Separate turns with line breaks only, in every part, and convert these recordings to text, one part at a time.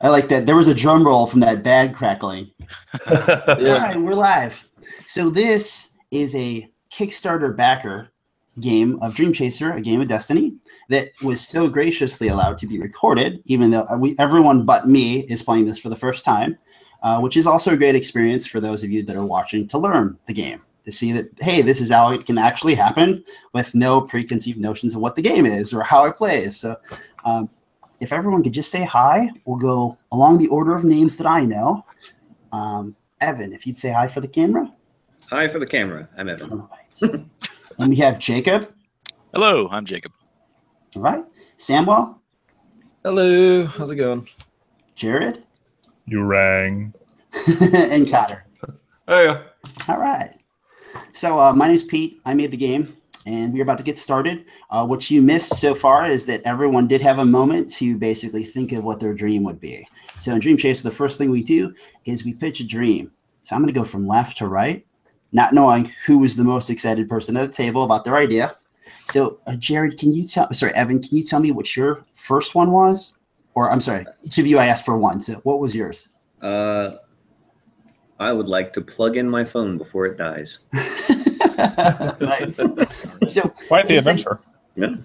I like that. There was a drum roll from that bad crackling.
Yeah.
All right, we're live. So this is a Kickstarter backer game of Dream Chaser, a game of Destiny, that was so graciously allowed to be recorded, even though everyone but me is playing this for the first time, which is also a great experience for those of you that are watching to learn the game, to see that, hey, this is how it can actually happen with no preconceived notions of what the game is or how it plays. So if everyone could just say hi, we'll go along the order of names that I know. Evan, if you'd say hi for the camera.
Hi for the camera. I'm Evan.
All right. And we have Jacob.
Hello, I'm Jacob.
All right. Samwell.
Hello. How's it going?
Jared.
You rang.
And Connor.
Hey.
All right. So my name's Pete. I made the game, and we're about to get started. What you missed so far is that everyone did have a moment to basically think of what their dream would be. So in Dream Chaser, the first thing we do is we pitch a dream. So I'm going to go from left to right, not knowing who was the most excited person at the table about their idea. So Jared, Evan, can you tell me what your first one was? Or I'm sorry, each of you I asked for one. So what was yours?
I would like to plug in my phone before it dies.
Nice. So
Quite the adventure.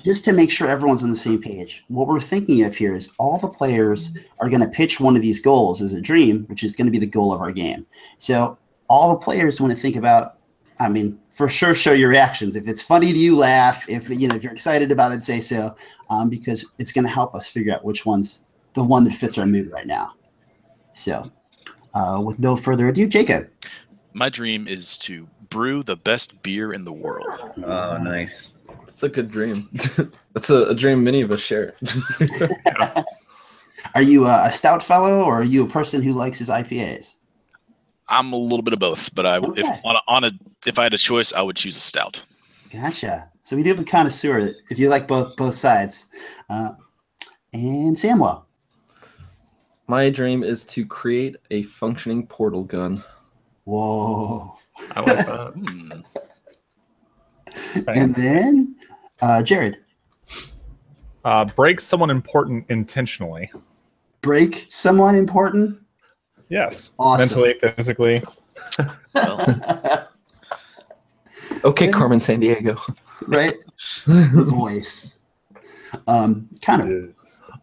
just to make sure everyone's on the same page, what we're thinking of here is all the players are going to pitch one of these goals as a dream, which is going to be the goal of our game. So all the players want to think about, I mean, for sure, show your reactions. If it's funny to you, laugh. If you're excited about it, say so, because it's going to help us figure out which one's the one that fits our mood right now. So with no further ado, Jacob.
My dream is to brew the best beer in the world.
Oh, nice.
That's a good dream. That's a dream many of us share.
Are you a stout fellow, or are you a person who likes his IPAs?
I'm a little bit of both, but
Okay.
if I had a choice, I would choose a stout.
Gotcha. So we do have a connoisseur if you like both sides. And Samwell.
My dream is to create a functioning portal gun.
Whoa.
I like that.
And then Jared.
Break someone important intentionally.
Break someone important?
Yes.
Awesome.
Mentally, physically.
Well,
Okay, Carmen San Diego.
Right? The voice. Kind of.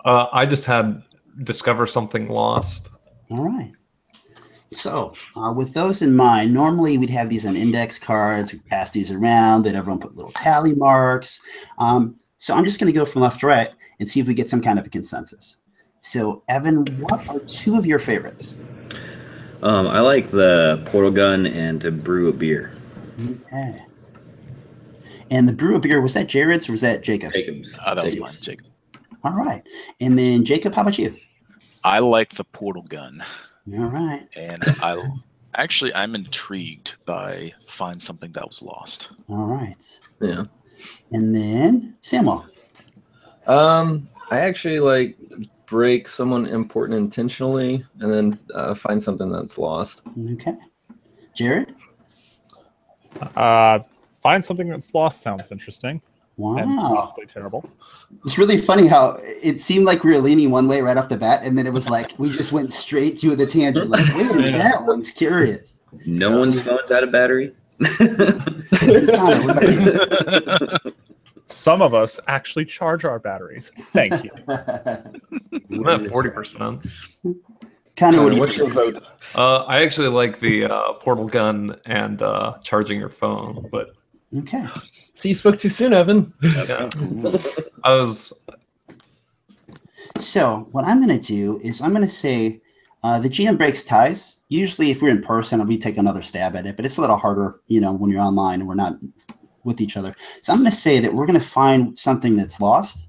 I just had discover something lost.
All right. So with those in mind, normally we'd have these on index cards. We pass these around. Then everyone put little tally marks. So I'm just going to go from left to right and see if we get some kind of a consensus. So Evan, what are two of your favorites?
I like the portal gun and to brew a beer.
Okay. And the brew a beer, was that Jared's or was that Jacob's?
Jacob's.
that was
Jacob's.
mine, Jacob.
All right. And then Jacob, how about you?
I like the portal gun,
All right.
and I'm intrigued by find something that was lost.
All right.
Yeah.
And then Samuel.
I actually like break someone important intentionally and then find something that's lost.
Okay. Jared?
Find something that's lost sounds interesting. And
Wow.
possibly terrible.
It's really funny how it seemed like we were leaning one way right off the bat, and then it was like we just went straight to the tangent. Like, wait a minute, that one's curious.
No one's phone's out of battery.
Some of us actually charge our batteries. Thank you.
I'm at 40%.
Kind of what do you
What's your vote?
I actually like the portal gun and charging your phone, but
Okay.
See, you spoke too soon, Evan.
yeah. I was
So what I'm going to do is I'm going to say the GM breaks ties. Usually if we're in person, we take another stab at it, but it's a little harder, when you're online and we're not with each other. So I'm going to say that we're going to find something that's lost.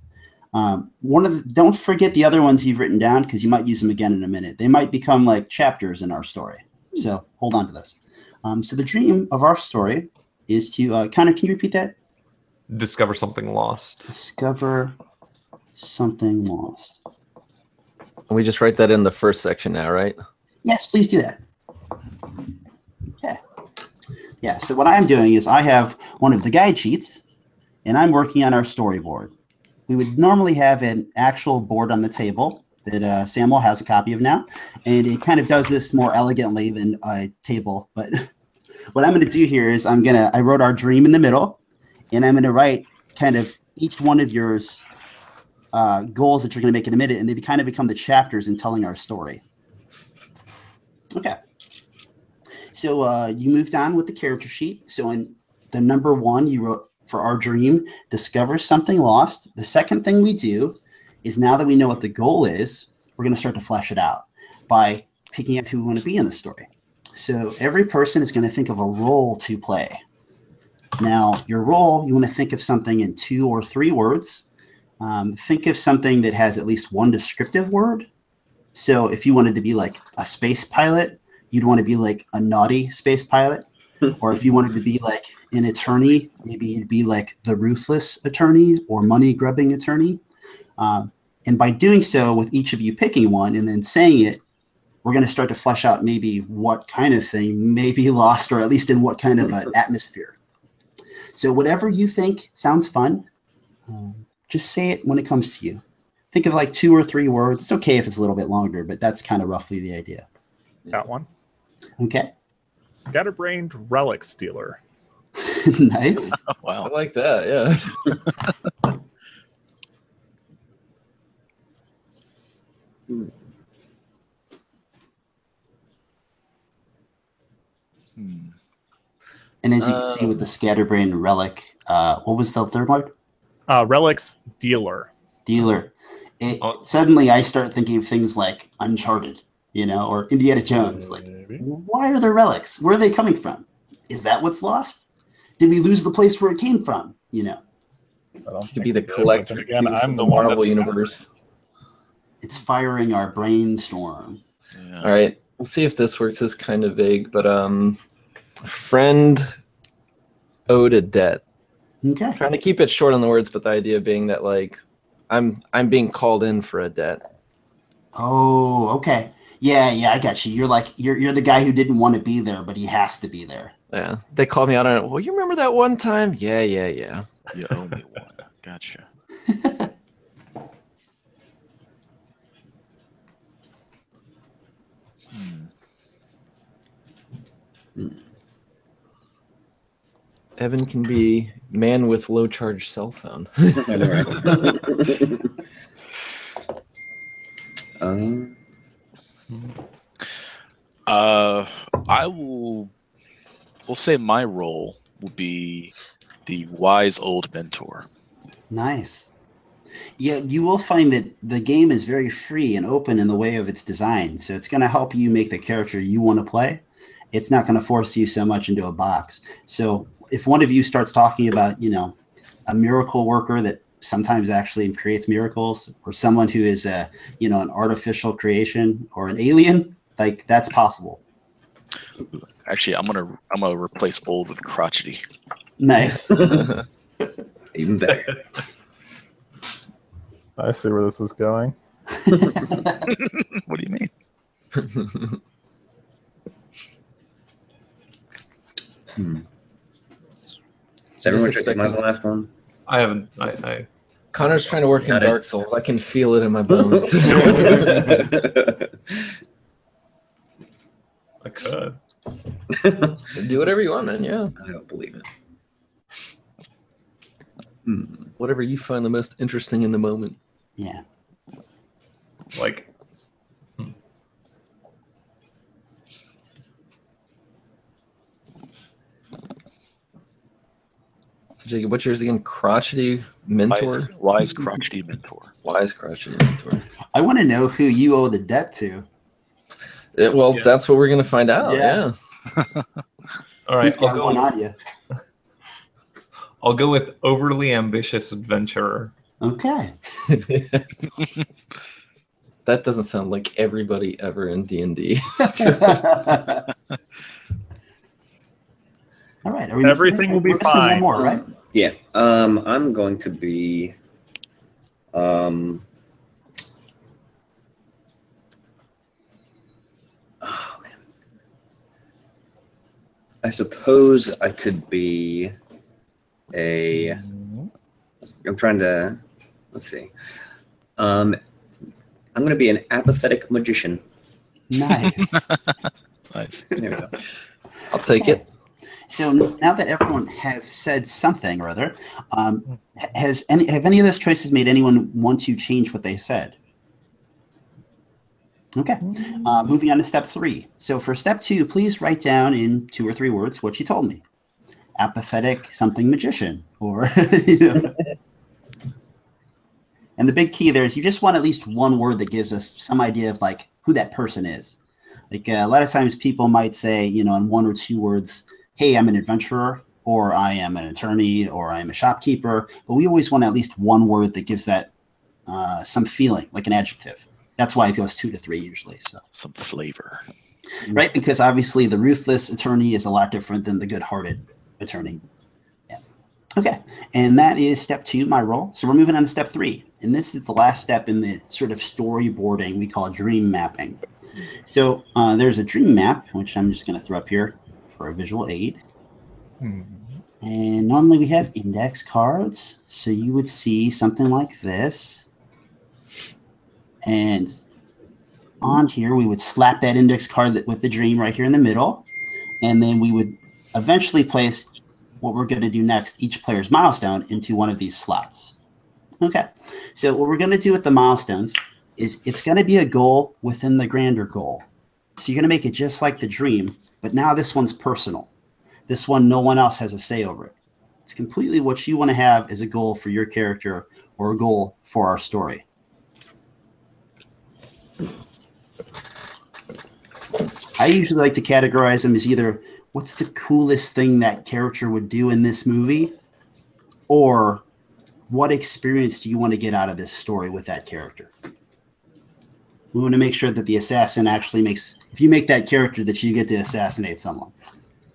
Don't forget the other ones you've written down because you might use them again in a minute. They might become like chapters in our story. So hold on to this. So the dream of our story is to, Connor, can you repeat that?
discover something lost.
Discover something lost.
And we just write that in the first section now, right?
Yes, please do that. Yeah, so what I'm doing is I have one of the guide sheets, and I'm working on our storyboard. We would normally have an actual board on the table that Samwell has a copy of now, and it kind of does this more elegantly than a table. But what I'm going to do here is I wrote our dream in the middle, and I'm going to write kind of each one of yours goals that you're going to make in a minute, and they kind of become the chapters in telling our story. Okay. So you moved on with the character sheet. So in the number 1, you wrote for our dream, discover something lost. The second thing we do is, now that we know what the goal is, we're going to start to flesh it out by picking out who we want to be in the story. So every person is going to think of a role to play. Now, your role, you want to think of something in 2 or 3 words. Think of something that has at least one descriptive word. So if you wanted to be like a space pilot, you'd want to be like a naughty space pilot. Or if you wanted to be like an attorney, maybe you'd be like the ruthless attorney or money-grubbing attorney. And by doing so, with each of you picking one and then saying it, we're going to start to flesh out maybe what kind of thing may be lost, or at least in what kind of an atmosphere. So whatever you think sounds fun, just say it when it comes to you. Think of like 2 or 3 words. It's okay if it's a little bit longer, but that's kind of roughly the idea.
Got one.
Okay.
Scatterbrained relic stealer.
Nice.
Oh, wow.
I like that. Yeah.
And as you can see with the scatterbrain relic, what was the third word?
Relics dealer.
Dealer. Suddenly I start thinking of things like Uncharted, or Indiana Jones. Like, why are there relics? Where are they coming from? Is that what's lost? Did we lose the place where it came from?
It could be the collector.
Again, I'm the
Marvel
one that's
universe.
It's firing our brainstorm.
Yeah.
All right, we'll see if this works. It's kind of vague, but a friend owed a debt.
Okay.
Trying to keep it short on the words, but the idea being that like I'm being called in for a debt.
Oh, okay. Yeah, I got you. You're like you're the guy who didn't want to be there, but he has to be there.
Yeah, they called me out on it. Well, you remember that one time? Yeah.
You owe me one. Gotcha.
Evan can be man with low charge cell phone.
I know, right?
We'll say my role will be the wise old mentor.
Nice. Yeah, you will find that the game is very free and open in the way of its design. So it's going to help you make the character you want to play. It's not going to force you so much into a box. So if one of you starts talking about, a miracle worker that sometimes actually creates miracles, or someone who is an artificial creation or an alien, like that's possible.
Actually, I'm gonna replace old with crotchety.
Nice.
Even better.
I see where this is going.
What do you mean?
Is everyone checking my last one?
I haven't. I
Connor's trying to work in
Got it.
Dark Souls. I can feel it in my bones.
I could.
Do whatever you want, man. Yeah.
I don't believe it.
Whatever you find the most interesting in the moment.
Yeah.
Like,
So Jacob, what's yours again? Crotchety mentor?
Wise crotchety mentor.
Wise crotchety mentor.
I want to know who you owe the debt to.
Well,
Yeah.
that's what we're going to find out.
Yeah.
Yeah.
all right,
Who's got one on you?
I'll go with overly ambitious adventurer.
Okay.
That doesn't sound like everybody ever in D&D.
All right. Are we
Everything will be
we're missing one
fine.
more, right?
Yeah. I'm going to be. Oh man. I suppose I could be a. I'm trying to. Let's see. I I'm going to be an apathetic magician.
Nice.
Nice.
There we go.
I'll take it.
So now that everyone has said something or other, have any of those choices made anyone want to change what they said? Okay. Moving on to step 3. So for step 2, please write down in 2 or 3 words what you told me. Apathetic something magician, or And the big key there is you just want at least one word that gives us some idea of like who that person is. Like a lot of times people might say, in 1 or 2 words, hey, I'm an adventurer, or I am an attorney, or I am a shopkeeper. But we always want at least one word that gives that some feeling, like an adjective. That's why it goes 2 to 3 usually. So
Some flavor.
right, because obviously the ruthless attorney is a lot different than the good-hearted attorney. Yeah. Okay, and that is step 2, my role. So we're moving on to step 3, and this is the last step in the sort of storyboarding we call dream mapping. So there's a dream map, which I'm just going to throw up here for a visual aid. And normally we have index cards, so you would see something like this. And on here, we would slap that index card with the dream right here in the middle. And then we would eventually place what we're going to do next, each player's milestone, into one of these slots. Okay, so what we're going to do with the milestones is it's going to be a goal within the grander goal. So you're going to make it just like the dream, but now this one's personal. This one, no one else has a say over it. It's completely what you want to have as a goal for your character or a goal for our story. I usually like to categorize them as either what's the coolest thing that character would do in this movie, or what experience do you want to get out of this story with that character? We want to make sure that the assassin actually if you make that character, that you get to assassinate someone.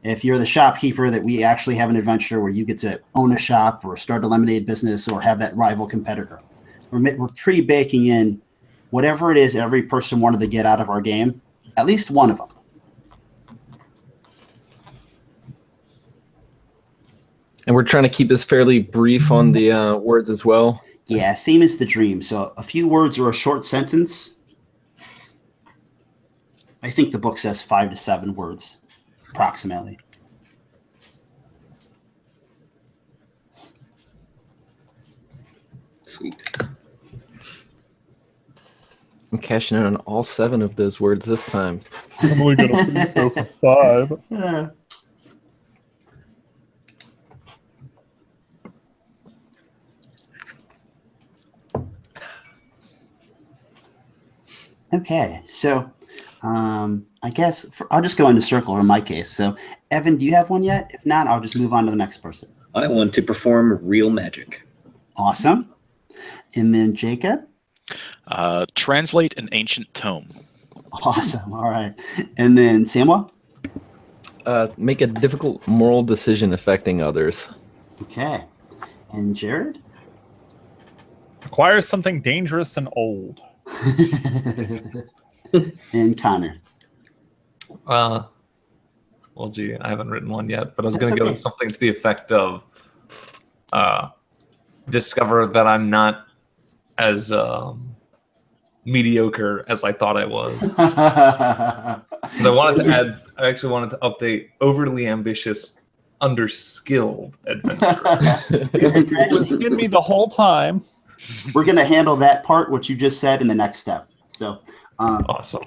If you're the shopkeeper, that we actually have an adventure where you get to own a shop or start a lemonade business or have that rival competitor. We're pre-baking in whatever it is every person wanted to get out of our game, at least one of them.
And we're trying to keep this fairly brief on the words as well.
Yeah, same as the dream. So a few words or a short sentence. I think the book says 5 to 7 words, approximately.
Sweet.
I'm cashing in on all 7 of those words this time.
I'm only gonna go for 5.
Yeah. Okay, so I guess I'll just go into circle in my case. So, Evan, do you have one yet? If not, I'll just move on to the next person.
I want to perform real magic.
Awesome. And then Jacob?
Translate an ancient tome.
Awesome. All right. And then Samwell?
Make a difficult moral decision affecting others.
Okay. And Jared?
Acquire something dangerous and old.
And Connor?
Well, gee, I haven't written one yet, but I was
That's
going to go
okay.
with something to the effect of discover that I'm not as mediocre as I thought I was. 'Cause I actually wanted to update overly ambitious, underskilled adventurer.
It was in me the whole time.
We're going to handle that part, what you just said, in the next step. So,
Awesome.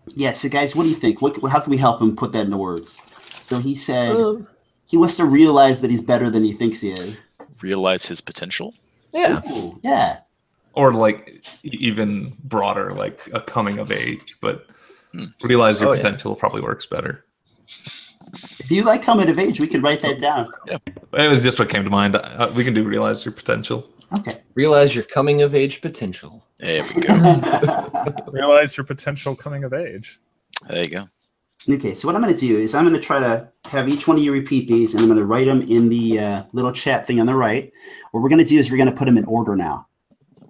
yeah, so guys, what do you think? How can we help him put that into words? So he said he wants to realize that he's better than he thinks he is.
Realize his potential.
Yeah.
Ooh, yeah.
Or like even broader, like a coming of age, but realize your potential probably works better.
If you like coming of age, we could write that down.
It was just what came to mind. We can do realize your potential.
Okay.
Realize your coming of age potential.
There we go.
Realize your potential coming of age.
There you go.
Okay, so what I'm going to do is I'm going to try to have each one of you repeat these, and I'm going to write them in the little chat thing on the right. What we're going to do is we're going to put them in order now,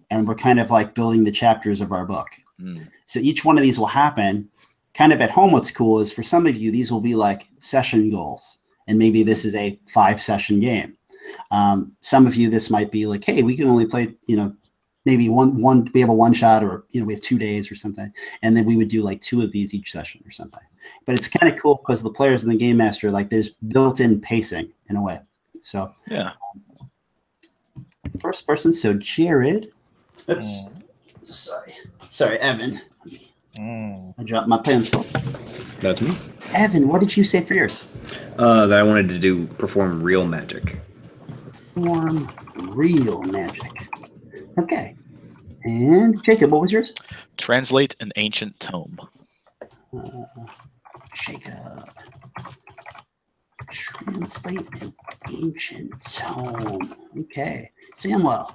and we're kind of like building the chapters of our book. So each one of these will happen. Kind of at home, what's cool is for some of you, these will be like session goals, and maybe this is a 5-session game. Some of you, this might be like, hey, we can only play, maybe one we have a one shot, or we have 2 days or something, and then we would do like 2 of these each session or something. But it's kind of cool because the players and the game master, like, there's built-in pacing in a way. So
Yeah.
First person, so Jared. Oops. Sorry, Evan. I dropped my pencil.
That's me.
Evan, what did you say for yours?
That I wanted to perform real magic.
Perform real magic. Okay. And Jacob, what was yours?
Translate an ancient tome.
Jacob. Translate an ancient tome. Okay. Samwell.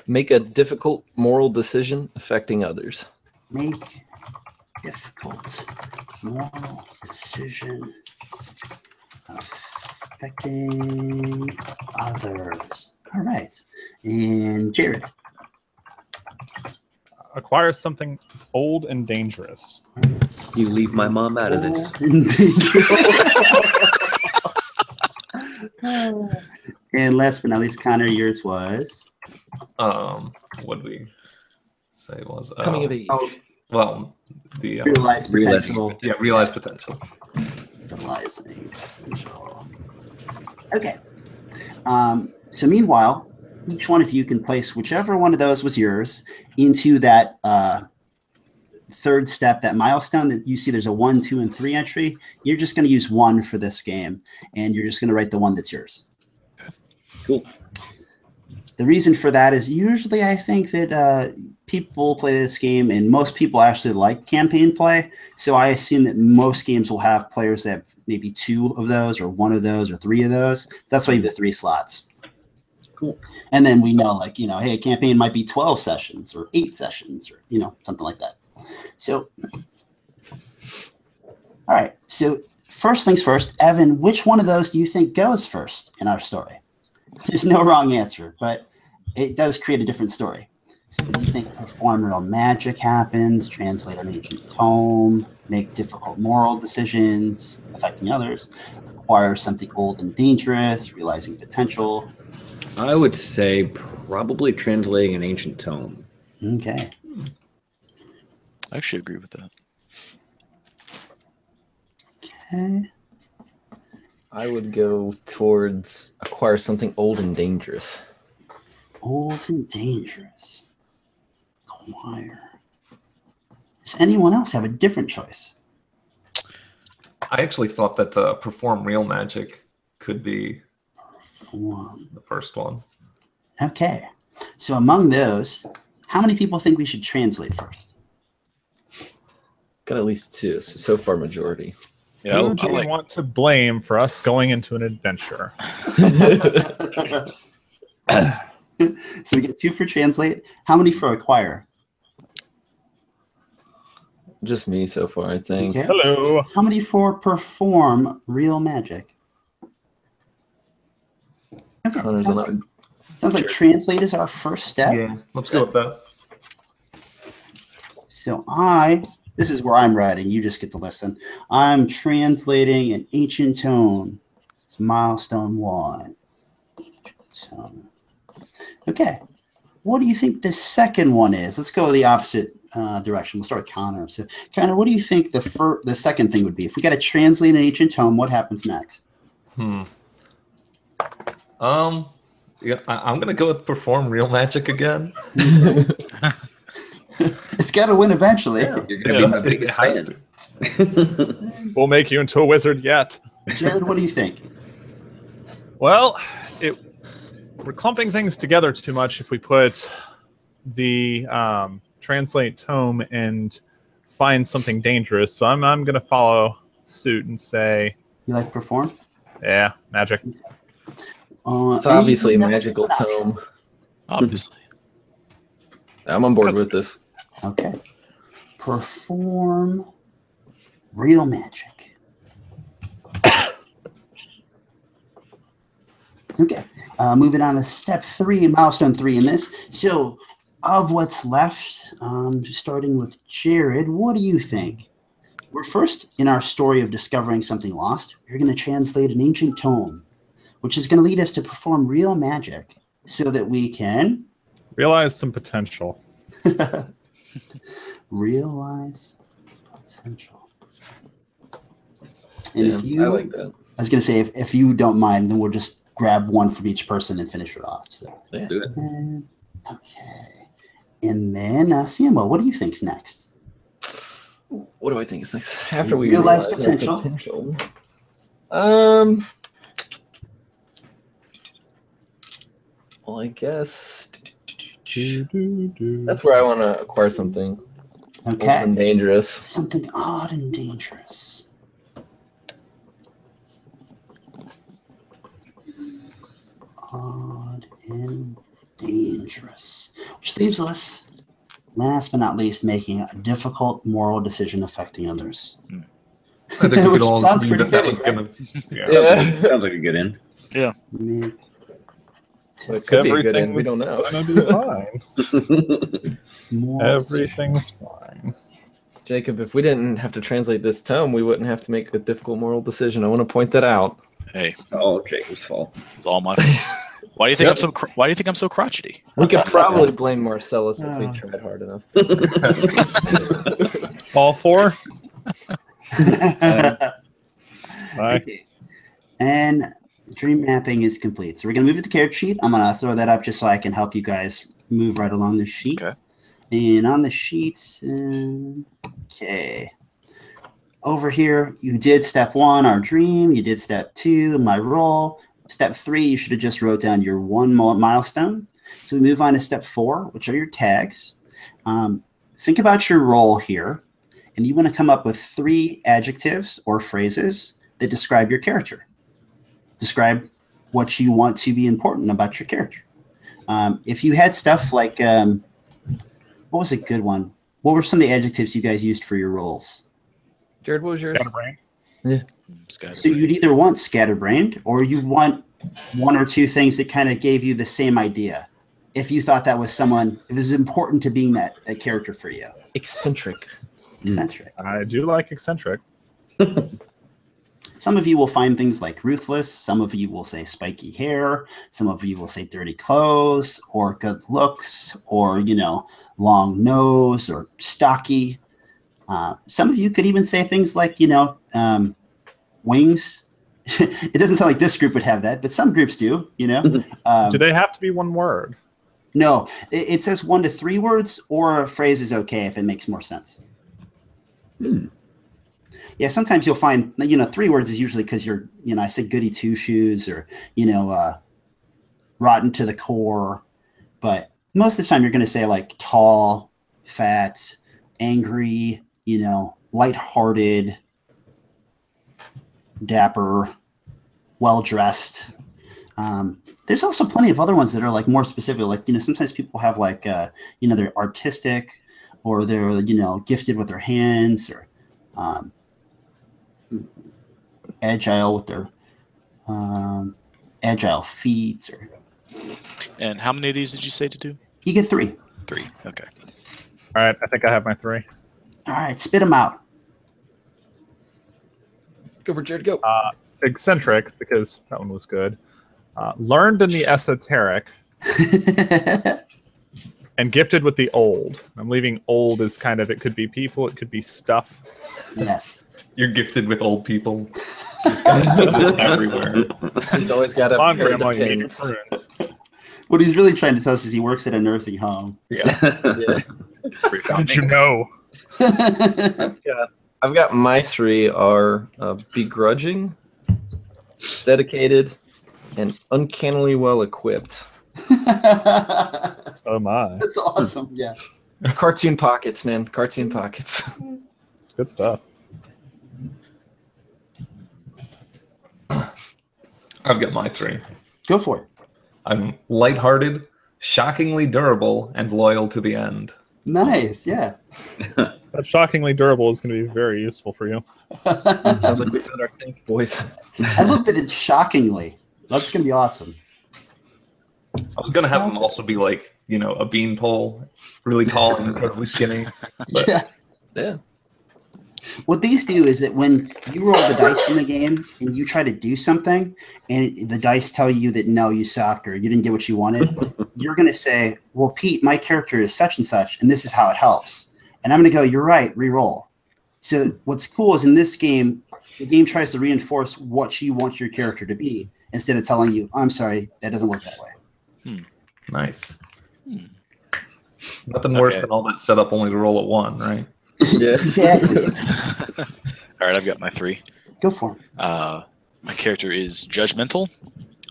Make a difficult moral decision affecting others.
Make difficult moral decision affecting others. All right. And Jared.
Acquire something old and dangerous.
You leave my mom out of this.
And last but not least, Connor, yours was?
What did we say it was?
Coming of age.
Oh,
Well, the
realize potential.
realize potential.
Realizing potential. Okay. So meanwhile, each one of you can place whichever one of those was yours into that third step, that milestone that you see there's a 1, 2, and 3 entry. You're just going to use 1 for this game, and you're just going to write the one that's yours.
Cool.
The reason for that is usually I think that people play this game, and most people actually like campaign play. So I assume that most games will have players that have maybe 2 of those, or 1 of those, or 3 of those. That's why you have the 3 slots.
Cool.
And then we know, like, hey, a campaign might be 12 sessions or 8 sessions, or, something like that. So, all right. So first things first, Evan, which one of those do you think goes first in our story? There's no wrong answer, but it does create a different story. So do you think perform real magic happens, translate an ancient tome, make difficult moral decisions affecting others, acquire something old and dangerous, realizing potential?
I would say probably translating an ancient tome.
Okay.
I actually agree with that.
Okay.
I would go towards acquire something old and dangerous.
Old and dangerous. Acquire. Does anyone else have a different choice?
I actually thought that perform real magic could be
Perform.
the first one.
Okay. So among those, how many people think we should translate first?
Got at least 2. So far, majority.
Yeah,
Who do you want to blame for us going into an adventure?
So we get 2 for translate. How many for acquire?
Just me so far, I think.
Okay.
Hello.
How many for perform real magic? Okay.
Connor's
Sounds like translate is our first step.
Yeah, let's go with that.
So this is where I'm writing. You just get to listen. I'm translating an ancient tome. It's milestone 1. Tome. Okay. What do you think the second one is? Let's go the opposite direction. We'll start with Connor. So, Connor, what do you think the second thing would be? If we got to translate an ancient tome, what happens next?
Yeah, I'm gonna go with perform real magic again.
It's got to win eventually.
You're going to be my biggest
It has
fan.
We'll make you into a wizard yet.
Jared, what do you think?
Well, we're clumping things together too much if we put the translate tome and find something dangerous. So I'm going to follow suit and say,
You like perform?
yeah, magic.
It's obviously a magical tome.
Obviously.
I'm on board with this.
Okay. Perform real magic. Okay. Moving on to step 3, milestone 3 in this. So, of what's left, starting with Jared, what do you think? We're first in our story of discovering something lost. We're going to translate an ancient tome, which is going to lead us to perform real magic so that we can
Realize some potential.
Realize potential. And
Yeah,
if you,
I like that.
I was going to say, if you don't mind, then we'll just grab one from each person and finish it off. So,
Yeah.
Do it.
okay. And then, Samwell, what do you think's next?
What do I think is next? After we
Realize
our
potential.
Well, I guess that's where I want to acquire something old
Okay.
and dangerous.
Something odd and dangerous. Odd and dangerous. Which leaves us, last but not least, making a difficult moral decision affecting others.
I think we
Which
could all
sounds
agree
pretty
that was
fitting,
gonna. Yeah.
Yeah,
Sounds like a good end.
Make
it could be a good end. We don't know.
Gonna be fine.
moral
Everything's fine.
Jacob, if we didn't have to translate this tome, we wouldn't have to make a difficult moral decision. I want to point that out.
Hey,
Oh, Jacob's fault.
it's all my fault. Why do you think I'm so? Why do you think I'm so crotchety?
We could probably blame Marcellus if we tried hard enough.
All four?
decision.
Bye.
And dream mapping is complete. So we're going to move to the character sheet. I'm going to throw that up just so I can help you guys move right along the sheet.
Okay.
And on the sheets, okay. Over here, you did step 1, our dream. You did step 2, my role. Step 3, you should have just wrote down your 1 milestone. So we move on to step 4, which are your tags. Think about your role here. And you want to come up with 3 adjectives or phrases that describe your character. Describe what you want to be important about your character. If you had stuff like, what was a good one? What were some of the adjectives you guys used for your roles?
Jared, what was yours?
Scatterbrain.
So you'd either want scatterbrained or you want 1 or 2 things that kind of gave you the same idea. If you thought that was someone, it was important to being that character for you.
Eccentric.
Eccentric.
I do like eccentric.
Some of you will find things like ruthless. Some of you will say spiky hair. Some of you will say dirty clothes or good looks or, long nose or stocky. Some of you could even say things like, wings. It doesn't sound like this group would have that, but some groups do,
Do they have to be one word?
No, it says 1 to 3 words or a phrase is okay if it makes more sense. Yeah, sometimes you'll find, 3 words is usually because you're, I said goody two shoes or, rotten to the core. But most of the time you're going to say like tall, fat, angry, lighthearted, dapper, well-dressed. There's also plenty of other ones that are like more specific. Like, sometimes people have like, they're artistic or they're, gifted with their hands or agile with their agile feet.
And how many of these did you say to do?
You get 3.
3. Okay.
All right, I think I have my 3.
All right, spit them out.
Go for Jared, go.
Eccentric, because that one was good. Learned in the esoteric and gifted with the old. I'm leaving old as kind of, it could be people, it could be stuff.
Yes.
You're gifted with old people. Just got everywhere.
He's always got a
Come on,
pair of
Grandma, you need
pins.
prunes.
What he's really trying to tell us is he works at a nursing home.
Yeah.
How did you know?
I've got my 3 are begrudging, dedicated, and uncannily well equipped.
Oh my.
That's awesome. Yeah.
Cartoon pockets, man. Cartoon pockets.
Good stuff.
I've got my 3.
Go for it.
I'm lighthearted, shockingly durable, and loyal to the end.
Nice. Yeah.
That shockingly durable is going to be very useful for you.
Sounds like we found our thing, boys.
I looked at it shockingly. That's going to be awesome.
I was gonna have him also be like, a beanpole, really tall and incredibly skinny. But
Yeah.
Yeah.
What these do is that when you roll the dice in the game and you try to do something and the dice tell you that no, you suck or you didn't get what you wanted, you're going to say, well, Pete, my character is such and such, and this is how it helps. And I'm going to go, you're right, re-roll. So what's cool is in this game, the game tries to reinforce what you want your character to be instead of telling you, I'm sorry, that doesn't work that way.
Nice. Nothing worse than all that setup only to roll at 1, right?
Yeah.
Exactly.
All right, I've got my 3.
Go for it.
My character is judgmental,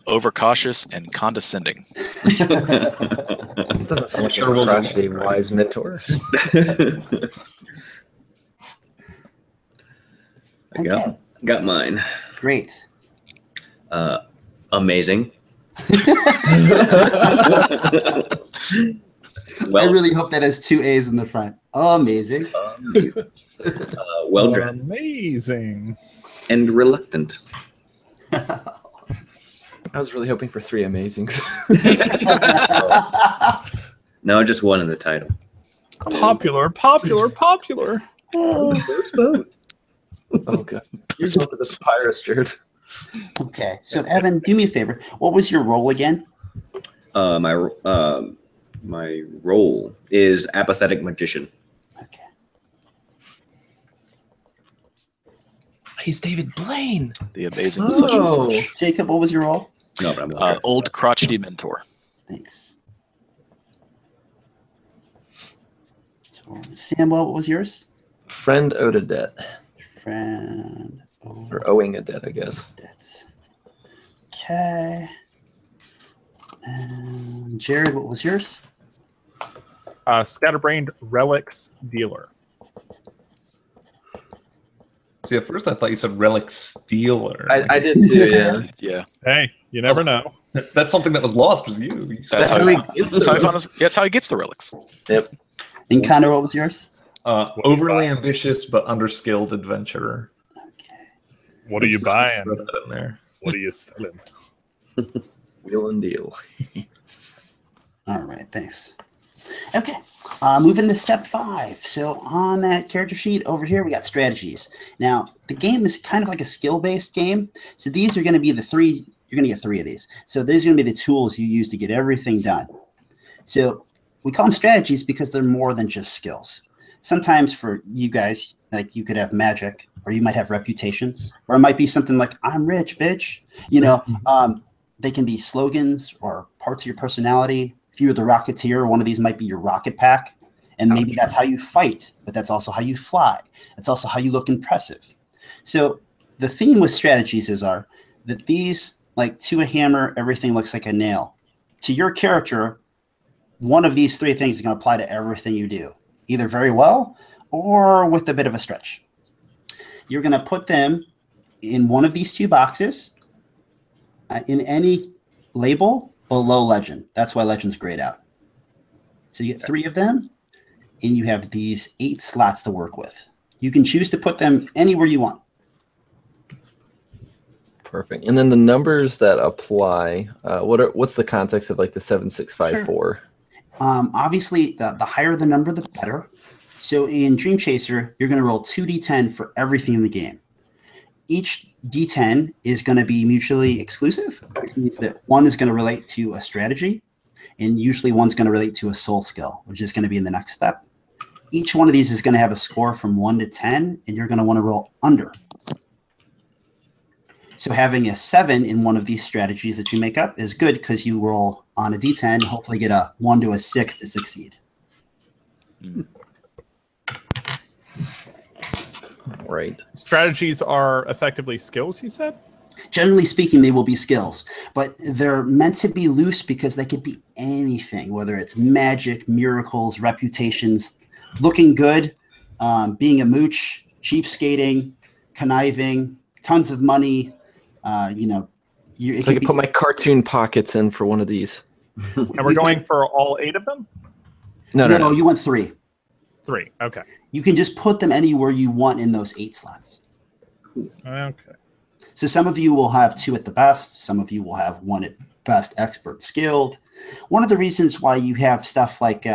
overcautious, and condescending.
Doesn't sound like a crotchety wise mentor.
Okay.
Got mine.
Great.
Amazing.
I really hope that has 2 A's in the front. Amazing.
Well dressed
Amazing.
and reluctant.
I was really hoping for 3 amazings.
No, just 1 in the title.
Popular.
First vote.
Oh god. You're going to the papyrus, Jared.
Okay. So, Evan, do me a favor. What was your role again?
My role is apathetic magician.
Okay.
He's David Blaine.
The amazing such and
Oh.
such.
Jacob, what was your role?
No, but I'm well dressed.
Old crotchety mentor.
Thanks. Samwell, what was yours?
Friend owed a debt.
Friend.
Or owing a debt, I guess.
Debts. Okay. And Jared, what was yours?
Scatterbrained relics dealer.
See, at first I thought you said relic stealer.
I did too, yeah.
Yeah,
Hey, you never know.
That's something that was lost, was you.
that's how
how
he,
he gets
that's how he
them.
found his, that's how he gets the relics.
Yep.
And Connor, what was yours?
Overly ambitious but underskilled adventurer.
Okay.
What are you buying?
Throw that in there.
What are you selling?
Wheel and deal.
All right, thanks. Okay, moving to step 5. So on that character sheet over here, we got strategies. Now, the game is kind of like a skill-based game. So these are going to be the 3, you're going to get 3 of these. So these are going to be the tools you use to get everything done. So we call them strategies because they're more than just skills. Sometimes for you guys, like you could have magic, or you might have reputations, or it might be something like, I'm rich, bitch. You know, they can be slogans or parts of your personality. If you're the Rocketeer, one of these might be your rocket pack. And maybe that's how you fight, but that's also how you fly. That's also how you look impressive. So the theme with strategies are that these, like to a hammer, everything looks like a nail. To your character, one of these 3 things is going to apply to everything you do, either very well or with a bit of a stretch. You're going to put them in one of these 2 boxes in any label below legend. That's why legend's grayed out. So you get 3 of them, and you have these 8 slots to work with. You can choose to put them anywhere you want.
Perfect. And then the numbers that apply, what's the context of like the 7654?
Obviously, the higher the number, the better. So in Dream Chaser, you're going to roll 2d10 for everything in the game. Each d10 is going to be mutually exclusive, which means that one is going to relate to a strategy, and usually one's going to relate to a soul skill, which is going to be in the next step. Each one of these is going to have a score from 1 to 10, and you're going to want to roll under. So having a 7 in one of these strategies that you make up is good because you roll on a d10 and hopefully get a 1 to a 6 to succeed.
Right.
Strategies are effectively skills, you said?
Generally speaking, they will be skills, but they're meant to be loose because they could be anything, whether it's magic, miracles, reputations, looking good, being a mooch, cheap skating, conniving, tons of money.
So I could put my cartoon pockets in for one of these.
And we're going for all 8 of them?
No, you want 3.
3, okay.
You can just put them anywhere you want in those 8 slots.
Okay.
So some of you will have 2 at the best. Some of you will have 1 at best, expert, skilled. One of the reasons why you have stuff like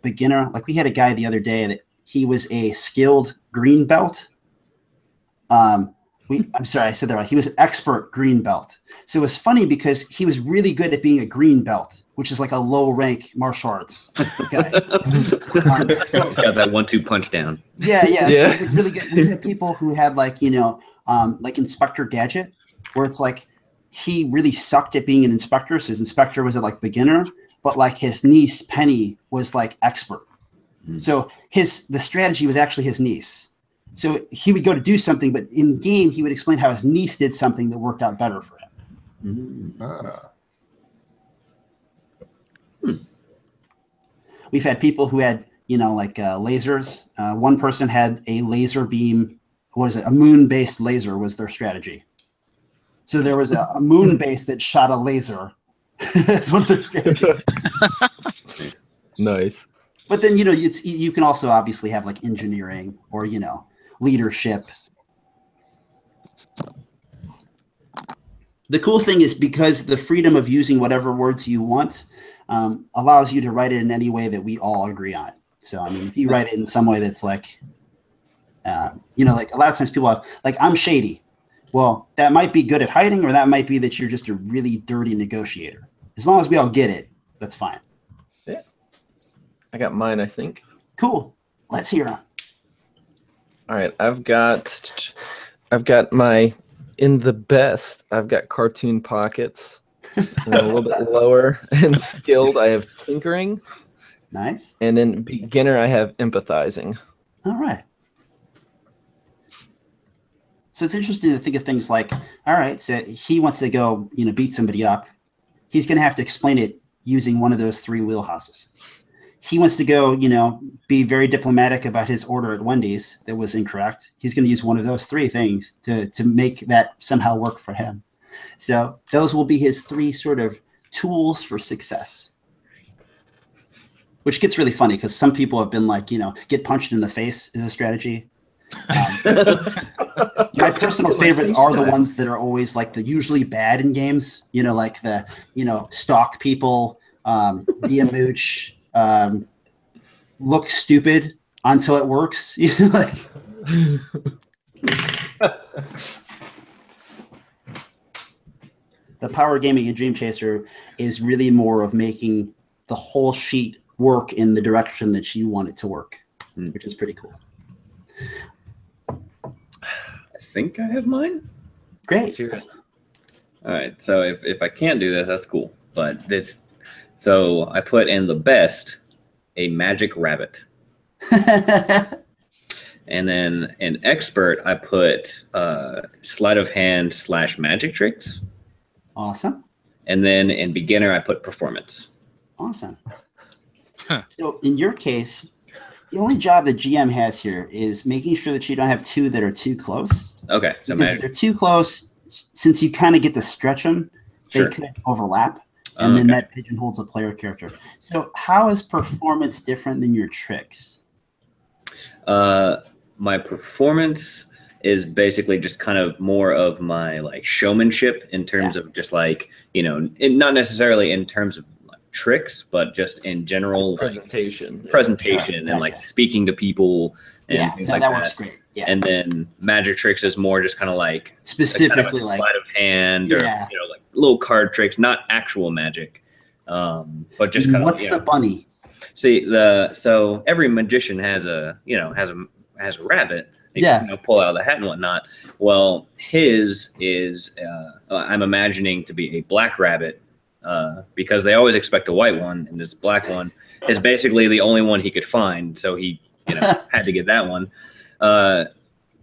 beginner, like we had a guy the other day that he was a skilled green belt. I'm sorry, I said that right. He was an expert green belt. So it was funny because he was really good at being a green belt, which is like a low rank martial arts guy. So,
He's got that 1-2 punch down.
yeah.
Yeah.
So he's like really good. We've had people who had like, like Inspector Gadget, where it's like he really sucked at being an inspector. So his inspector was a like beginner, but like his niece Penny was like expert. So the strategy was actually his niece. So he would go to do something, but in game he would explain how his niece did something that worked out better for him. We've had people who had, like lasers. One person had a laser beam. What is it? A moon-based laser was their strategy. So there was a moon base that shot a laser. That's one of their strategies.
Nice.
But then, you can also obviously have like engineering or, leadership. The cool thing is because the freedom of using whatever words you want allows you to write it in any way that we all agree on. So, I mean, if you write it in some way that's like, like a lot of times people have, like, I'm shady. Well, that might be good at hiding, or that might be that you're just a really dirty negotiator. As long as we all get it, that's fine.
Yeah. I got mine, I think.
Cool. Let's hear them.
All right, I've got my in the best. I've got cartoon pockets. And a little bit lower and skilled, I have tinkering.
Nice.
And in beginner, I have empathizing.
All right. So it's interesting to think of things like, all right, so he wants to go, beat somebody up. He's going to have to explain it using one of those three wheelhouses. He wants to go, be very diplomatic about his order at Wendy's that was incorrect. He's going to use one of those three things to make that somehow work for him. So those will be his three sort of tools for success. Which gets really funny because some people have been like, get punched in the face is a strategy. My personal favorites are the ones that are always like the usually bad in games, like the, stalk people, be a mooch, look stupid until it works. Like the power gaming in Dream Chaser is really more of making the whole sheet work in the direction that you want it to work, which is pretty cool.
I think I have mine.
Great.
All right. So if I can't do this, that's cool. But so I put in the best a magic rabbit. And then in expert, I put sleight of hand / magic tricks.
Awesome.
And then in beginner, I put performance.
Awesome. So in your case, the only job the GM has here is making sure that you don't have two that are too close.
Okay. So
because if they're too close, since you kind of get to stretch them, they could overlap. And then that pigeonholes a player character. So how is performance different than your tricks?
My performance is basically just kind of more of my like showmanship in terms of just like, not necessarily in terms of tricks, but just in general
presentation
and like speaking to people and things like that.
Works great. Yeah.
And then magic tricks is more just kind of like
specifically
kind of
like
sleight of hand or like little card tricks, not actual magic, but just kind of
what's the bunny?
See so every magician has a rabbit. You pull out of the hat and whatnot. Well, his is I'm imagining to be a black rabbit. Because they always expect a white one, and this black one is basically the only one he could find, so he had to get that one.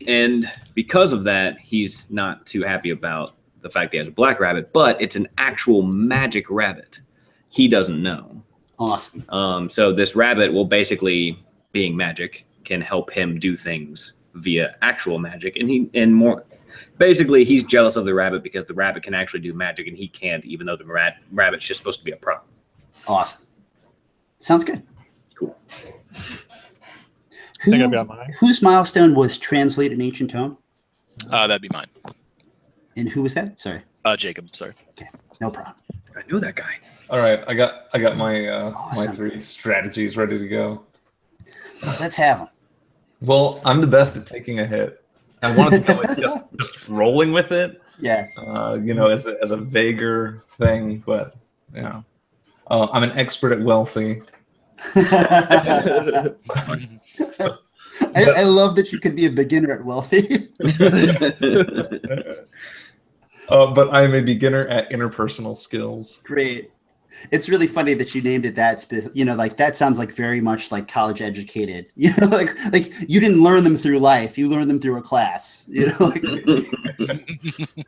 And because of that, he's not too happy about the fact that he has a black rabbit, but it's an actual magic rabbit. He doesn't know.
Awesome.
So this rabbit will basically, being magic, can help him do things via actual magic, and more. Basically, he's jealous of the rabbit because the rabbit can actually do magic and he can't, even though the rabbit's just supposed to be a prop.
Awesome. Sounds good.
Cool.
I think I've got mine.
Whose milestone was translate an ancient tome?
That'd be mine.
And who was that? Sorry.
Jacob, sorry.
Okay, no problem.
I knew that guy.
All right, I got my my three strategies ready to go.
Let's have them.
Well, I'm the best at taking a hit. I wanted to go with just rolling with it.
Yeah.
As a vaguer thing, but yeah. I'm an expert at wealthy. So,
I love that you could be a beginner at wealthy.
but I'm a beginner at interpersonal skills.
Great. It's really funny that you named it that. Like that sounds like very much like college educated. Like you didn't learn them through life. You learned them through a class. Like,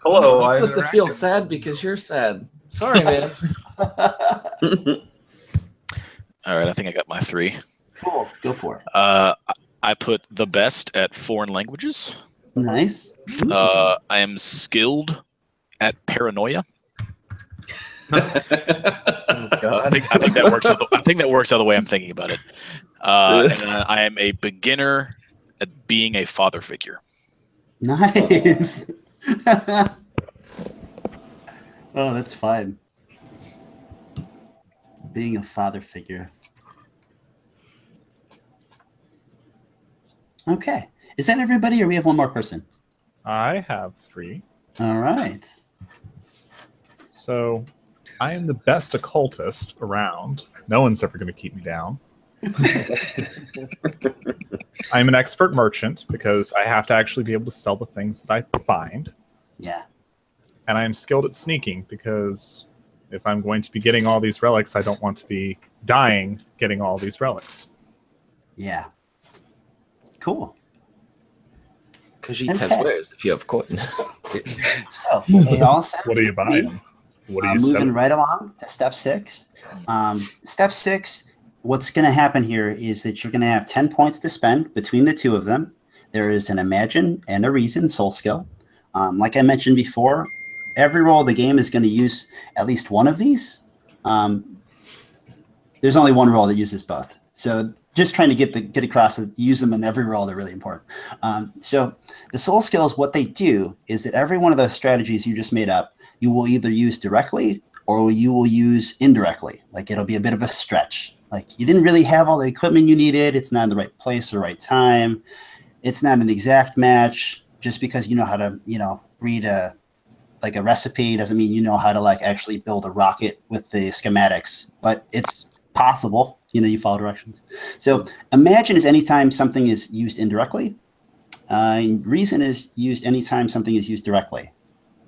hello.
I'm supposed to feel sad because you're sad. Sorry, man.
All right, I think I got my 3.
Cool. Go for it.
I put the best at foreign languages.
Nice.
I am skilled at paranoia.
Oh, God.
I think that works. I think that works out the way I'm thinking about it. And I am a beginner at being a father figure.
Nice. Oh, that's fun. Being a father figure. Okay. Is that everybody, or we have one more person?
I have 3.
All right.
So I am the best occultist around. No one's ever going to keep me down. I'm an expert merchant because I have to actually be able to sell the things that I find.
Yeah.
And I am skilled at sneaking because if I'm going to be getting all these relics, I don't want to be dying getting all these relics.
Yeah. Cool.
Because you test wares if you have coin.
So, they all sound
What are you buying? What are you
moving
selling?
right along to step 6. Step 6, what's going to happen here is that you're going to have 10 points to spend between the two of them. There is an imagine and a reason soul skill. Like I mentioned before, every roll of the game is going to use at least one of these. There's only one roll that uses both. So just trying to get across to use them in every roll, they're really important. So the soul skills, what they do is that every one of those strategies you just made up, you will either use directly or you will use indirectly. Like it'll be a bit of a stretch. Like you didn't really have all the equipment you needed. It's not in the right place or right time. It's not an exact match. Just because you know how to, read a recipe doesn't mean you know how to actually build a rocket with the schematics, but it's possible. You follow directions. So imagine is anytime something is used indirectly. Reason is used anytime something is used directly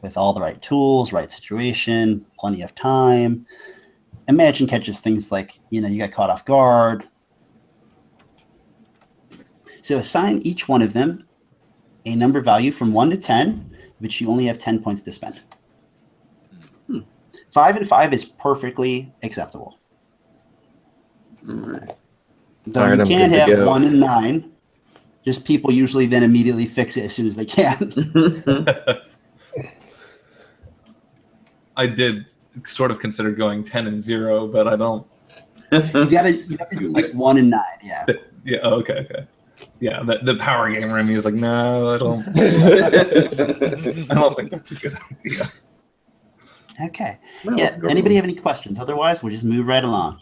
with all the right tools, right situation, plenty of time. Imagine catches things like, you got caught off guard. So assign each one of them a number value from 1 to 10, which you only have 10 points to spend. 5 and 5 is perfectly acceptable.
All right.
Though you can't have 1 and 9. Just people usually then immediately fix it as soon as they can.
I did sort of consider going 10 and 0, but I don't.
You have to do at least 1 and 9. Yeah.
Yeah. Okay. Yeah. The power gamer in me is like, no, I don't. I don't think that's a good idea.
Okay. Yeah. Anybody have any questions? Otherwise, we'll just move right along.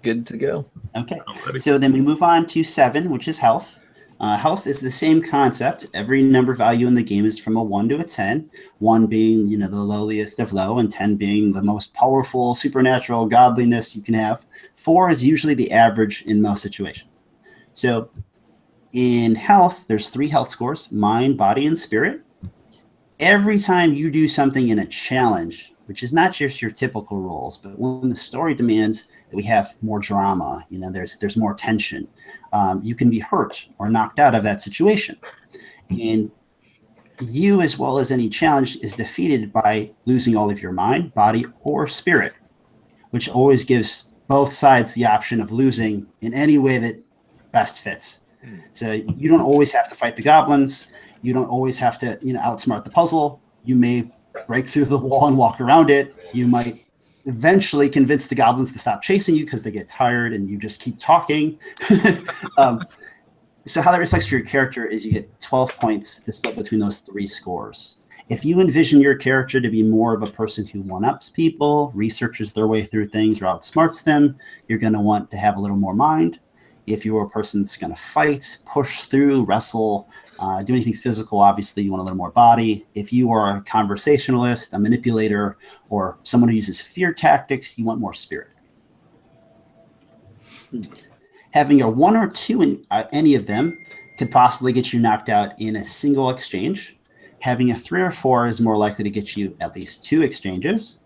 Good to go.
Okay. So then we move on to 7, which is health. Health is the same concept. Every number value in the game is from a 1 to a 10. 1 being, the lowliest of low, and 10 being the most powerful supernatural godliness you can have. 4 is usually the average in most situations. So in health, there's 3 health scores: mind, body, and spirit. Every time you do something in a challenge, which is not just your typical roles, but when the story demands that we have more drama, there's more tension, you can be hurt or knocked out of that situation. And you, as well as any challenge, is defeated by losing all of your mind, body, or spirit, which always gives both sides the option of losing in any way that best fits. So you don't always have to fight the goblins. You don't always have to, outsmart the puzzle. You may break through the wall and walk around it. You might eventually convince the goblins to stop chasing you because they get tired and you just keep talking. So how that reflects for your character is you get 12 points to split between those 3 scores. If you envision your character to be more of a person who one-ups people, researches their way through things, or outsmarts them, you're going to want to have a little more mind. If you're a person that's going to fight, push through, wrestle, do anything physical, obviously you want a little more body. If you are a conversationalist, a manipulator, or someone who uses fear tactics, you want more spirit. Having a 1 or 2 in any of them could possibly get you knocked out in a single exchange. Having a 3 or 4 is more likely to get you at least 2 exchanges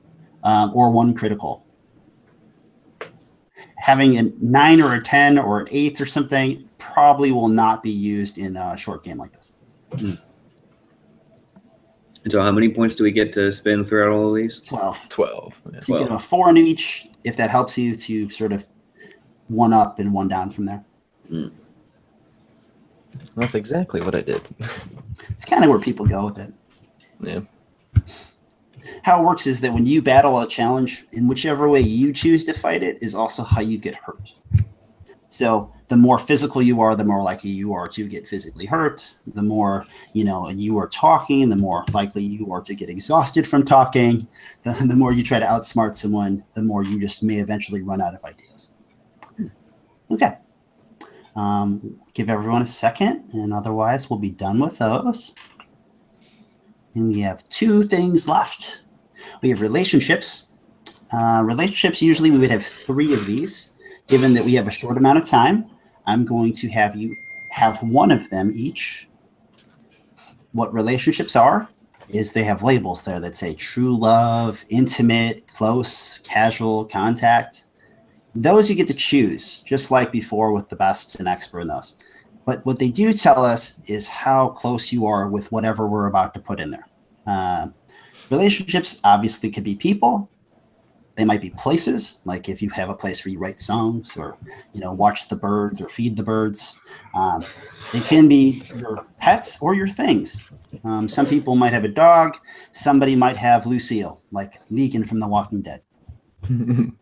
or 1 critical. Having a 9 or a 10 or an 8 or something probably will not be used in a short game like this.
And so how many points do we get to spin throughout all of these?
12.
12. Yeah.
So you get a 4 in each, if that helps you to sort of 1 up and 1 down from there.
That's exactly what I did.
It's kind of where people go with it.
Yeah.
How it works is that when you battle a challenge, in whichever way you choose to fight it is also how you get hurt. So the more physical you are, the more likely you are to get physically hurt. The more, you are talking, the more likely you are to get exhausted from talking. The more you try to outsmart someone, the more you just may eventually run out of ideas. Okay. Give everyone a second, and otherwise we'll be done with those. And we have 2 things left. We have relationships. Relationships, usually we would have 3 of these. Given that we have a short amount of time, I'm going to have you have 1 of them each. What relationships are is they have labels there that say true love, intimate, close, casual, contact. Those you get to choose, just like before with the best and expert in those. But what they do tell us is how close you are with whatever we're about to put in there. Relationships obviously could be people. They might be places, like if you have a place where you write songs or, watch the birds or feed the birds. It can be your pets or your things. Some people might have a dog. Somebody might have Lucille, like Negan from The Walking Dead.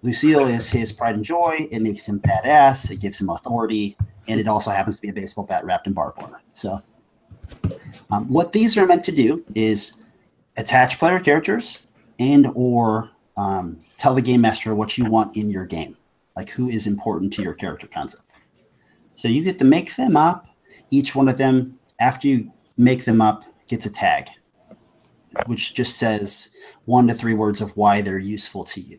Lucille is his pride and joy. It makes him badass. It gives him authority. And it also happens to be a baseball bat wrapped in barbed wire. So what these are meant to do is attach player characters and or tell the game master what you want in your game, like who is important to your character concept. So you get to make them up. Each one of them, after you make them up, gets a tag, which just says 1 to 3 words of why they're useful to you.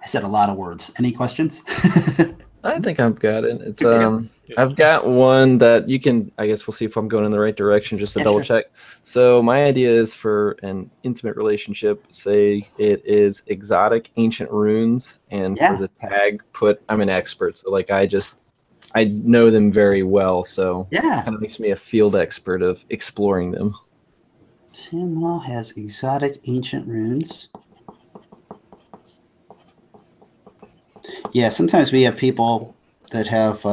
I said a lot of words. Any questions?
I think I've got it. It's I've got one that you can, I guess we'll see if I'm going in the right direction just to double check. So my idea is for an intimate relationship, say it is exotic ancient runes, and for the tag put I'm an expert. So like I know them very well, so it kind of makes me a field expert of exploring them.
Samwell has exotic ancient runes. Yeah, sometimes we have people that have,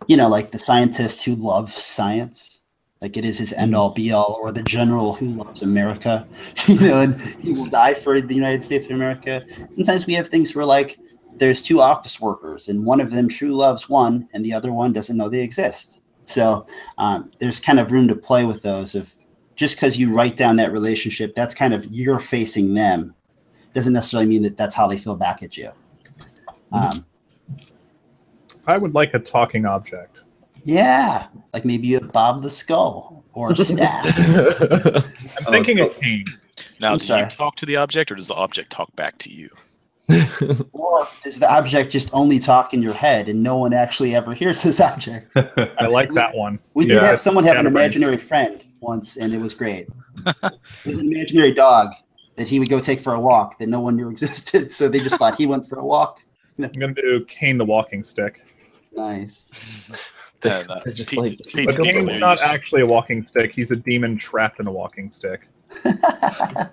like the scientist who loves science. Like it is his end-all, be-all, or the general who loves America, and he will die for the United States of America. Sometimes we have things where, like, there's 2 office workers, and one of them true loves one, and the other one doesn't know they exist. So there's kind of room to play with those. Of just because you write down that relationship, that's kind of you're facing them. Doesn't necessarily mean that that's how they feel back at you.
I would like a talking object.
Yeah, like maybe you have Bob the Skull or a staff.
I'm thinking of Kane.
Now, do you talk to the object, or does the object talk back to you?
Or does the object just only talk in your head and no one actually ever hears this object?
I like that one.
We did have someone have an imaginary friend once, and it was great. It was an imaginary dog that he would go take for a walk that no one knew existed, so they just thought he went for a walk.
I'm going to do Kane the walking stick.
Nice.
But Kane's not actually a walking stick. He's a demon trapped in a walking stick.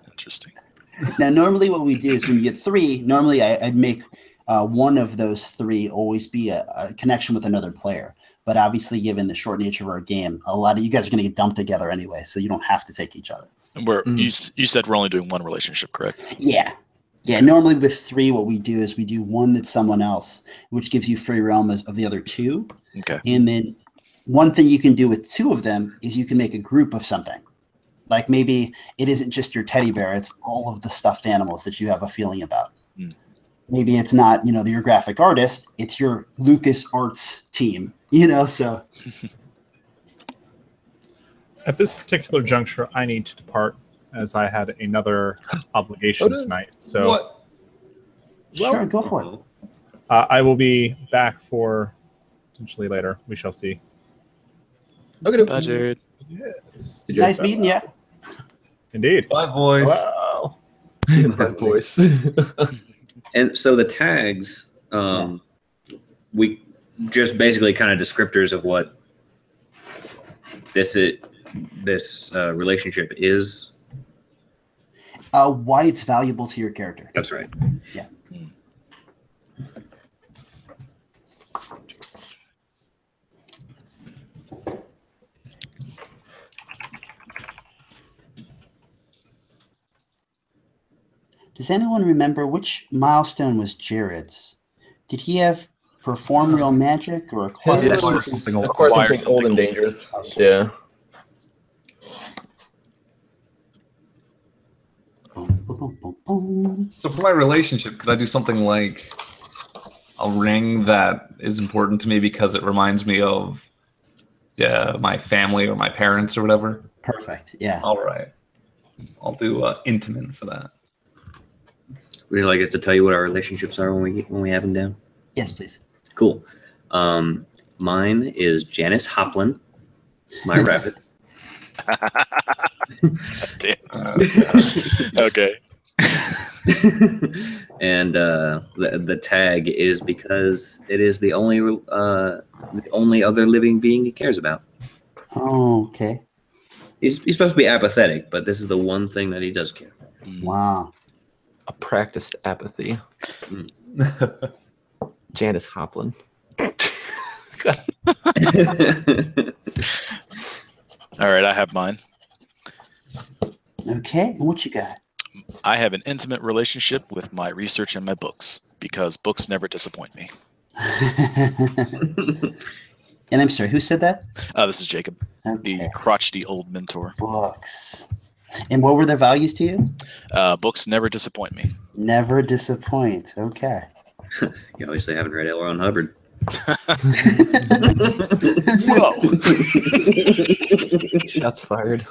Interesting.
Now, normally what we do is when you get 3, normally I'd make one of those 3 always be a connection with another player. But obviously, given the short nature of our game, a lot of you guys are going to get dumped together anyway, so you don't have to take each other.
And you said we're only doing 1 relationship, correct?
Yeah. Yeah, normally with 3, what we do is we do 1 that's someone else, which gives you free realm of the other 2.
Okay.
And then one thing you can do with 2 of them is you can make a group of something. Like maybe it isn't just your teddy bear; it's all of the stuffed animals that you have a feeling about.
Mm.
Maybe it's not, your graphic artist; it's your Lucas Arts team. So.
At this particular juncture, I need to depart as I had another obligation tonight. So,
What?
Sure, go for it.
I will be back for potentially later. We shall see.
Okay.
Bye, Jared.
Yes.
Nice meeting you.
Indeed.
Bye, boys.
Wow.
My voice.
And so the tags, we just basically kind of descriptors of what this relationship is.
Why it's valuable to your character.
That's right.
Yeah. Does anyone remember which milestone was Jared's? Did he have perform real magic or acquire
His
Acquire
was
something old.
acquire
Acquire
something old and
something
dangerous.
Okay.
Yeah.
Boom, boom, boom, boom.
So for my relationship, could I do something like a ring that is important to me because it reminds me of my family or my parents or whatever?
Perfect. Yeah.
All right. I'll do intimate for that.
Would you like us to tell you what our relationships are when we have them down?
Yes, please.
Cool. Mine is Janice Hoplin, my rabbit.
Okay.
And the tag is because it is the only other living being he cares about.
Oh, okay.
He's supposed to be apathetic, but this is the one thing that he does care for.
Wow.
A practiced apathy. Janice Hoplin.
All right, I have mine.
Okay. And what you got?
I have an intimate relationship with my research and my books because books never disappoint me.
And I'm sorry, who said that?
This is Jacob,
Okay.
the crotchety old mentor.
Books. And what were their values to you?
Books never disappoint me.
Never disappoint. Okay.
You obviously haven't read L. Ron Hubbard.
Whoa.
Shots fired.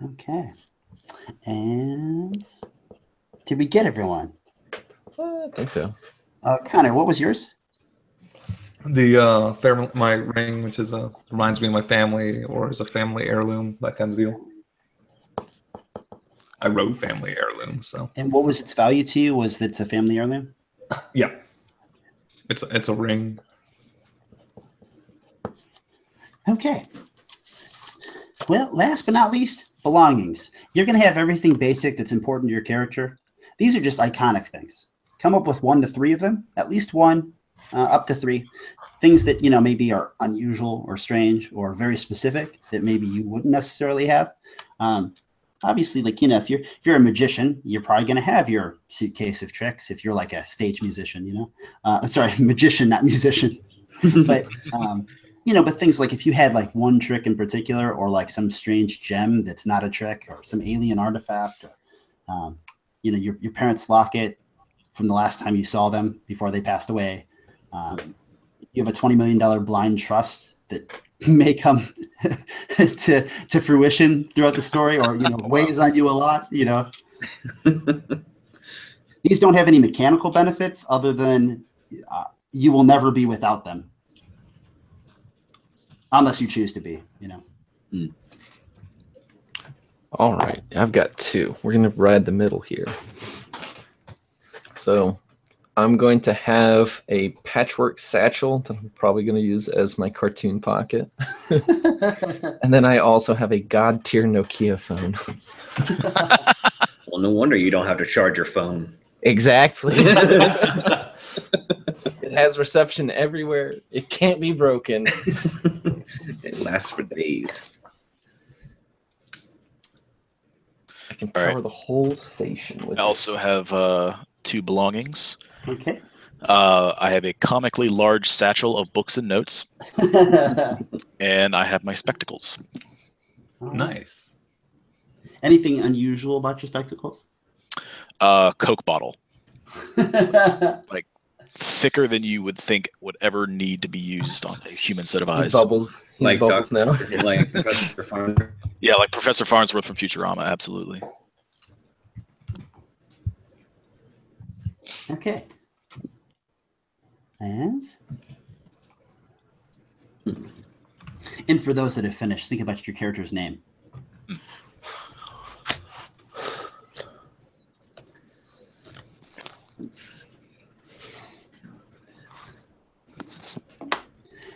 Okay. And did we get everyone?
I think so.
Connor, what was yours?
The my ring, which is reminds me of my family or is a family heirloom, that kind of deal. I wrote family heirloom, so.
And what was its value to you? Was that it's a family heirloom?
Yeah. It's a ring.
Okay. Well, last but not least, belongings. You're going to have everything basic that's important to your character. These are just iconic things. Come up with 1 to 3 of them, at least 1, up to 3. Things that, maybe are unusual or strange or very specific that maybe you wouldn't necessarily have. Obviously, if you're a magician, you're probably going to have your suitcase of tricks. If you're like a stage musician, sorry, magician, not musician. But but things like if you had like one trick in particular, or like some strange gem that's not a trick, or some alien artifact, or your parents' locket from the last time you saw them before they passed away. You have a $20 million blind trust that may come to fruition throughout the story, or weighs on you a lot. These don't have any mechanical benefits other than you will never be without them, unless you choose to be.
All right, I've got 2. We're gonna ride the middle here. So I'm going to have a patchwork satchel that I'm probably going to use as my cartoon pocket. And then I also have a god tier Nokia phone.
Well, no wonder you don't have to charge your phone.
Exactly. It has reception everywhere. It can't be broken.
It lasts for days.
I can power the whole station with
I also have 2 belongings.
Okay.
I have a comically large satchel of books and notes, and I have my spectacles.
Nice.
Anything unusual about your spectacles?
Coke bottle, like thicker than you would think would ever need to be used on a human set of eyes.
Bubbles.
Like
bubbles now.
Like Professor Farnsworth.
Yeah, like Professor Farnsworth from Futurama. Absolutely.
Okay. And for those that have finished, think about your character's name.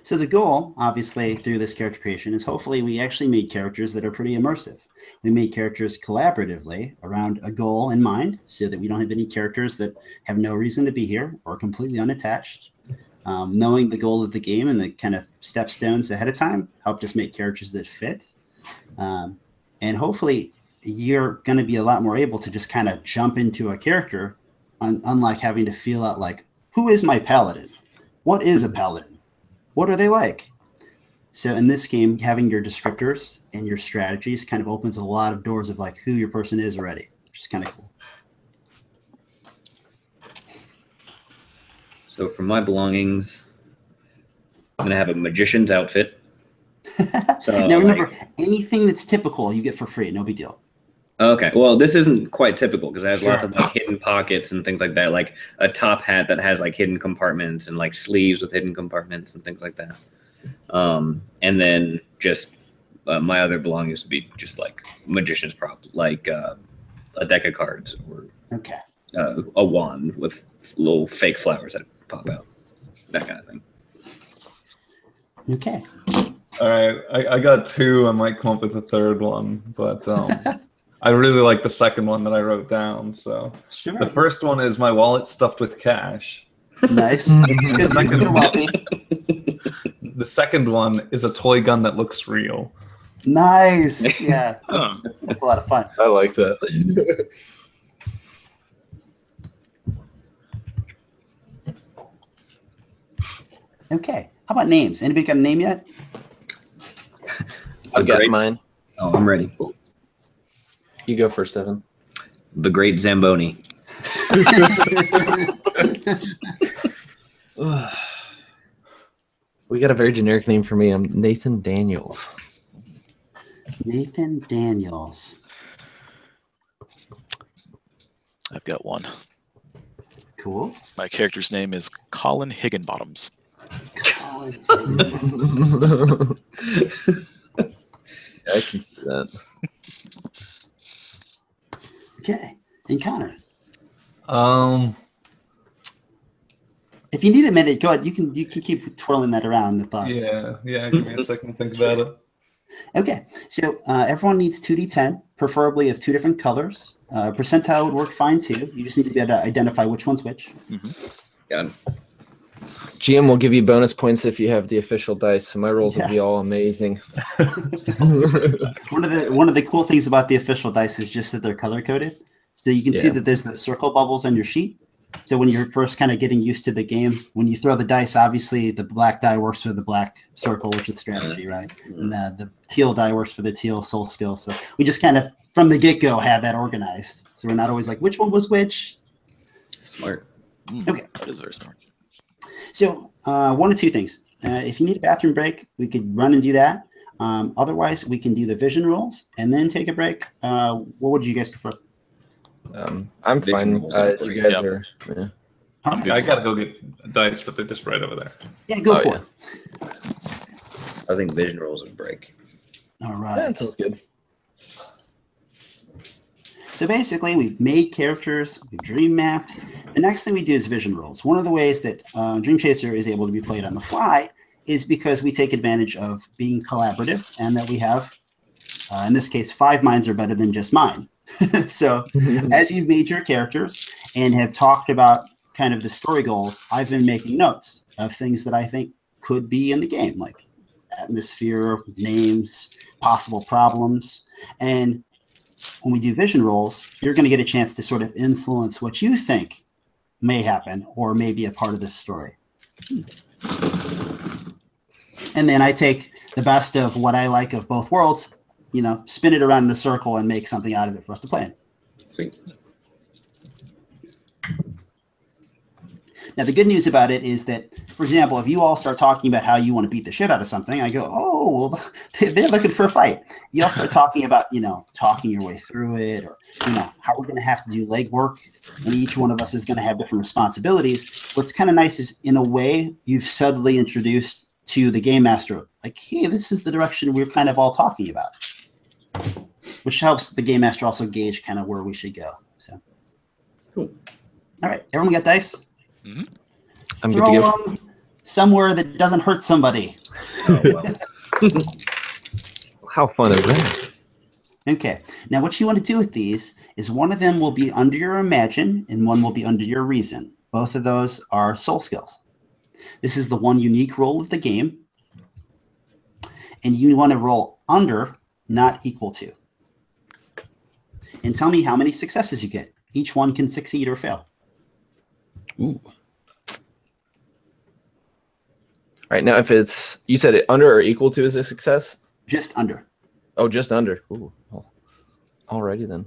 So the goal, obviously, through this character creation is hopefully we actually made characters that are pretty immersive. We made characters collaboratively around a goal in mind so that we don't have any characters that have no reason to be here or completely unattached. Knowing the goal of the game and the kind of stepstones ahead of time helped us make characters that fit. And hopefully you're going to be a lot more able to just kind of jump into a character, unlike having to feel out like, who is my paladin? What is a paladin? What are they like? So in this game, having your descriptors and your strategies kind of opens a lot of doors of like who your person is already, which is kind of cool.
So for my belongings, I'm going to have a magician's outfit. So,
now remember, anything that's typical you get for free, no big deal.
Okay, well, this isn't quite typical because it has lots of like hidden pockets and things like that, like a top hat that has like hidden compartments and like sleeves with hidden compartments and things like that. And then just my other belongings would be just like magician's prop, like a deck of cards or a wand with little fake flowers that pop out, that kind of thing.
Okay.
All right, I got two. I might come up with a third one, but I really like the second one that I wrote down. So the first one is my wallet stuffed with cash.
Nice. Because you're wealthy.
The second one is a toy gun that looks real.
Nice. Yeah. That's a lot of fun.
I like that.
Okay. How about names? Anybody got a name yet?
I've got mine.
Oh, I'm ready.
You go first, Evan.
The Great Zamboni.
We got a very generic name for me. I'm Nathan Daniels.
Nathan Daniels.
I've got one.
Cool.
My character's name is Colin Higginbottoms.
Colin Higginbottoms.
I can see that.
Okay. And Connor.
If
you need a minute, go ahead. You can keep twirling that around the thoughts.
Yeah. Give me a second to think about it.
Okay. So everyone needs 2d10, preferably of two different colors. Percentile would work fine too. You just need to be able to identify which one's which.
Got it.
GM will give you bonus points if you have the official dice, so my rolls will be all amazing.
One of the cool things about the official dice is just that they're color coded. So you can see that there's the circle bubbles on your sheet. So when you're first kind of getting used to the game, when you throw the dice, obviously the black die works for the black circle, which is strategy, right? And the teal die works for the teal soul skill. So we just kind of, from the get-go, have that organized. So we're not always like, which one was which?
Smart.
Okay.
That is very smart.
So one of two things. If you need a bathroom break, we could run and do that. Otherwise, we can do the vision rolls and then take a break. What would you guys prefer?
I'm fine. You guys are. Yeah.
I gotta go get dice, but they're just right over there.
Yeah, go for it.
I think vision rolls and break.
All right.
That sounds good.
So basically, we've made characters, we've dream mapped. The next thing we do is vision rolls. One of the ways that Dream Chaser is able to be played on the fly is because we take advantage of being collaborative and that we have, in this case, 5 minds are better than just mine. So as you've made your characters and have talked about kind of the story goals, I've been making notes of things that I think could be in the game, like atmosphere, names, possible problems. And when we do vision rolls, you're going to get a chance to sort of influence what you think may happen or may be a part of this story. And then I take the best of what I like of both worlds, spin it around in a circle and make something out of it for us to play in.
Sweet.
Now, the good news about it is that, for example, if you all start talking about how you want to beat the shit out of something, I go, oh, well, they're looking for a fight. You all start talking about, talking your way through it, or, how we're going to have to do legwork, and each one of us is going to have different responsibilities. What's kind of nice is, in a way, you've subtly introduced to the game master, like, hey, this is the direction we're kind of all talking about, which helps the game master also gauge kind of where we should go. So,
cool.
All right, everyone got dice?
Mm-hmm.
I'm
Throw
good to go.
them somewhere that doesn't hurt somebody.
Oh, well.
How fun is that?
Okay. Now, what you want to do with these is one of them will be under your imagine and one will be under your reason. Both of those are soul skills. This is the one unique roll of the game. And you want to roll under, not equal to. And tell me how many successes you get. Each one can succeed or fail.
Ooh. All right, now if it's, you said it under or equal to is a success?
Just under.
Oh, just under. Ooh. Alrighty then.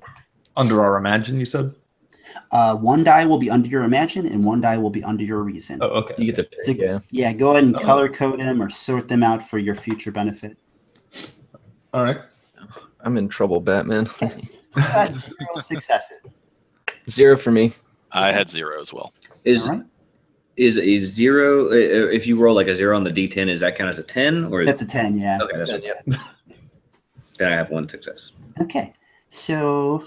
Under our imagine, you said?
One die will be under your imagine and one die will be under your reason.
Oh, okay.
You get to pick,
So,
yeah.
go ahead and color code them or sort them out for your future benefit.
All right.
I'm in trouble, Batman.
Got 0 successes.
0 for me.
I had 0 as well.
Is
All right.
is a 0 if you roll like a 0 on the D10? Is that count as a 10 or?
That's a 10, yeah.
Okay, that's
Yeah.
then I have 1 success.
Okay. So,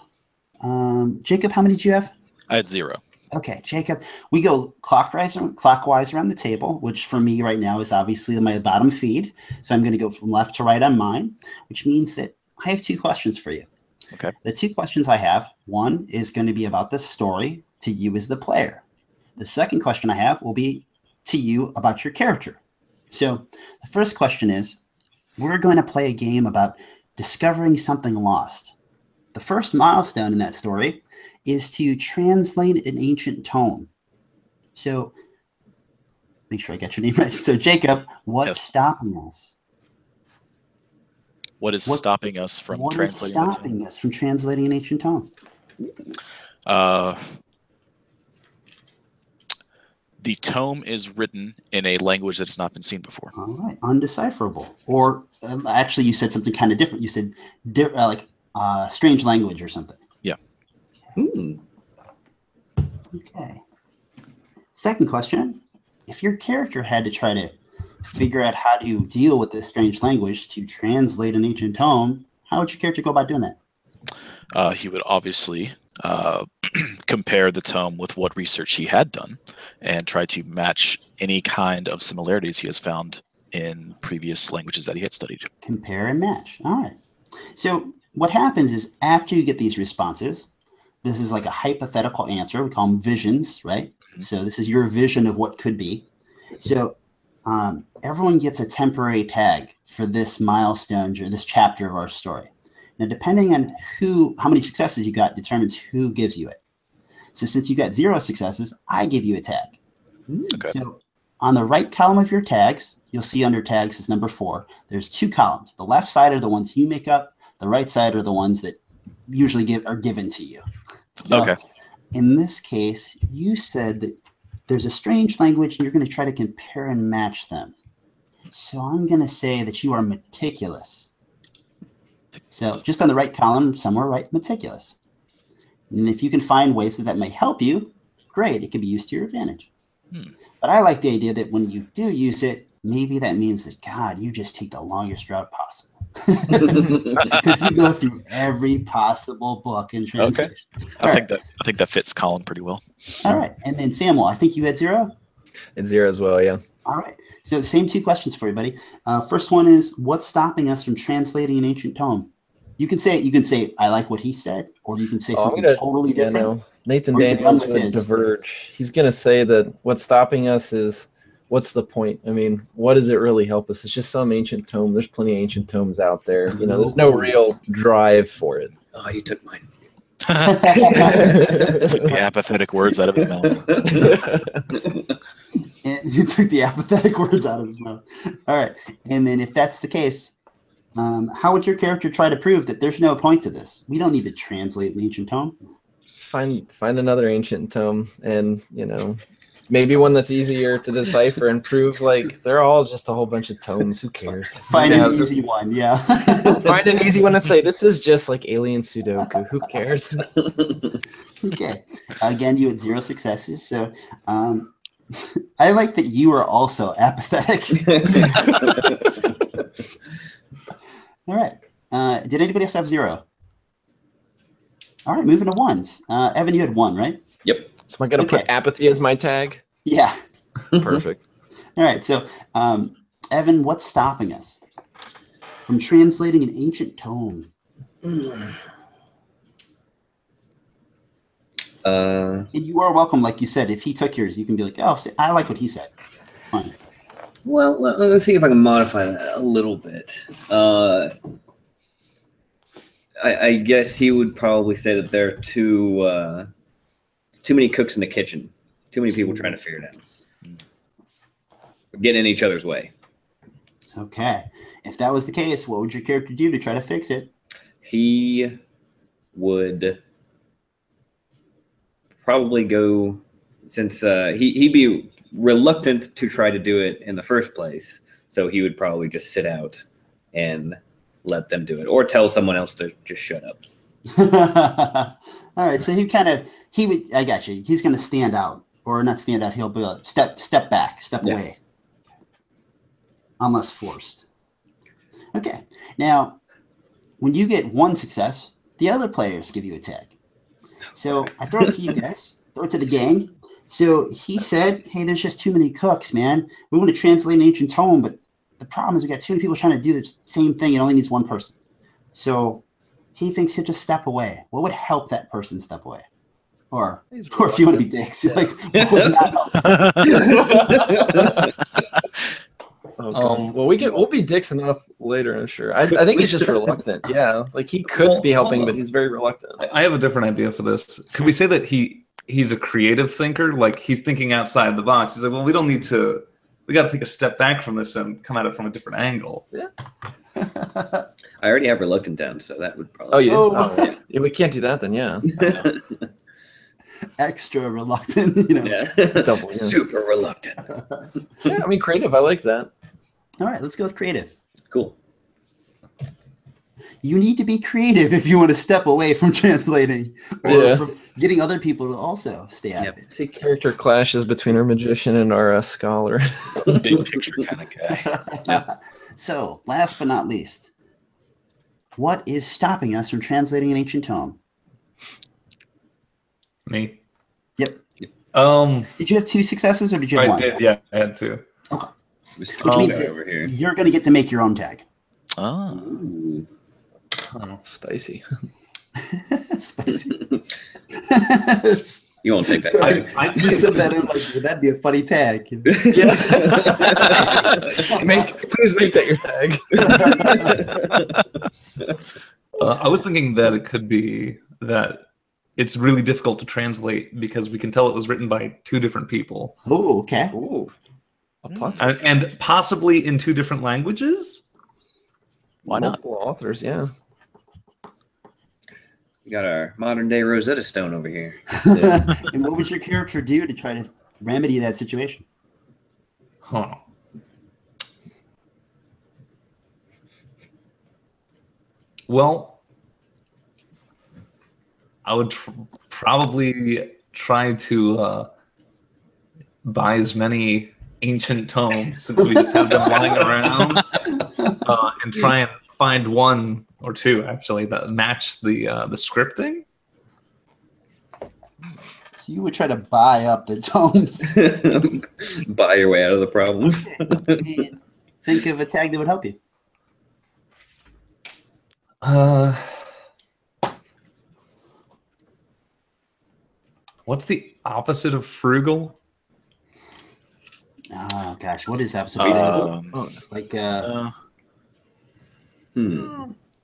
Jacob, how many did you have?
I had 0.
Okay, Jacob, we go clockwise around the table, which for me right now is obviously my bottom feed. So I'm going to go from left to right on mine, which means that I have 2 questions for you.
Okay.
The 2 questions I have, one is going to be about the story to you as the player. The second question I have will be to you about your character. So the first question is, we're going to play a game about discovering something lost. The first milestone in that story is to translate an ancient tome. So make sure I get your name right. So Jacob, what's stopping us?
What is stopping us from translating?
What is stopping us from translating an ancient tome?
The tome is written in a language that has not been seen before.
All right, undecipherable. Or actually, you said something kind of different. You said strange language or something.
Yeah.
Okay. Second question: if your character had to try to figure out how to deal with this strange language to translate an ancient tome, how would your character go about doing that?
He would obviously compare the tome with what research he had done and try to match any kind of similarities he has found in previous languages that he had studied.
Compare and match. All right. So what happens is after you get these responses, this is like a hypothetical answer. We call them visions, right? Mm-hmm. So this is your vision of what could be. So everyone gets a temporary tag for this milestone or this chapter of our story. Now, depending on how many successes you got determines who gives you it. So since you got 0 successes, I give you a tag.
Okay.
So on the right column of your tags, you'll see under tags is number 4. There's 2 columns. The left side are the ones you make up. The right side are the ones that usually are given to you. So
okay.
In this case, you said that there's a strange language and you're going to try to compare and match them. So I'm going to say that you are meticulous. So just on the right column, somewhere right, meticulous. And if you can find ways that may help you, great. It can be used to your advantage. But I like the idea that when you do use it, maybe that means that, God, you just take the longest route possible. Because you go through every possible book in translation.
Okay. I think that fits Colin pretty well.
All right. And then Samwell, I think you had 0?
It's 0 as well, yeah.
All right. So same 2 questions for you, buddy. First one is, what's stopping us from translating an ancient tome? You can say, I like what he said, or you can say something totally different.
No. Nathan Daniels would diverge. He's going to say that what's stopping us is, what's the point? I mean, what does it really help us? It's just some ancient tome. There's plenty of ancient tomes out there. There's no real drive for it.
Oh, you took mine.
Took the apathetic words out of his mouth.
And he took the apathetic words out of his mouth. All right. And then if that's the case, how would your character try to prove that there's no point to this? We don't need to translate an ancient tome.
Find another ancient tome, and maybe one that's easier to decipher and prove like they're all just a whole bunch of tomes. Who cares?
Find an easy one, yeah.
Find an easy one and say this is just like alien Sudoku. Who cares?
Okay. Again, you had 0 successes, so I like that you are also apathetic. All right. Did anybody else have 0? All right, moving to 1s. Evan, you had 1, right?
Yep.
So am I gonna put apathy as my tag?
Yeah.
Perfect.
All right. So, Evan, what's stopping us from translating an ancient tome? And you are welcome, like you said. If he took yours, you can be like, "Oh, I like what he said." Fine.
Well, let me see if I can modify that a little bit. I guess he would probably say that there are too many cooks in the kitchen. Too many people trying to figure it out. Get in each other's way.
Okay. If that was the case, what would your character do to try to fix it?
He would probably go, since he'd be reluctant to try to do it in the first place, so he would probably just sit out and let them do it, or tell someone else to just shut up.
All right, so I got you. He's going to stand out, or not stand out. He'll be like, step back, step away, unless forced. Okay. Now, when you get 1 success, the other players give you a tag. So I throw it to you guys, throw it to the gang. So he said, "Hey, there's just too many cooks, man. We want to translate an ancient tome, but the problem is we got too many people trying to do the same thing. It only needs 1 person." So he thinks he'll just step away. What would help that person step away? Or if you want to be dicks, like, what would not help?
Well, we'll be dicks enough later, I'm sure. I think he's just reluctant. Yeah, like he could be helping, but he's very reluctant.
I have a different idea for this. Could we say that he's a creative thinker? Like he's thinking outside the box. He's like, well, we don't need to. We got to take a step back from this and come at it from a different angle.
Yeah.
I already have reluctant down, so that would probably.
Oh, you? Oh, yeah. We can't do that then. Yeah.
Extra reluctant,
Yeah.
Double, yeah.
Super reluctant.
Yeah, I mean creative. I like that.
All right, let's go with creative.
Cool.
You need to be creative if you want to step away from translating, or from getting other people to also stay out of it.
See character clashes between our magician and our scholar.
Big picture kind of guy.
So, last but not least, what is stopping us from translating an ancient tome?
Me.
Yep.
Did
you have 2 successes, or did you have 1?
did, yeah, I had 2.
Okay.
Which means over here.
You're going to get to make your own tag.
Oh.
Ooh.
Oh, spicy.
Spicy.
You won't take that.
Sorry, I just said that in like, that'd be a funny tag.
Yeah. Please make that your tag.
I was thinking that it could be that it's really difficult to translate because we can tell it was written by 2 different people.
Oh, okay.
Ooh.
And possibly in 2 different languages?
Why not?
Multiple authors, yeah.
We got our modern day Rosetta Stone over here.
And what would your character do to try to remedy that situation?
Huh. Well, I would probably try to buy as many ancient tomes, since we just have them lying around, and try and find 1 or 2 actually that match the scripting.
So you would try to buy up the tomes.
Buy your way out of the problems.
Think of a tag that would help you.
What's the opposite of frugal?
Oh gosh, what is that? So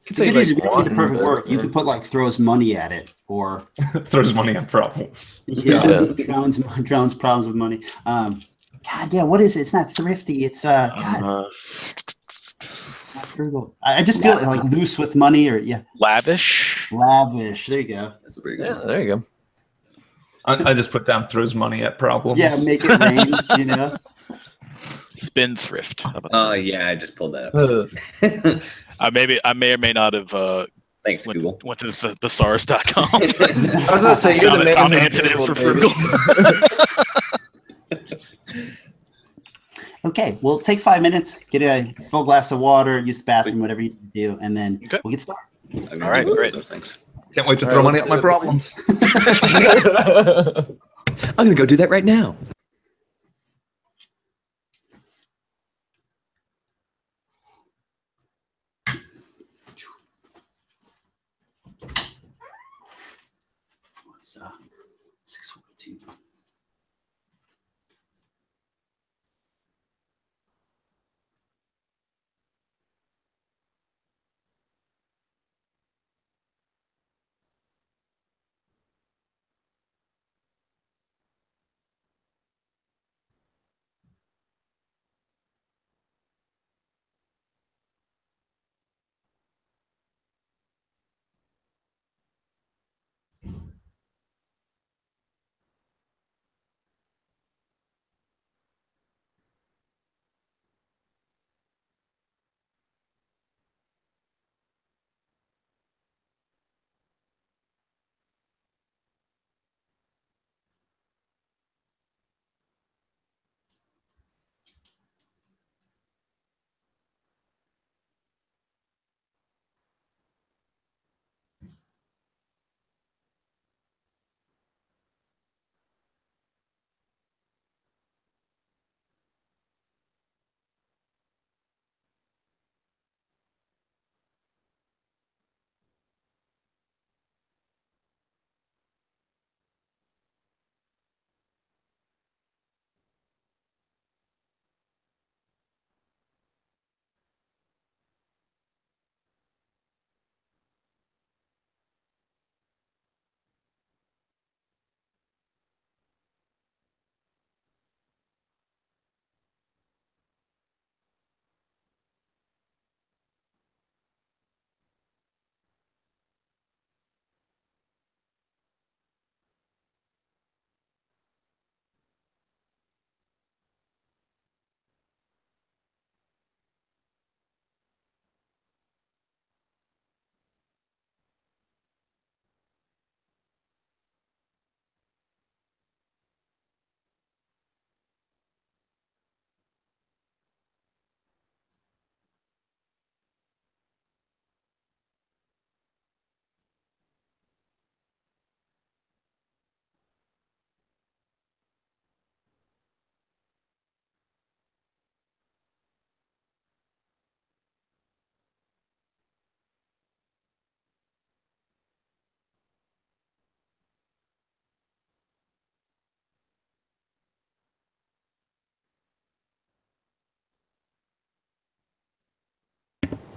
could
The
say
good news
like
is we don't need the
wanton,
perfect
but,
word. You
yeah.
could put like throws money at it, or
Throws money at problems.
yeah, drowns problems with money. God, yeah. What is it? It's not thrifty. It's God, not frugal. I just feel like loose with money, or
Lavish.
lavish. There you go.
That's a pretty good
Yeah,
one.
there you go.
I just put down throws money at problems.
Yeah, make it rain. You know.
Spendthrift. How about that?
Yeah, I just pulled that up. Too.
I may or may not have
Thanks, Google.
went to the thesaurus.com.
I was gonna say you're the man
found
who
antonyms for
Googled,
frugal.
Okay, we'll take 5 minutes, get a full glass of water, use the bathroom, whatever you do, and then we'll get started.
I'm
All right,
Google
great.
Those things.
Can't wait to
All
throw
right,
money
let's
at my
do it.
problems.
I'm gonna go do that right now.
What's 6:42?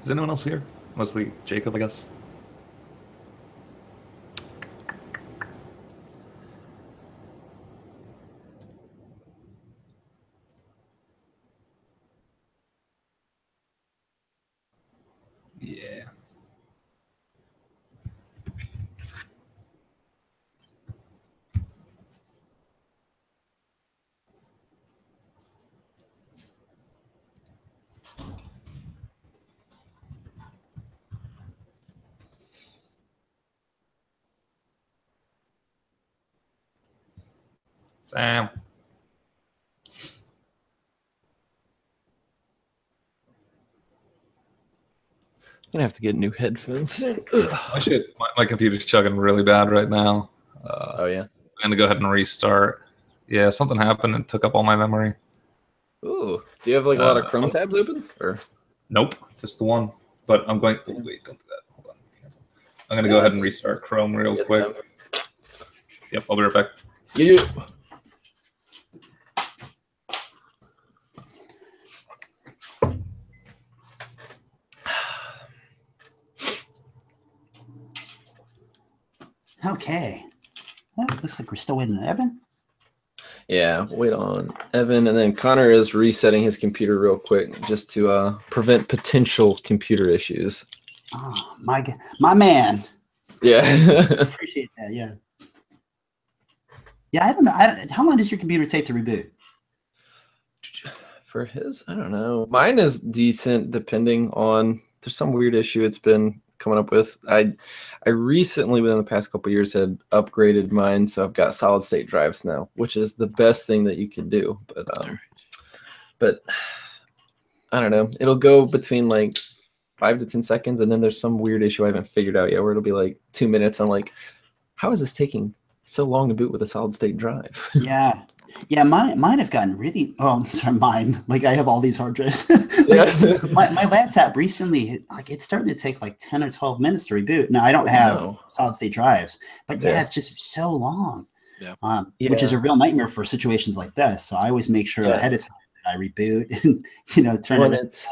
Is anyone else here? Mostly Jacob, I guess. Yeah. Sam.
I'm gonna have to get new headphones soon.
My computer's chugging really bad right now.
Oh yeah.
I'm gonna go ahead and restart. Yeah, something happened and took up all my memory.
Ooh. Do you have like a lot of Chrome tabs open? Or
Nope, just the one. But I'm going. Oh, wait, don't do that. Hold on. Cancel. I'm gonna go ahead and restart Chrome real quick. Yep, I'll be right back.
Yeah.
Okay. Well, looks like we're still waiting on Evan.
Yeah, wait on Evan, and then Connor is resetting his computer real quick just to prevent potential computer issues.
Oh, my man.
Yeah.
Appreciate that. Yeah. Yeah, I don't know. How long does your computer take to reboot?
For his, I don't know. Mine is decent, depending on. There's some weird issue it's been coming up with. I recently, within the past couple of years, had upgraded mine, so I've got solid state drives now, which is the best thing that you can do. But I don't know. It'll go between like 5 to 10 seconds, and then there's some weird issue I haven't figured out yet, where it'll be like 2 minutes. I'm like, how is this taking so long to boot with a solid state drive?
Yeah, mine have gotten really. Oh, I'm sorry, mine. Like I have all these hard drives.
Yeah.
my laptop recently, like it's starting to take like 10 or 12 minutes to reboot. Now I don't have solid state drives, but yeah, it's just so long.
Yeah.
Which is a real nightmare for situations like this. So I always make sure ahead of time that I reboot and turn it.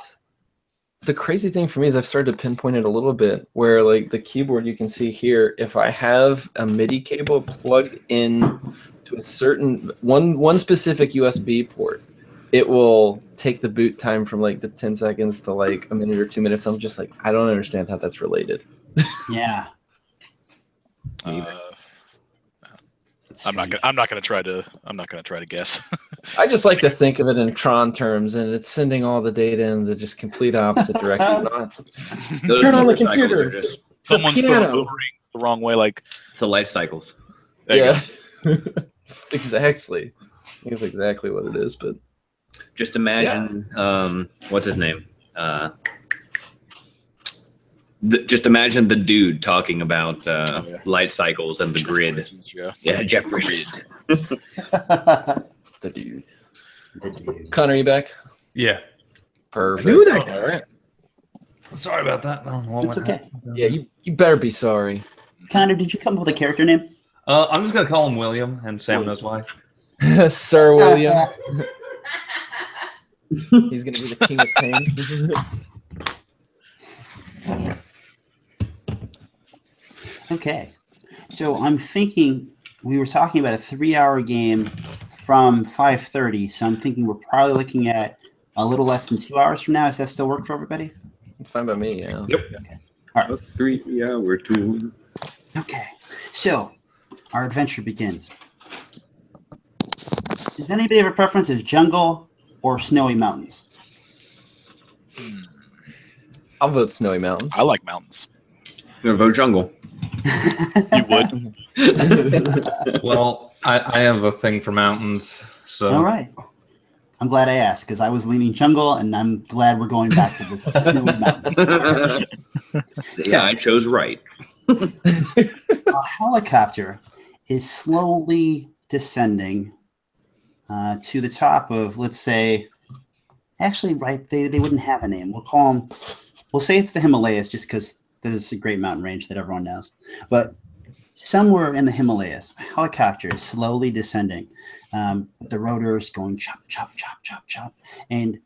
The crazy thing for me is I've started to pinpoint it a little bit, where like the keyboard, you can see here, if I have a MIDI cable plugged in to a certain one specific USB port, it will take the boot time from like the 10 seconds to like a minute or 2 minutes. I'm just like, I don't understand how that's related.
I'm not gonna try to guess.
I just like to think of it in Tron terms, and it's sending all the data in the just complete opposite direction. Turn on the computer.
Someone's still moving the wrong way. Like
it's the life cycles.
Exactly. That's exactly what it is. But
just imagine, what's his name? Just imagine the dude talking about light cycles and the grid. Yeah, Jeff Bridges.
The dude. Connor, are you back?
Yeah.
Perfect.
I knew that guy.
All right.
Sorry about that.
It's okay.
Yeah, you better be sorry.
Connor, did you come up with a character name?
I'm just gonna call him William, and Sam knows why.
Sir William. He's gonna be the king of pain.
Okay, so I'm thinking we were talking about a 3-hour game from 5:30, so I'm thinking we're probably looking at a little less than 2 hours from now. Does that still work for everybody?
It's fine by me, yeah.
Yep.
Okay. All right.
A 3-hour tour.
Okay, so our adventure begins. Does anybody have a preference of jungle or snowy mountains?
I'll vote snowy mountains.
I like mountains.
You're gonna vote jungle.
You would?
Well, I have a thing for mountains, so.
All right. I'm glad I asked because I was leaning jungle, and I'm glad we're going back to the snowy mountains.
Yeah, I chose right.
A helicopter is slowly descending to the top of, let's say, actually, right, they wouldn't have a name. We'll say it's the Himalayas just because there's a great mountain range that everyone knows. But somewhere in the Himalayas, a helicopter is slowly descending with the rotors going chop, chop, chop, chop, chop. And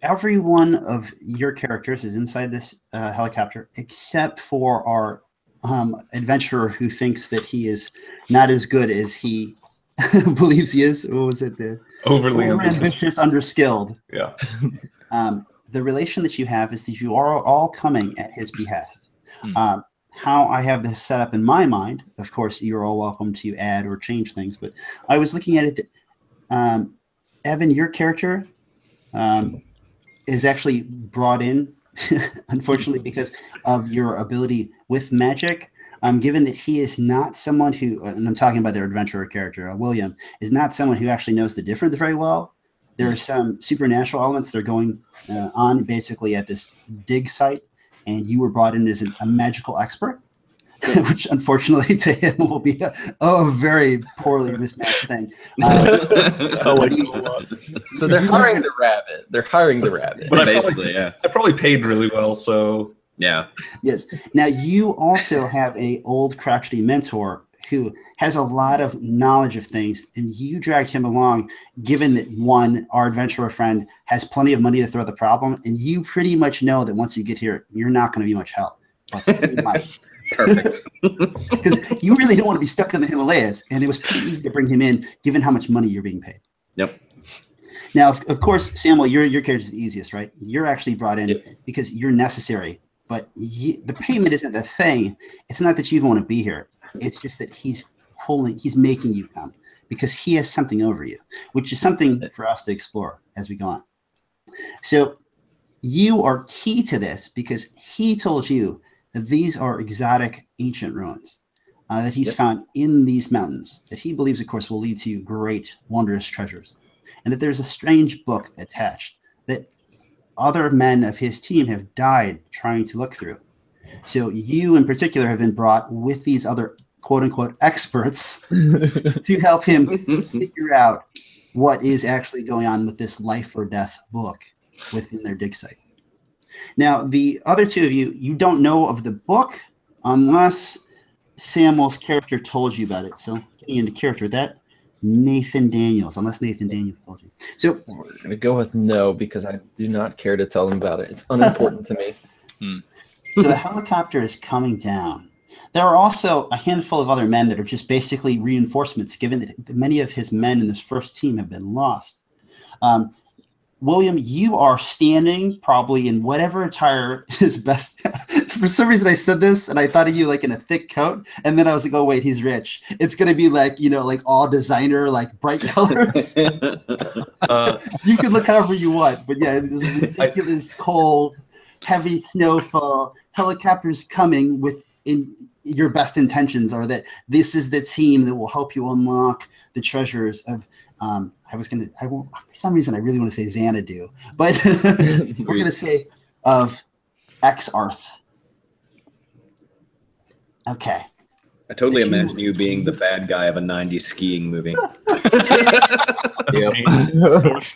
every one of your characters is inside this helicopter except for our adventurer who thinks that he is not as good as he believes he is. What was it? The
Overly
ambitious, underskilled.
Yeah.
The relation that you have is that you are all coming at his behest. How I have this set up in my mind, of course, you're all welcome to add or change things, but I was looking at it. Evan, your character is actually brought in, unfortunately, because of your ability with magic. Given that he is not someone who, and I'm talking about their adventurer character, William, is not someone who actually knows the difference very well. There are some supernatural elements that are going on basically at this dig site, and you were brought in as a magical expert, which unfortunately to him will be a very poorly mismatched thing.
I like it a lot.
So they're hiring the rabbit.
But
I
probably paid really well, so.
Yeah.
Yes. Now you also have a old crotchety mentor who has a lot of knowledge of things, and you dragged him along, given that one, our adventurer friend has plenty of money to throw at the problem, and you pretty much know that once you get here, you're not going to be much help.
Perfect.
Because you really don't want to be stuck in the Himalayas, and it was pretty easy to bring him in, given how much money you're being paid.
Yep.
Now, of course, Samwell, your character is the easiest, right? You're actually brought in because you're necessary, but the payment isn't the thing. It's not that you even want to be here. It's just that he's making you come because he has something over you, which is something for us to explore as we go on. So you are key to this because he told you that these are exotic ancient ruins that he's found in these mountains that he believes, of course, will lead to great, wondrous treasures. And that there's a strange book attached that other men of his team have died trying to look through. So you in particular have been brought with these other quote-unquote experts to help him figure out what is actually going on with this life or death book within their dig site. Now, the other two of you don't know of the book unless Samwell's character told you about it. So getting into character, that Nathan Daniels, unless Nathan Daniels told you. So
we're going to go with no because I do not care to tell them about it. It's unimportant to me.
So the helicopter is coming down. There are also a handful of other men that are just basically reinforcements, given that many of his men in this first team have been lost. William, you are standing probably in whatever attire is best. For some reason, I said this, and I thought of you like in a thick coat, and then I was like, "Oh wait, he's rich. It's gonna be like like all designer, like bright colors." You can look however you want, but yeah, it's ridiculous, cold, heavy snowfall. Helicopters coming in your best intentions are that this is the team that will help you unlock the treasures of. For some reason, I really want to say Xanadu, but we're going to say of Exarth. Okay.
I totally imagine you being the bad guy of a 90s skiing movie.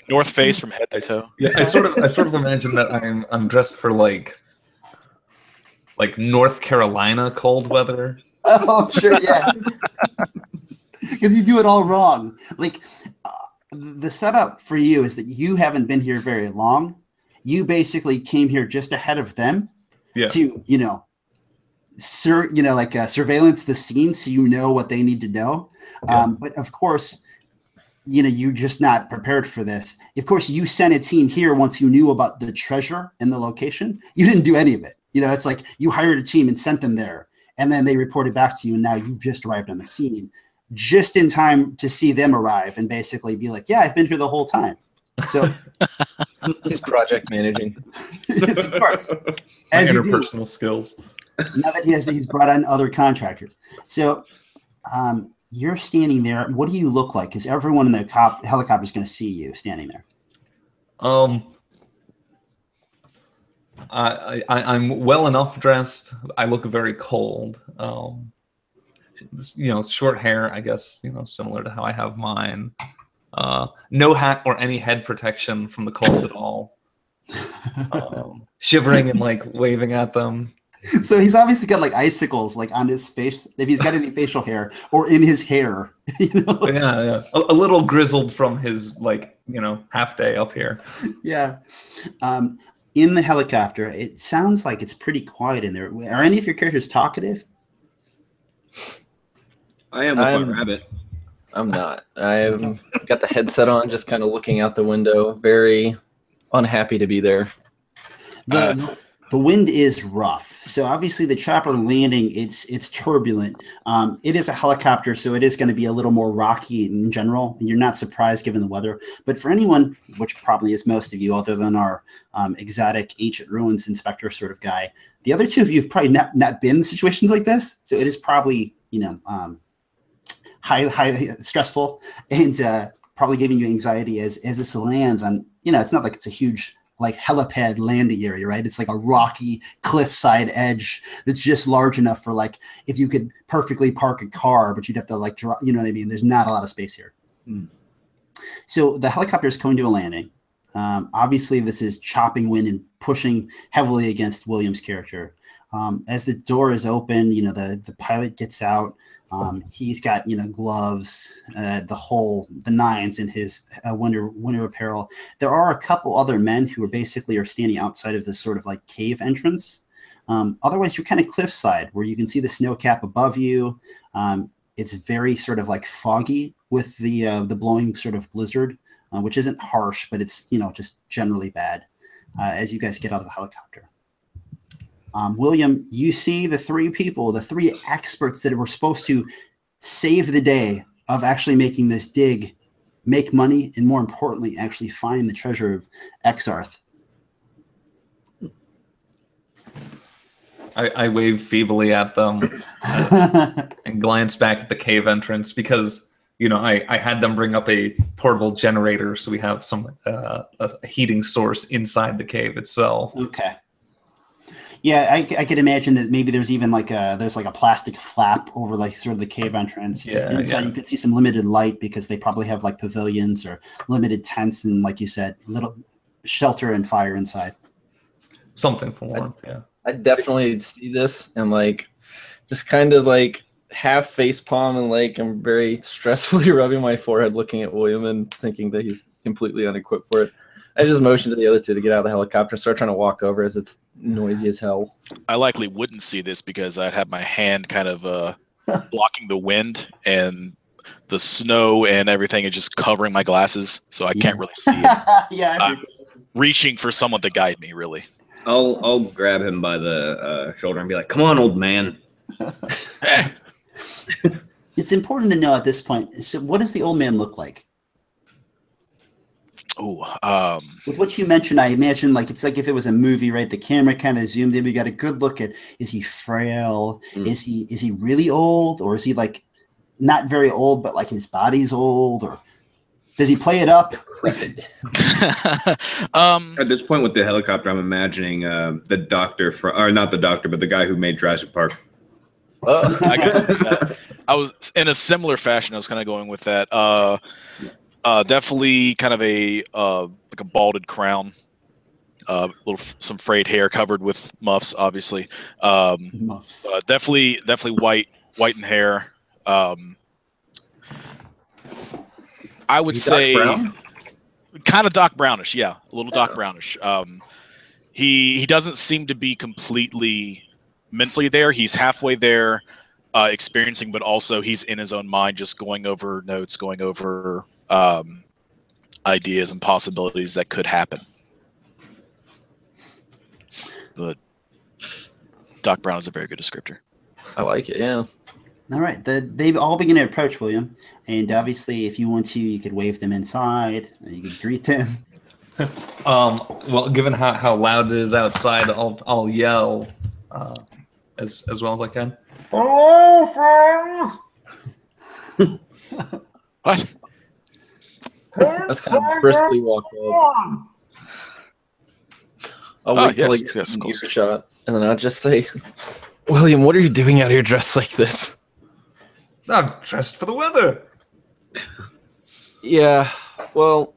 North Face from head to toe.
Yeah, I sort of imagine that I'm dressed for like North Carolina cold weather.
Oh, sure, yeah. Because you do it all wrong. Like the setup for you is that you haven't been here very long. You basically came here just ahead of them to, surveillance the scene so you know what they need to know. But of course, you're just not prepared for this. Of course, you sent a team here once you knew about the treasure and the location. You didn't do any of it. It's like you hired a team and sent them there, and then they reported back to you, and now you just arrived on the scene. Just in time to see them arrive and basically be like, yeah, I've been here the whole time. So
he's project managing.
Yes, of course.
As interpersonal skills.
Now that he's brought on other contractors. So you're standing there. What do you look like? Because everyone in the helicopter is going to see you standing there.
I'm well enough dressed. I look very cold. Short hair, I guess, similar to how I have mine. No hat or any head protection from the cold at all. Shivering and waving at them.
So he's obviously got icicles on his face, if he's got any facial hair or in his hair.
Yeah. A little grizzled from his half day up here.
Yeah. In the helicopter, it sounds like it's pretty quiet in there. Are any of your characters talkative?
I am with my rabbit.
I'm not. I've got the headset on, just kind of looking out the window, very unhappy to be there.
The wind is rough. So obviously the chopper landing, it's turbulent. It is a helicopter, so it is going to be a little more rocky in general. And you're not surprised given the weather. But for anyone, which probably is most of you, other than our exotic ancient ruins inspector sort of guy, the other two of you have probably not been in situations like this. So it is probably, high stressful and probably giving you anxiety as this lands on, it's not like it's a huge helipad landing area, right? It's like a rocky cliffside edge that's just large enough for if you could perfectly park a car, but you'd have to draw, you know what I mean? There's not a lot of space here. So the helicopter is coming to a landing. Obviously this is chopping wind and pushing heavily against William's character. As the door is open, the pilot gets out. He's got gloves, the nines in his winter apparel. There are a couple other men who are standing outside of this sort of cave entrance. Otherwise, you're kind of cliffside where you can see the snow cap above you. It's very sort of like foggy with the blowing sort of blizzard, which isn't harsh, but it's just generally bad as you guys get out of the helicopter. William, you see the three experts that were supposed to save the day of actually making this dig, make money, and more importantly, actually find the treasure of Exarth.
I wave feebly at them and glance back at the cave entrance because, I had them bring up a portable generator so we have some a heating source inside the cave itself.
Okay. Yeah, I could imagine that maybe there's even there's a plastic flap over sort of the cave entrance.
Yeah,
inside you could see some limited light because they probably have pavilions or limited tents and, like you said, little shelter and fire inside.
Something for warmth, yeah.
I definitely see this and just kind of half face palm and I'm very stressfully rubbing my forehead looking at William and thinking that he's completely unequipped for it. I just motioned to the other two to get out of the helicopter and start trying to walk over as it's noisy as hell.
I likely wouldn't see this because I'd have my hand kind of blocking the wind, and the snow and everything is just covering my glasses, so I can't really see it.
Yeah,
reaching for someone to guide me, really.
I'll grab him by the shoulder and be like, "Come on, old man."
It's important to know at this point. So, what does the old man look like?
Oh,
with what you mentioned, I imagine it's like if it was a movie, right? The camera kind of zoomed in. We got a good look at: is he frail? Is he really old, or is he not very old, but his body's old, or does he play it up?
At this point with the helicopter, I'm imagining the doctor or not the doctor, but the guy who made Jurassic Park.
I was in a similar fashion. I was kind of going with that. Definitely kind of a balded crown, some frayed hair covered with muffs, obviously.
Muffs.
Definitely white in hair. I would say kind of dark brownish, yeah, a little dark brownish. He doesn't seem to be completely mentally there. He's halfway there, experiencing, but also he's in his own mind, just going over notes, going over ideas and possibilities that could happen. But Doc Brown is a very good descriptor.
I like it, yeah.
All right. They all begin to approach William. And obviously, if you want to, you could wave them inside. You could greet them.
Well, given how loud it is outside, I'll yell as well as I can. Hello, friends!
What?
Let's kind of briskly walk up. I'll wait till
yes, of course.
Earshot, and then I'll just say, William, what are you doing out here dressed like this?
I'm dressed for the weather.
Yeah, well,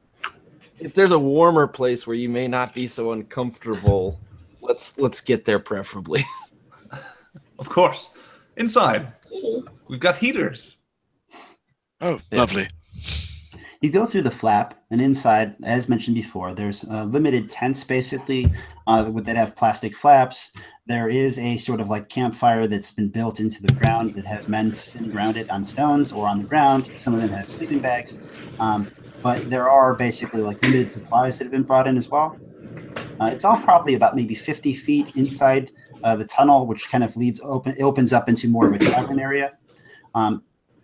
if there's a warmer place where you may not be so uncomfortable, let's get there preferably.
Of course. Inside. We've got heaters.
Oh, lovely.
You go through the flap, and inside, as mentioned before, there's limited tents, basically, that have plastic flaps. There is a sort of campfire that's been built into the ground that has men sitting around it on stones or on the ground. Some of them have sleeping bags. But there are basically limited supplies that have been brought in as well. It's all probably about maybe 50 feet inside the tunnel, which kind of opens up into more of a cavern area.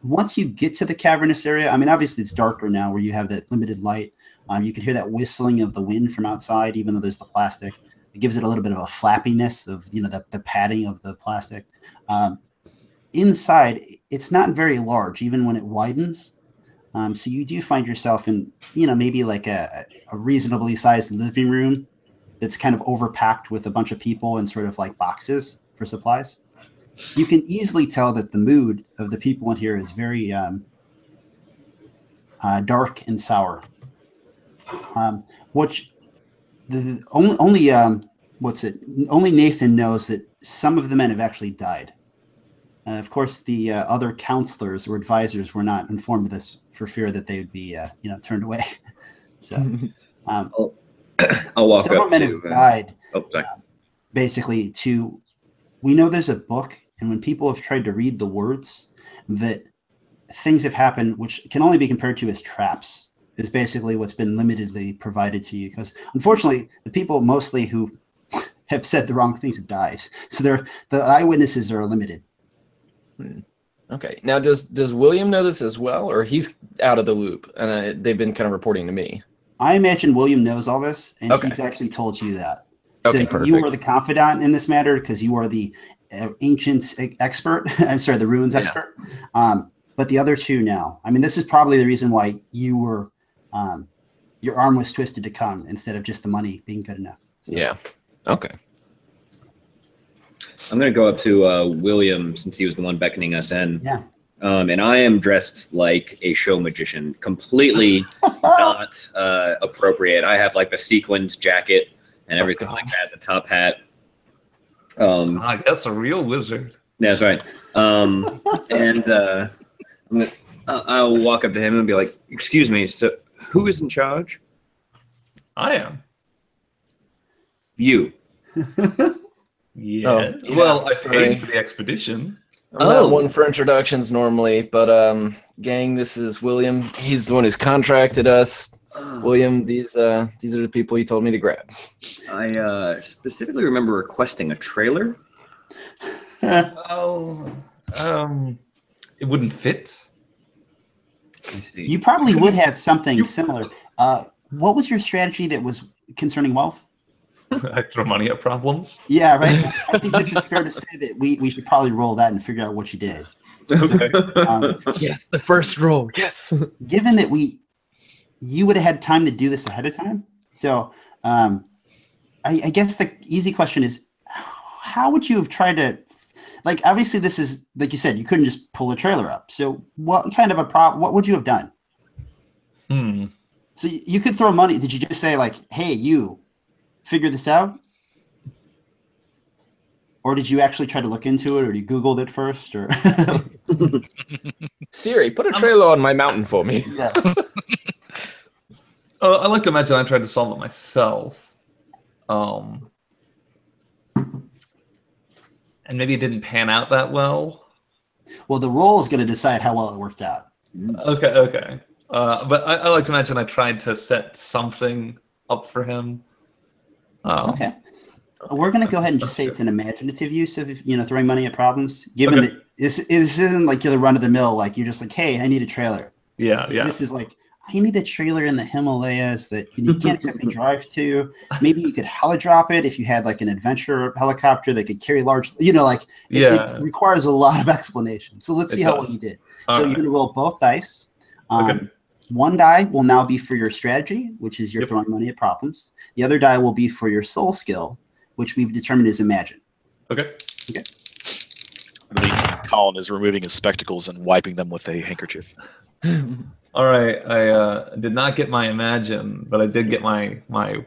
Once you get to the cavernous area, obviously it's darker now where you have that limited light. You can hear that whistling of the wind from outside, even though there's the plastic. It gives it a little bit of a flappiness of, the padding of the plastic. Inside, it's not very large, even when it widens. So you do find yourself in, maybe a reasonably sized living room that's kind of overpacked with a bunch of people and sort of boxes for supplies. You can easily tell that the mood of the people in here is very dark and sour. Only Nathan knows that some of the men have actually died. Of course, the other counselors or advisors were not informed of this for fear that they would be, turned away. So,
I'll walk
several
up
men
to,
have died.
Oh, sorry.
Basically, to we know there's a book, and when people have tried to read the words, that things have happened which can only be compared to as traps, is basically what's been limitedly provided to you. Because unfortunately, the people mostly who have said the wrong things have died. So the eyewitnesses are limited.
Okay. Now, does William know this as well, or he's out of the loop, and they've been kind of reporting to me?
I imagine William knows all this, and
Okay.
he's actually told you that.
Okay,
So
perfect.
you are the confidant in this matter because you are the ancient expert. I'm sorry, the ruins expert. But the other two know. I mean, this is probably the reason why you were, your arm was twisted to come instead of just the money being good enough. So.
Yeah. Okay.
I'm going to go up to William since he was the one beckoning us in.
Yeah.
And I am dressed like a show magician, completely not appropriate. I have like the sequins jacket and everything like that, the top hat.
I guess a real wizard.
Yeah, that's right. And I'll walk up to him and be like, "Excuse me, so who is in charge?"
I am.
You.
Yeah.
Oh, yeah,
Well, I
sorry.
paid for the expedition.
I'm not one for introductions normally, but gang, this is William. He's the one who's contracted us. William, these are the people he told me to grab.
I specifically remember requesting a trailer.
Oh, it wouldn't fit.
I see.
You probably would have something similar. What was your strategy that was concerning wealth?
I throw money at problems.
Yeah, right. I think this is fair to say that we should probably roll that and figure out what you did.
Okay.
Yes, the first roll. Yes.
Given that you would have had time to do this ahead of time, so I guess the easy question is, how would you have tried to, like, obviously this is, like you said, you couldn't just pull a trailer up. So what kind of what would you have done? So you could throw money. Did you just say like, hey, you figure this out? Or did you actually try to look into it, or you Googled it first, or
Siri, put a trailer on my mountain for me.
yeah.
I like to imagine I tried to solve it myself. And maybe it didn't pan out that well.
Well, the roll is going to decide how well it worked out.
Okay. But I like to imagine I tried to set something up for him.
Okay. We're going to go ahead and just say it's an imaginative use of, throwing money at problems, given that this isn't like you're the run of the mill. Like you're just like, hey, I need a trailer.
Yeah.
This is like, I need a trailer in the Himalayas that you can't exactly drive to. Maybe you could helidrop it if you had like an adventure helicopter that could carry large, it requires a lot of explanation. So let's see how well you did. So you're going to roll both dice. One die will now be for your strategy, which is you're throwing money at problems. The other die will be for your soul skill, which we've determined is imagine.
Okay.
Colin is removing his spectacles and wiping them with a handkerchief.
All right. I did not get my imagine, but I did get my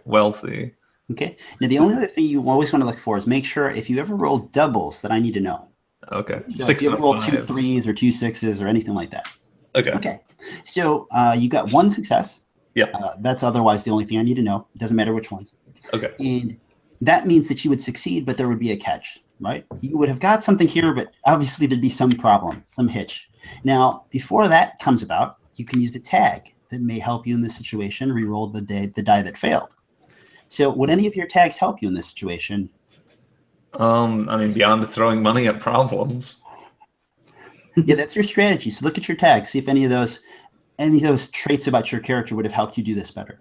wealthy.
Okay. Now, the only other thing you always want to look for is make sure if you ever roll doubles that I need to know.
Okay.
So
6
if you
and
roll
5s.
2 3s or 2 6s or anything like that.
Okay.
So you got one success.
Yeah.
That's otherwise the only thing I need to know. It doesn't matter which ones.
Okay.
And that means that you would succeed, but there would be a catch, right? You would have got something here, but obviously there'd be some problem, some hitch. Now, before that comes about, you can use the tag that may help you in this situation. Reroll the die that failed. So would any of your tags help you in this situation?
Beyond throwing money at problems.
Yeah, that's your strategy. So look at your tags. See if any of those traits about your character would have helped you do this better.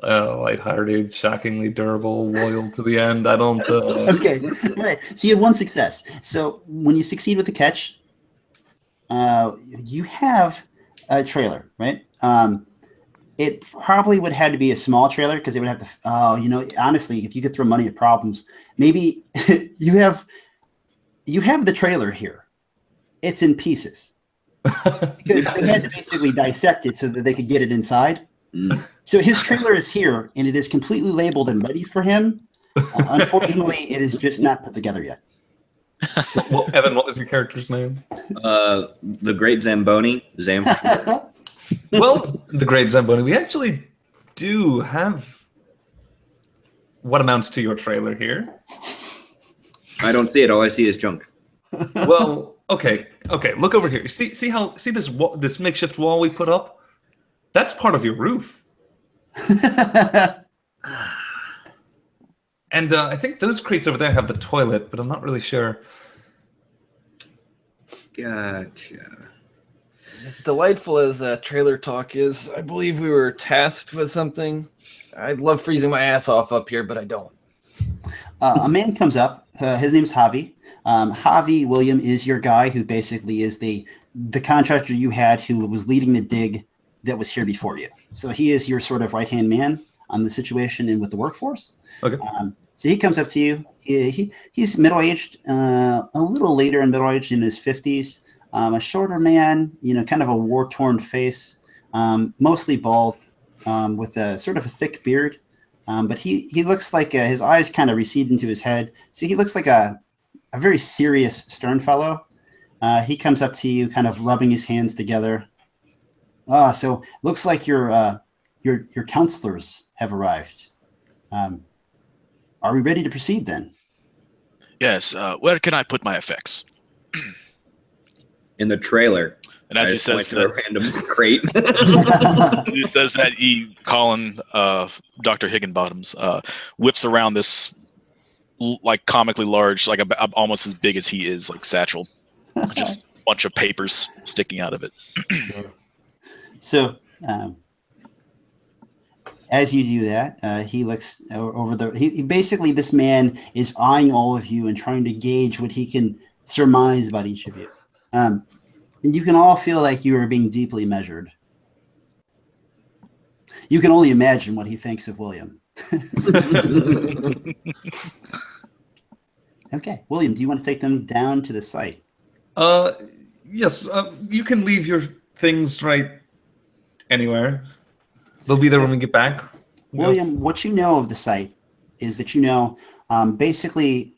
Lighthearted, shockingly durable, loyal to the end. I don't.
Okay, all right. So you had one success. So when you succeed with the catch, you have a trailer, right? It probably would have had to be a small trailer because it would have to. Honestly, if you could throw money at problems, maybe you have the trailer here. It's in pieces because they had to basically dissect it so that they could get it inside. So his trailer is here, and it is completely labeled and ready for him. Unfortunately, it is just not put together yet.
Well, Evan, what was your character's name?
The Great Zamboni.
Well, the Great Zamboni. We actually do have what amounts to your trailer here.
I don't see it. All I see is junk.
Well, okay. Look over here. See this this makeshift wall we put up? That's part of your roof. And I think those crates over there have the toilet, but I'm not really sure.
Gotcha.
As delightful as trailer talk is, I believe we were tasked with something. I'd love freezing my ass off up here, but I don't.
A man comes up. His name's Javi. Javi, William, is your guy who basically is the contractor you had who was leading the dig that was here before you. So he is your sort of right-hand man on the situation and with the workforce.
Okay.
So he comes up to you. He's middle-aged, a little later in middle-aged, in his 50s. A shorter man, kind of a war-torn face, mostly bald, with a sort of a thick beard. But he looks like his eyes kind of recede into his head. So he looks like a very serious, stern fellow. He comes up to you, kind of rubbing his hands together. So looks like your counselors have arrived. Are we ready to proceed then?
Yes. Where can I put my effects?
In the trailer.
And as he says
to a random crate.
He says that Colin, Dr. Higginbottoms, whips around this like comically large, like almost as big as he is, like satchel. Just a bunch of papers sticking out of it.
So as you do that, he looks over basically, this man is eyeing all of you and trying to gauge what he can surmise about each of you. And you can all feel like you are being deeply measured. You can only imagine what he thinks of William. Okay, William, do you want to take them down to the site?
Yes, you can leave your things right anywhere. They'll be there when we get back.
William, what you know of the site is that basically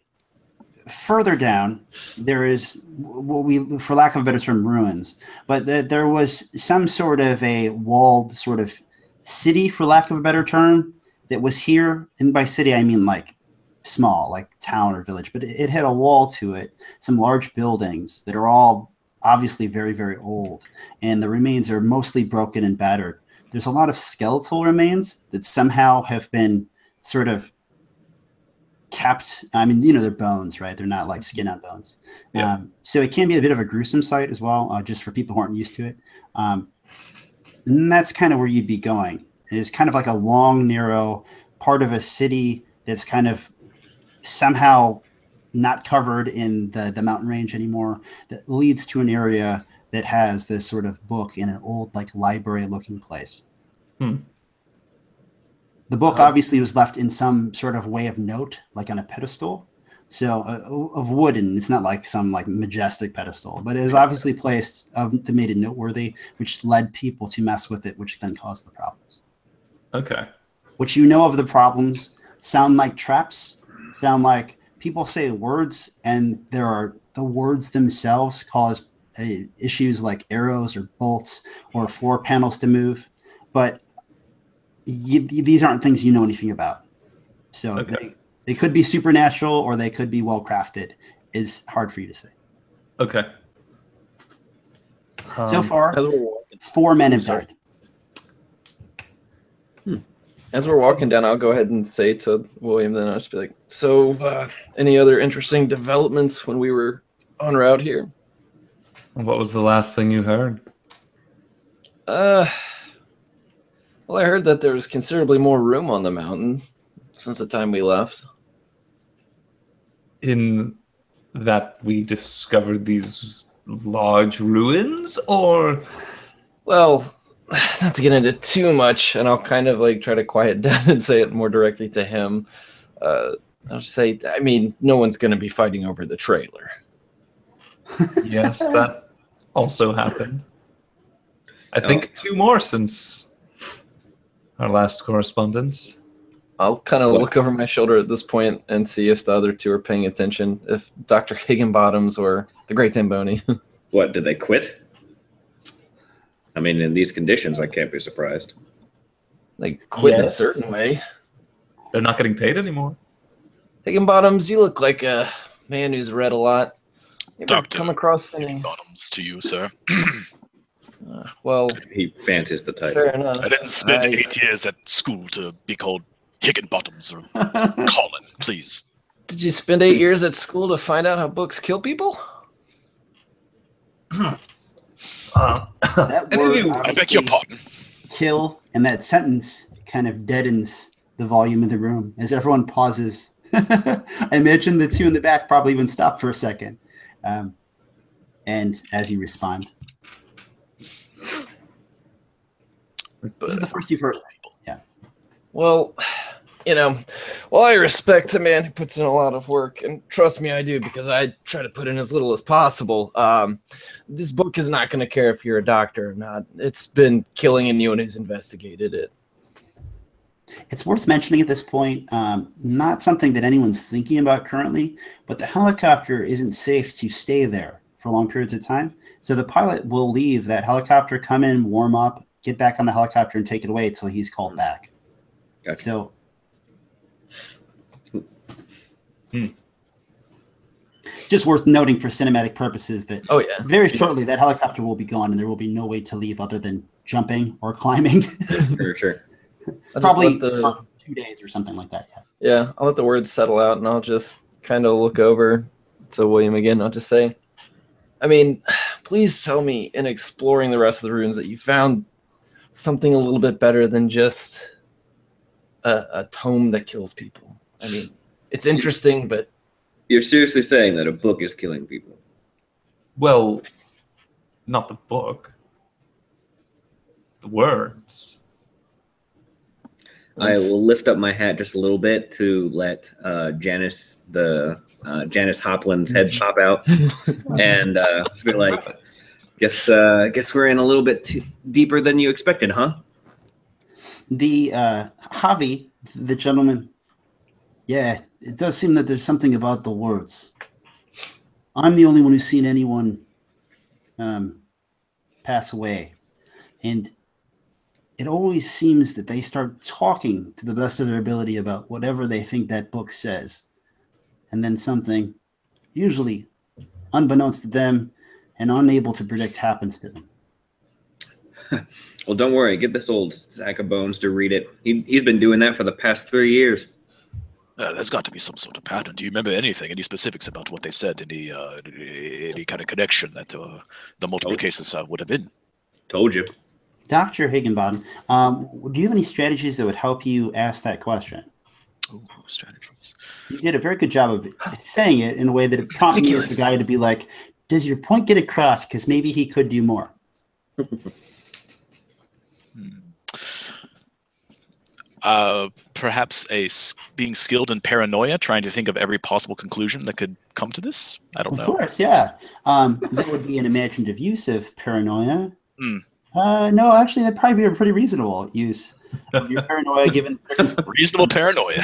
further down there is what we, for lack of a better term, ruins. But there was some sort of a walled sort of city, for lack of a better term, that was here. And by city, I mean like small, like town or village. But it had a wall to it, some large buildings that are all obviously very, very old. And the remains are mostly broken and battered. There's a lot of skeletal remains that somehow have been sort of kept. I mean, they're bones, right? They're not like skin on bones. Yeah. So it can be a bit of a gruesome sight as well, just for people who aren't used to it. And that's kind of where you'd be going. It is kind of like a long, narrow part of a city that's kind of somehow not covered in the mountain range anymore, that leads to an area that has this sort of book in an old, like, library-looking place. The book obviously was left in some sort of way of note, like on a pedestal, so of wood, and it's not like some like majestic pedestal, but it was obviously placed that made it noteworthy, which led people to mess with it, which then caused the problems.
Okay.
What you know of the problems sound like traps, sound like people say words, and the words themselves cause issues like arrows or bolts or floor panels to move, but these aren't things you know anything about. So they could be supernatural or they could be well crafted. It's hard for you to say.
Okay.
So far, 4 men have died.
As we're walking down, I'll go ahead and say to William, then I'll just be like, so any other interesting developments when we were en route here?
What was the last thing you heard?
Well, I heard that there was considerably more room on the mountain since the time we left.
In that we discovered these large ruins, or?
Well, not to get into too much, and I'll kind of like try to quiet down and say it more directly to him. I'll just say, I mean, no one's going to be fighting over the trailer.
Yes, that also happened. I think 2 more since our last correspondence.
I'll kind of look over my shoulder at this point and see if the other 2 are paying attention, if Dr. Higginbottoms or the Great Zamboni.
What, did they quit? I mean, in these conditions, I can't be surprised.
They quit in a certain way.
They're not getting paid anymore.
Higginbottoms, you look like a man who's read a lot. You ever
Dr.
come across any?
Bottoms to you, sir.
Well,
He fancies the title.
fair enough.
I didn't spend 8 years at school to be called Higginbottoms or Colin, please.
Did you spend 8 years at school to find out how books kill people?
That
Any of
word,
you-
I beg your pardon.
kill, and that sentence kind of deadens the volume in the room as everyone pauses. I imagine the two in the back probably even stop for a second. And as you respond, this is the first you've heard of it. Yeah.
Well, while I respect the man who puts in a lot of work, and trust me, I do, because I try to put in as little as possible, this book is not going to care if you're a doctor or not. It's been killing anyone who's investigated it.
It's worth mentioning at this point, not something that anyone's thinking about currently, but the helicopter isn't safe to stay there for long periods of time. So the pilot will leave that helicopter, come in, warm up, get back on the helicopter, and take it away until he's called back.
Gotcha.
So just worth noting for cinematic purposes that very shortly that helicopter will be gone and there will be no way to leave other than jumping or climbing.
Sure.
Probably 2 days or something like that.
Yeah, I'll let the words settle out, and I'll just kind of look over to William again. I'll just say, I mean, please tell me in exploring the rest of the rooms that you found something a little bit better than just a tome that kills people. I mean, it's interesting, but...
You're seriously saying that a book is killing people?
Well, not the book. The words.
I will lift up my hat just a little bit to let Janice Hoplin's head pop out, and be like, "Guess we're in a little bit deeper than you expected, huh?"
The Javi, the gentleman, yeah, it does seem that there's something about the words. I'm the only one who's seen anyone pass away, and it always seems that they start talking to the best of their ability about whatever they think that book says. And then something, usually unbeknownst to them and unable to predict, happens to them.
Well, don't worry. Get this old sack of bones to read it. He's been doing that for the past 3 years.
There's got to be some sort of pattern. Do you remember any specifics about what they said? Any kind of connection that the multiple cases would have been?
Told you.
Dr. Higginbottom, do you have any strategies that would help you ask that question?
Ooh, strategies.
You did a very good job of saying it in a way that it prompted me as the guy to be like, does your point get across? Because maybe he could do more.
Perhaps being skilled in paranoia, trying to think of every possible conclusion that could come to this? I don't know.
Of course, yeah. That would be an imaginative use of paranoia. No, actually, that'd probably be a pretty reasonable use of your paranoia given
reasonable paranoia.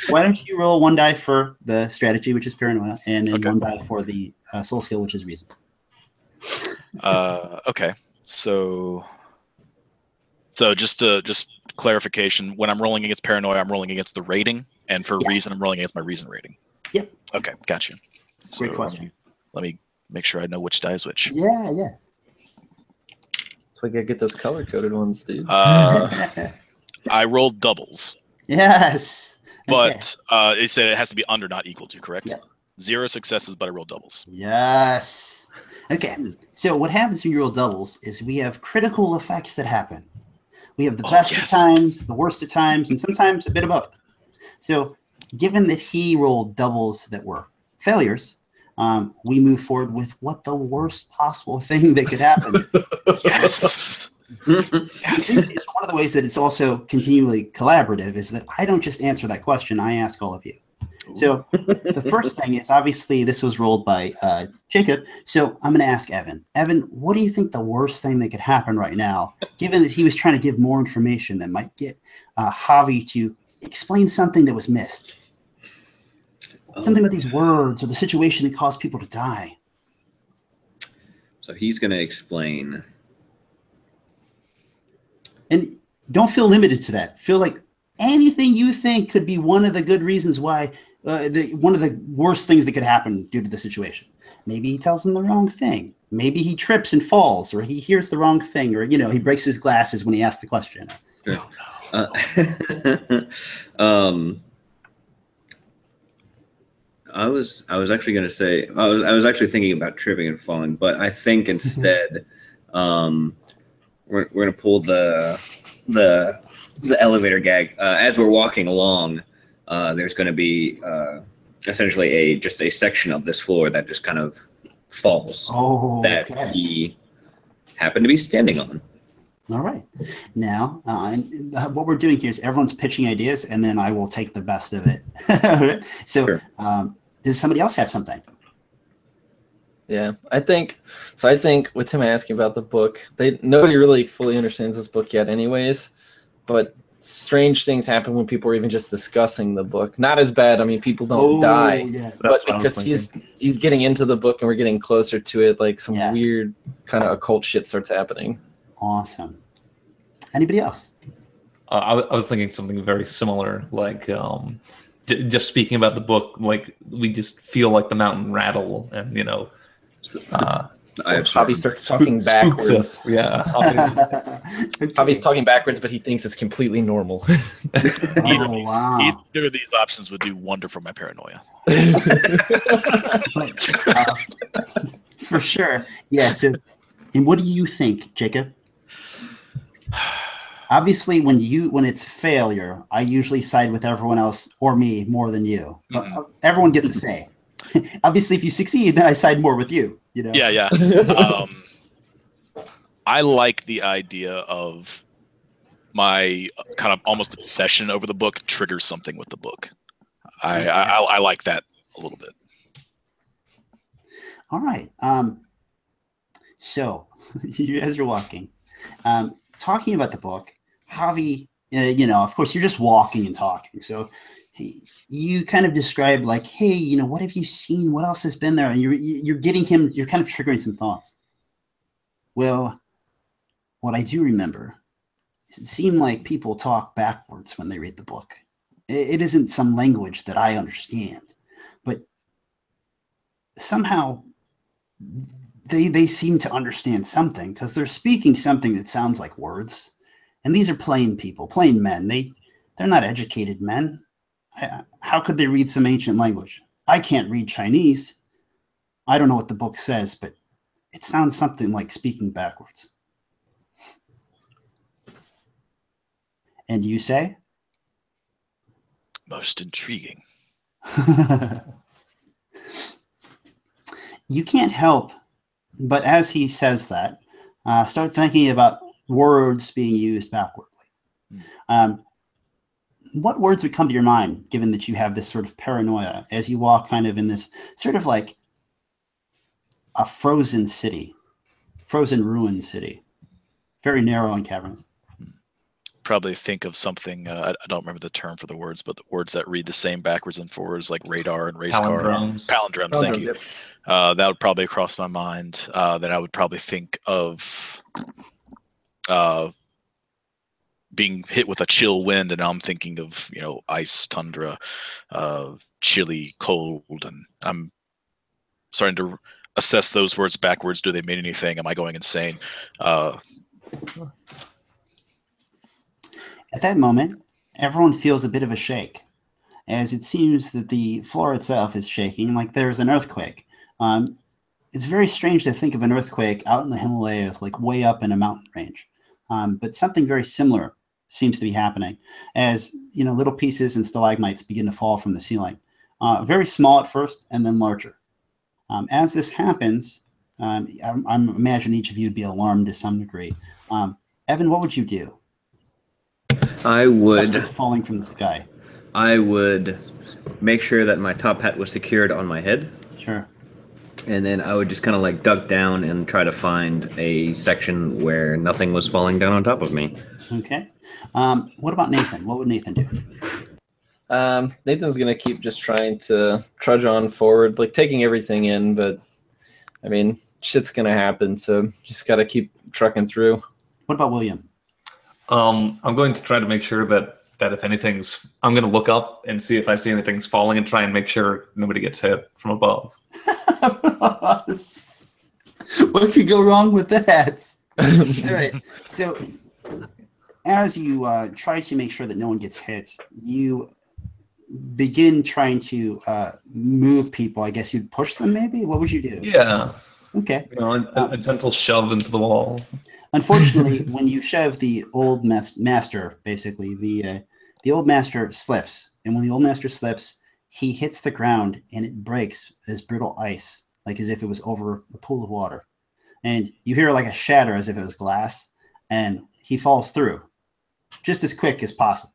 Why don't you roll 1 die for the strategy, which is paranoia, and then 1 die for the soul skill, which is reason.
Okay. So just clarification, when I'm rolling against paranoia, I'm rolling against the rating, and for reason, I'm rolling against my reason rating.
Yep.
Okay, got you.
Great question.
Let me make sure I know which die is which.
Yeah.
So we gotta get those color-coded ones, dude.
I rolled doubles.
Yes.
But it said it has to be under, not equal to, correct?
Yep.
0 successes, but I rolled doubles.
Yes. Okay. So what happens when you roll doubles is we have critical effects that happen. We have the best of times, the worst of times, and sometimes a bit of both. So given that he rolled doubles that were failures, we move forward with what the worst possible thing that could happen is.
Yes.
It's one of the ways that it's also continually collaborative is that I don't just answer that question, I ask all of you. So the first thing is, obviously, this was rolled by Jacob, so I'm going to ask Evan. Evan, what do you think the worst thing that could happen right now, given that he was trying to give more information that might get Javi to explain something that was missed? Something about these words or the situation that caused people to die.
So he's going to explain.
And don't feel limited to that. Feel like anything you think could be one of the good reasons why, one of the worst things that could happen due to the situation. Maybe he tells him the wrong thing. Maybe he trips and falls, or he hears the wrong thing, or he breaks his glasses when he asks the question.
Sure. I was actually going to say I was actually thinking about tripping and falling, but I think instead we're going to pull the elevator gag as we're walking along. There's going to be essentially just a section of this floor that just kind of falls that he happened to be standing on.
All right. Now, what we're doing here is everyone's pitching ideas, and then I will take the best of it. So, sure. Does somebody else have something?
Yeah, I think with him asking about the book, nobody really fully understands this book yet anyways, but strange things happen when people are even just discussing the book. Not as bad. I mean, people don't die, but because he's getting into the book and we're getting closer to it, like some weird kind of occult shit starts happening.
Awesome. Anybody else?
I was thinking something very similar, like just speaking about the book, like we just feel like the mountain rattle, and
Javi starts talking backwards.
Us. Yeah,
Javi's talking backwards, but he thinks it's completely normal.
Wow.
Either of these options would do wonder for my paranoia.
For sure. Yeah. So, and what do you think, Jacob? Obviously, when it's failure, I usually side with everyone else or me more than you. But everyone gets a say. Obviously, if you succeed, then I side more with you.
Yeah. I like the idea of my kind of almost obsession over the book triggers something with the book. I like that a little bit.
All right. So, as you're walking, talking about the book, Javi, of course, you're just walking and talking. So you kind of describe like, hey, what have you seen? What else has been there? And you're getting him, you're kind of triggering some thoughts. Well, what I do remember is it seemed like people talk backwards when they read the book. It isn't some language that I understand, but somehow they seem to understand something because they're speaking something that sounds like words. And these are plain people, plain men. They're not educated men. How could they read some ancient language? I can't read Chinese. I don't know what the book says, but it sounds something like speaking backwards. And you say?
Most intriguing.
You can't help but as he says that, start thinking about words being used backwardly. What words would come to your mind, given that you have this sort of paranoia as you walk kind of in this sort of like a frozen city, frozen ruined city, very narrow and cavernous?
Probably think of something, I don't remember the term for the words, but the words that read the same backwards and forwards, like radar and race car. Palindromes, thank you. That would probably cross my mind. That I would probably think of being hit with a chill wind, and I'm thinking of ice, tundra, chilly, cold, and I'm starting to assess those words backwards. Do they mean anything? Am I going insane?
At that moment, everyone feels a bit of a shake, as it seems that the floor itself is shaking like there's an earthquake. It's very strange to think of an earthquake out in the Himalayas, like way up in a mountain range. But something very similar seems to be happening as, little pieces and stalagmites begin to fall from the ceiling. Very small at first and then larger. As this happens, I imagine each of you would be alarmed to some degree. Evan, what would you do?
I would...
Stuff was falling from the sky.
I would make sure that my top hat was secured on my head.
Sure.
And then I would just kind of like duck down and try to find a section where nothing was falling down on top of me.
Okay. What about Nathan? What would Nathan do?
Nathan's going to keep just trying to trudge on forward, like taking everything in, but I mean, shit's going to happen. So just got to keep trucking through.
What about William?
I'm going to try to make sure that that if anything's, I'm going to look up and see if I see anything's falling and try and make sure nobody gets hit from above.
What could go wrong with that? All right. So as you try to make sure that no one gets hit, you begin trying to move people. I guess you'd push them, maybe? What would you do?
Yeah.
Okay.
You know, a gentle shove into the wall.
Unfortunately, when you shove the old master, basically, the old master slips. And when the old master slips, he hits the ground and it breaks as brittle ice, like as if it was over a pool of water. And you hear like a shatter as if it was glass, and he falls through just as quick as possible.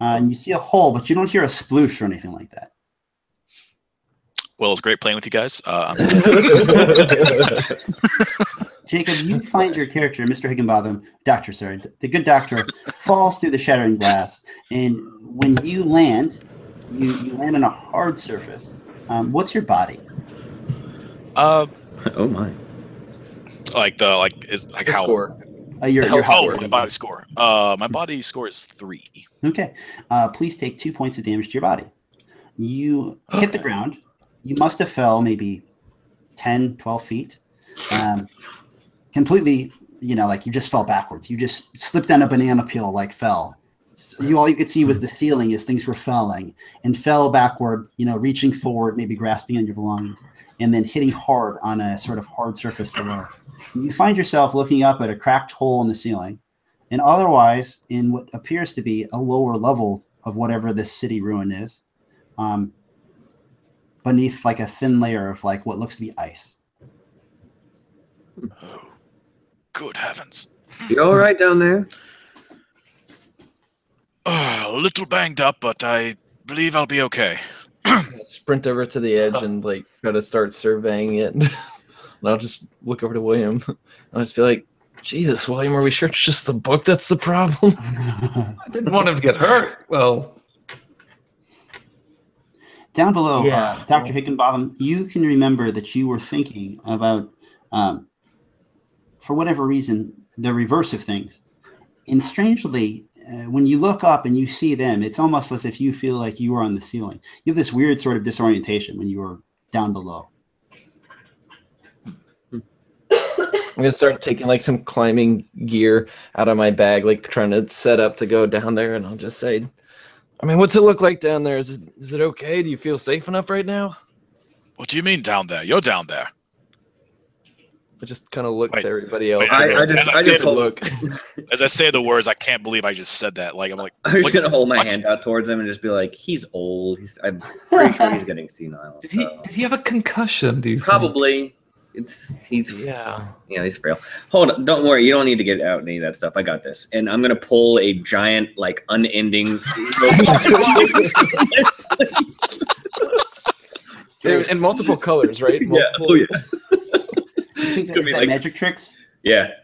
And you see a hole, but you don't hear a sploosh or anything like that.
Well, it's great playing with you guys.
Jacob, you find your character, Mr. Higginbotham, the good doctor, falls through the shattering glass. And when you land, you land on a hard surface. What's your body?
Oh my!
How?
Score.
Your
My body score. My body score is 3.
Okay. Please take 2 points of damage to your body. You hit the ground. You must have fell maybe 10, 12 feet. Completely, like you just fell backwards. You just slipped down a banana peel, like fell. So all you could see was the ceiling as things were falling, and fell backward, reaching forward, maybe grasping on your belongings, and then hitting hard on a sort of hard surface below. You find yourself looking up at a cracked hole in the ceiling, and otherwise in what appears to be a lower level of whatever this city ruin is, beneath like a thin layer of like what looks to be ice.
Oh, good heavens!
You all right down there?
A little banged up, but I believe I'll be okay.
Sprint over to the edge and like try to start surveying it. And I'll just look over to William. I'll just be like, Jesus, William, are we sure it's just the book that's the problem?
I didn't want him to get hurt. Well,
down below,
Yeah.
Dr. Higginbotham, you can remember that you were thinking about, for whatever reason, the reverse of things. And strangely, when you look up and you see them, it's almost as if you feel like you are on the ceiling. You have this weird sort of disorientation when you are down below.
I'm gonna start taking like some climbing gear out of my bag, like trying to set up to go down there, and I'll just say, I mean, what's it look like down there? Is it okay? Do you feel safe enough right now?
What do you mean down there? You're down there.
I just kind of look
Wait,
to everybody else.
I just
look.
As I say the words, I can't believe I just said that. Like I'm like,
I'm just gonna hold my
what?
hand out towards him and just be like, "He's old. I'm pretty sure he's getting senile."
did he have a concussion? Do you think?
Probably. He's frail. Hold on, don't worry. You don't need to get out any of that stuff. I got this. And I'm gonna pull a giant, like, unending.
In multiple colors, right?
Yeah.
Multiple...
Oh yeah.
You think
gonna be
that
like-
magic tricks?
Yeah.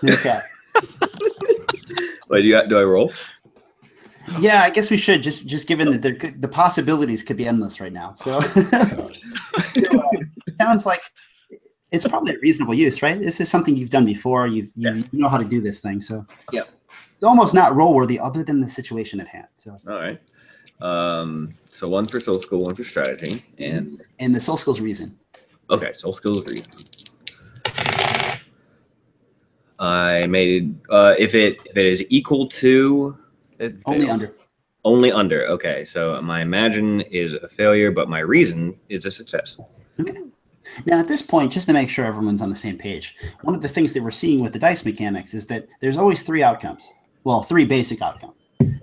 Okay.
Wait, do I roll?
Yeah, I guess we should, just given that the possibilities could be endless right now. So, it sounds like it's probably a reasonable use, right? This is something you've done before. You know how to do this thing. So
Yeah.
it's almost not roll worthy other than the situation at hand. So
All right. So 1 for soul skill, 1 for strategy, and
the soul skills reason.
okay, soul skill is reason. I made if it is equal to
It
Only
fails.
under.
only under. Okay, so my imagine is a failure, but my reason is a success.
Okay. Now, at this point, just to make sure everyone's on the same page, one of the things that we're seeing with the dice mechanics is that there's always 3 outcomes. Well, 3 basic outcomes.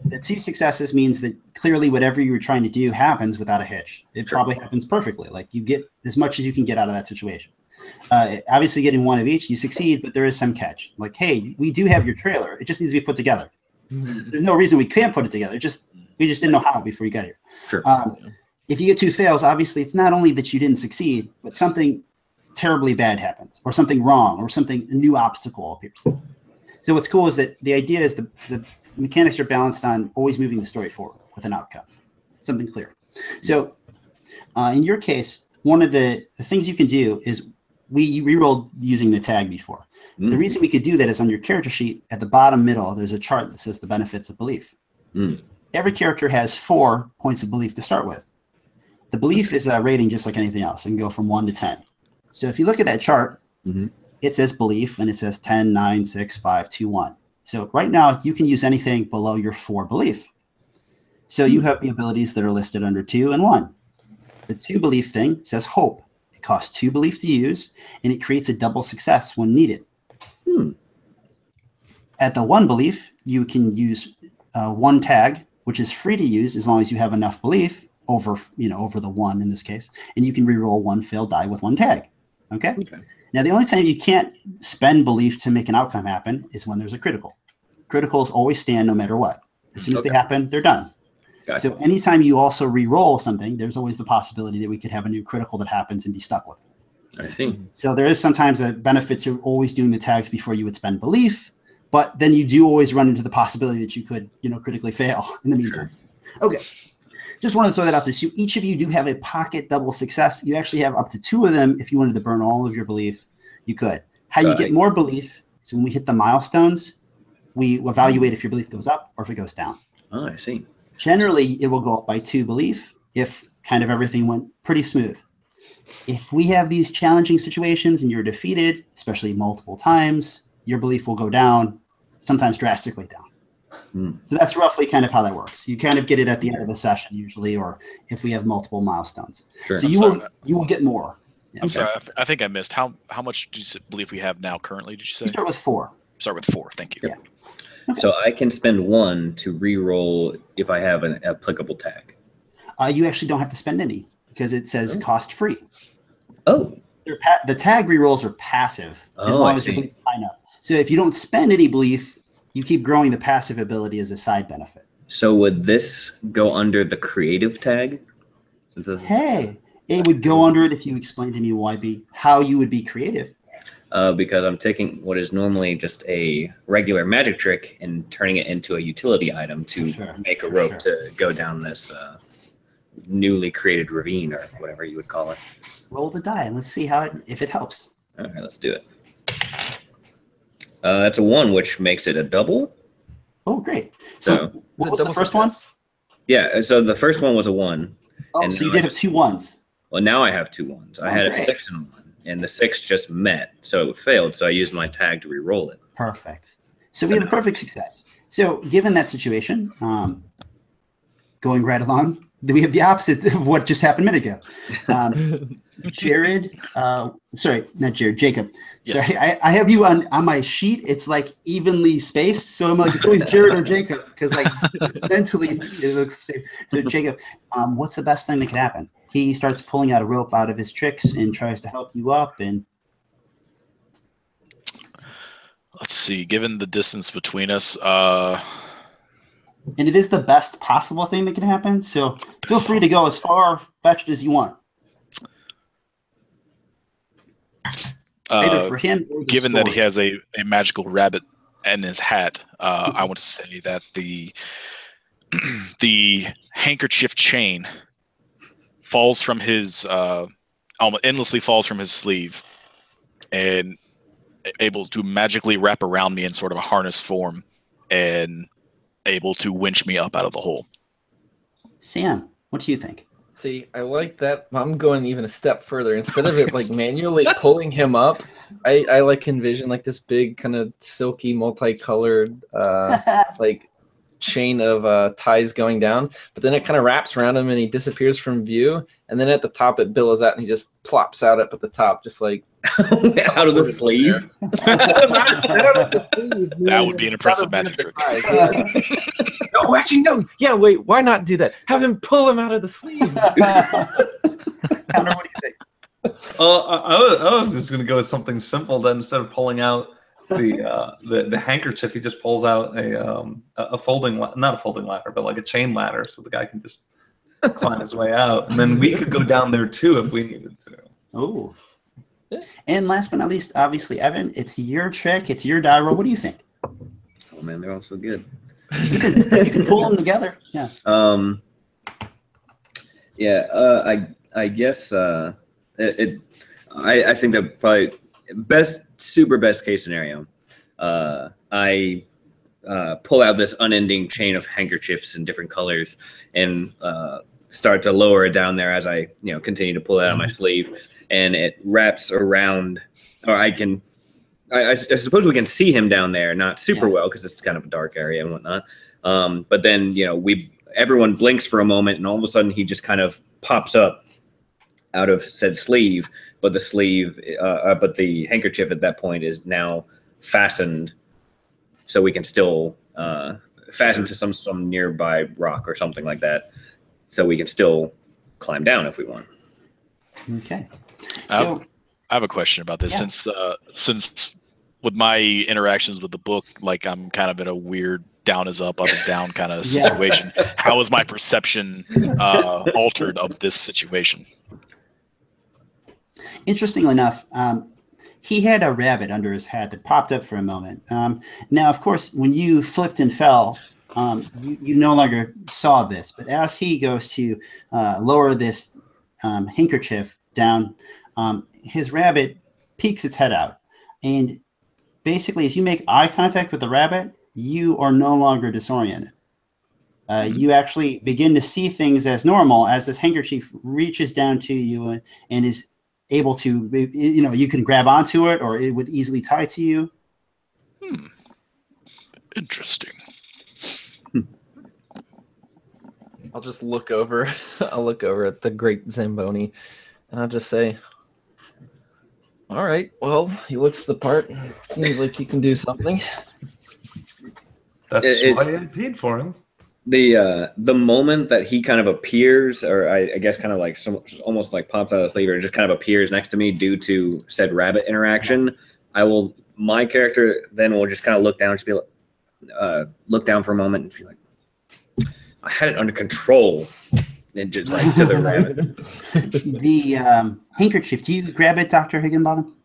The 2 successes means that clearly whatever you were trying to do happens without a hitch. It
Sure.
probably happens perfectly. Like you get as much as you can get out of that situation. Obviously, getting 1 of each, you succeed, but there is some catch. Like, hey, we do have your trailer. It just needs to be put together. There's no reason we can't put it together. We just didn't know how before you got here.
Sure.
If you get 2 fails, obviously it's not only that you didn't succeed, but something terribly bad happens, or something wrong, or a new obstacle appears. So what's cool is that the idea is the mechanics are balanced on always moving the story forward with an outcome, something clear. So in your case, one of the things you can do is we re-rolled using the tag before. The reason we could do that is on your character sheet at the bottom middle, there's a chart that says the benefits of belief. Every character has 4 points of belief to start with. The belief is a rating just like anything else. It can go from 1 to 10. So if you look at that chart, it says belief, and it says 10, 9, 6, 5, 2, 1. So right now, you can use anything below your 4 belief. So you have the abilities that are listed under 2 and 1. The 2 belief thing says hope. It costs 2 belief to use, and it creates a double success when needed. At the 1 belief, you can use 1 tag, which is free to use as long as you have enough belief over the 1 in this case, and you can reroll 1 failed die with 1 tag. Okay? Now, the only time you can't spend belief to make an outcome happen is when there's a critical. Criticals always stand no matter what. As soon as they happen, they're done. So anytime you also re-roll something, there's always the possibility that we could have a new critical that happens and be stuck with it.
I see.
So there is sometimes a benefit to always doing the tags before you would spend belief, but then you do always run into the possibility that you could, critically fail in the meantime. Okay. Just wanted to throw that out there. So each of you do have a pocket double success. You actually have up to 2 of them. If you wanted to burn all of your belief, you could. How you get more belief is when we hit the milestones, we evaluate if your belief goes up or if it goes down.
Oh, I see.
Generally, it will go up by 2 belief if kind of everything went pretty smooth. If we have these challenging situations and you're defeated, especially multiple times, your belief will go down, sometimes drastically down. So that's roughly kind of how that works. You kind of get it at the end of the session usually, or if we have multiple milestones. So you will get more.
I'm sorry, I think I missed. How much do you believe we have now currently, did you say?
Start with 4.
Start with 4, thank you.
Yeah. Okay.
So I can spend 1 to re-roll if I have an applicable tag.
You actually don't have to spend any because it says cost free.
Oh.
The tag re-rolls are passive as long as you're belief high enough. So if you don't spend any belief, you keep growing the passive ability as a side benefit.
So would this go under the creative tag?
It would go under it if you explained to me how you would be creative.
Because I'm taking what is normally just a regular magic trick and turning it into a utility item to make a rope to go down this newly created ravine or whatever you would call it.
Roll the die and let's see if it helps.
All right, let's do it. That's a 1, which makes it a double.
Oh, great. So what was the first one?
Yeah, so the first one was a 1.
Oh, so you did have 2 1s.
Well, now I have 2 1s. I had a 6 and a 1, and the 6 just met, so it failed. So I used my tag to re-roll it.
Perfect. So we have a perfect success. So given that situation, going right along, we have the opposite of what just happened a minute ago. Jacob. Yes. Sorry, I have you on my sheet. It's like evenly spaced. So I'm like, it's always Jared or Jacob because like mentally it looks the same. So Jacob, what's the best thing that could happen? He starts pulling out a rope out of his tricks and tries to help you up. And
let's see, given the distance between us,
and it is the best possible thing that can happen. So feel free to go as far fetched as you want. Either for him or
given that he has a magical rabbit in his hat, I want to say that the handkerchief chain falls from his almost endlessly falls from his sleeve and able to magically wrap around me in sort of a harness form and able to winch me up out of the hole.
Sam, what do you think?
See, I like that. I'm going even a step further. Instead of it like manually pulling him up, I like envision like this big kind of silky, multicolored like chain of ties going down. But then it kind of wraps around him and he disappears from view. And then at the top it billows out and he just plops out up at the top, just like
out of the sleeve.
That would be an impressive magic trick.
No, actually, no. Yeah, wait. Why not do that? Have him pull him out of the sleeve.
Connor, what do you think?
I was just going to go with something simple. Then instead of pulling out the handkerchief, he just pulls out a folding, not a folding ladder, but like a chain ladder, so the guy can just climb his way out, and then we could go down there too if we needed to.
Oh. And last but not least, obviously, Evan, it's your trick, it's your die roll. What do you think?
Oh man, they're all so good.
You can pull them together. Yeah.
I guess I think that probably super best case scenario. I pull out this unending chain of handkerchiefs in different colors and start to lower it down there as I continue to pull it out of my sleeve, and it wraps around, or I suppose we can see him down there, not super well because it's kind of a dark area and whatnot. But then everyone blinks for a moment, and all of a sudden he just kind of pops up out of said sleeve. But but the handkerchief at that point is now fastened, so we can still fasten to some nearby rock or something like that, so we can still climb down if we want.
Okay.
So I have a question about this. Since with my interactions with the book, like I'm kind of in a weird down is up is down kind of situation. How is my perception altered of this situation?
Interestingly enough, he had a rabbit under his hat that popped up for a moment. Now, of course, when you flipped and fell, you no longer saw this. But as he goes to lower this handkerchief down, his rabbit peeks its head out. And basically, as you make eye contact with the rabbit, you are no longer disoriented. You actually begin to see things as normal as this handkerchief reaches down to you and is able to, you can grab onto it, or it would easily tie to you.
Interesting.
I'll just look over. I'll look over at the great Zamboni, and I'll just say, "All right. Well, he looks the part. Seems like he can do something."
That's why I paid for him.
The moment that he kind of appears, or I guess kind of like almost like pops out of the sleeve, or just kind of appears next to me due to said rabbit interaction, my character then will just kind of look down, just be like, look down for a moment and be like, I had it under control, and just like to the rabbit.
The handkerchief, do you grab it, Dr. Higginbottom?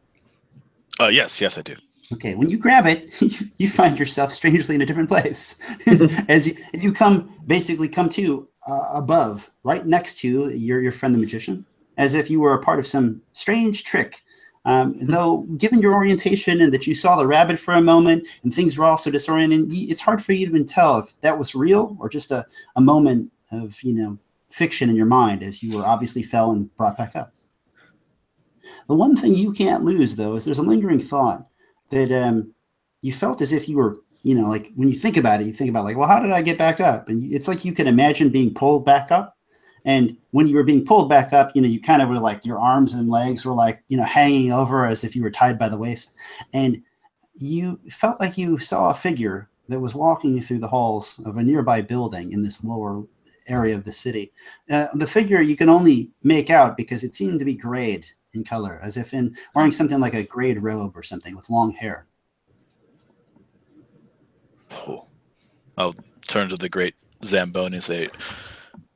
Yes, I do.
Okay, when you grab it, you find yourself strangely in a different place. as you come to above, right next to your friend the magician, as if you were a part of some strange trick. Though, given your orientation and that you saw the rabbit for a moment and things were also disorienting, it's hard for you to even tell if that was real or just a moment of fiction in your mind, as you were obviously fell and brought back up. The one thing you can't lose, though, is there's a lingering thought that you felt as if you were, like when you think about it, you think about like, well, how did I get back up? And it's like you can imagine being pulled back up. And when you were being pulled back up, you kind of were like your arms and legs were like, hanging over as if you were tied by the waist. And you felt like you saw a figure that was walking you through the halls of a nearby building in this lower area of the city. The figure you can only make out because it seemed to be grayed in color, as if wearing something like a grayed robe or something with long hair.
Oh. I'll turn to the great Zamboni and say,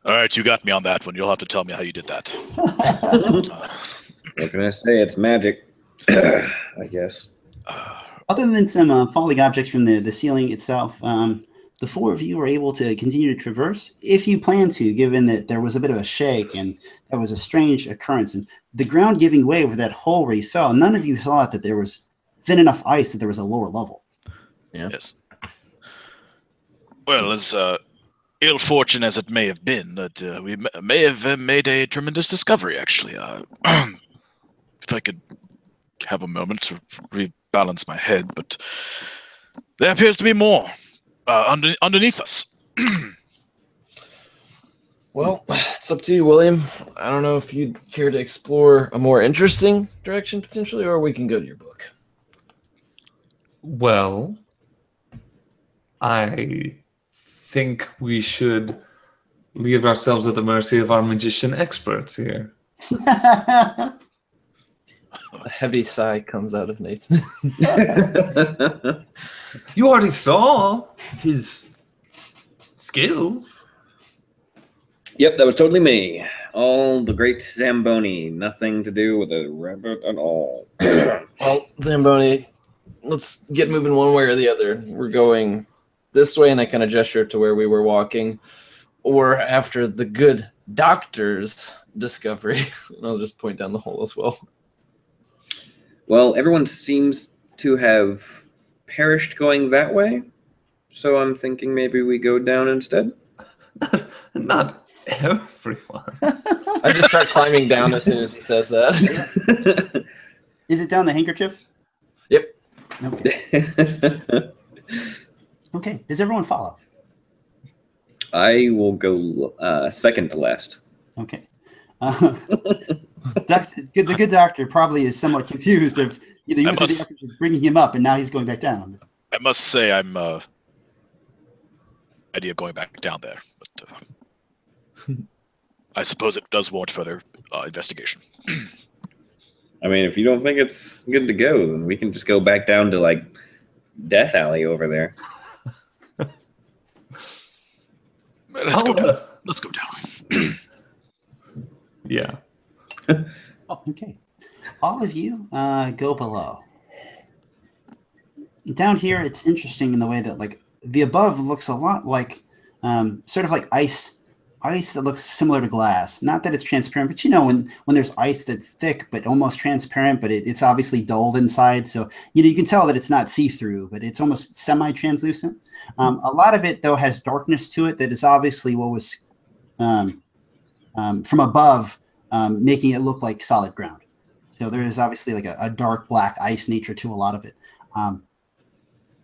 all right, you got me on that one. You'll have to tell me how you did that.
What can I say? It's magic, I guess.
Other than some falling objects from the ceiling itself, the four of you are able to continue to traverse, if you plan to, given that there was a bit of a shake and there was a strange occurrence. And the ground giving way over that hole where you fell, none of you thought that there was thin enough ice that there was a lower level.
Yeah.
Yes. Well, as ill fortune as it may have been, that we may have made a tremendous discovery, actually. If I could have a moment to rebalance my head, but there appears to be more underneath us.
Well, it's up to you, William. I don't know if you'd care to explore a more interesting direction, potentially, or we can go to your book.
Well, I think we should leave ourselves at the mercy of our magician experts here.
A heavy sigh comes out of Nathan.
You already saw his skills.
Yep, that was totally me. All the great Zamboni. Nothing to do with a rabbit at all.
Well, Zamboni, let's get moving one way or the other. We're going this way, and I kind of gesture to where we were walking, or after the good doctor's discovery. And I'll just point down the hole as well.
Well, everyone seems to have perished going that way. So I'm thinking maybe we go down instead.
Not everyone.
I just start climbing down as soon as he says that.
Is it down the handkerchief?
Yep.
Okay. Okay. Does everyone follow?
I will go second to last.
Okay. The good doctor probably is somewhat confused of, you went through the effort of bringing him up and now he's going back down.
I must say I'm idea of going back down there, but I suppose it does warrant further investigation.
I mean, if you don't think it's good to go, then we can just go back down to like Death Alley over there.
Let's go down. Let's go down.
Yeah.
Okay. All of you go below. Down here, it's interesting in the way that like the above looks a lot like sort of like ice that looks similar to glass. Not that it's transparent, but when there's ice that's thick but almost transparent, but it's obviously dulled inside. So you can tell that it's not see-through, but it's almost semi-translucent. A lot of it though has darkness to it that is obviously what was from above, making it look like solid ground. So there is obviously like a dark black ice nature to a lot of it.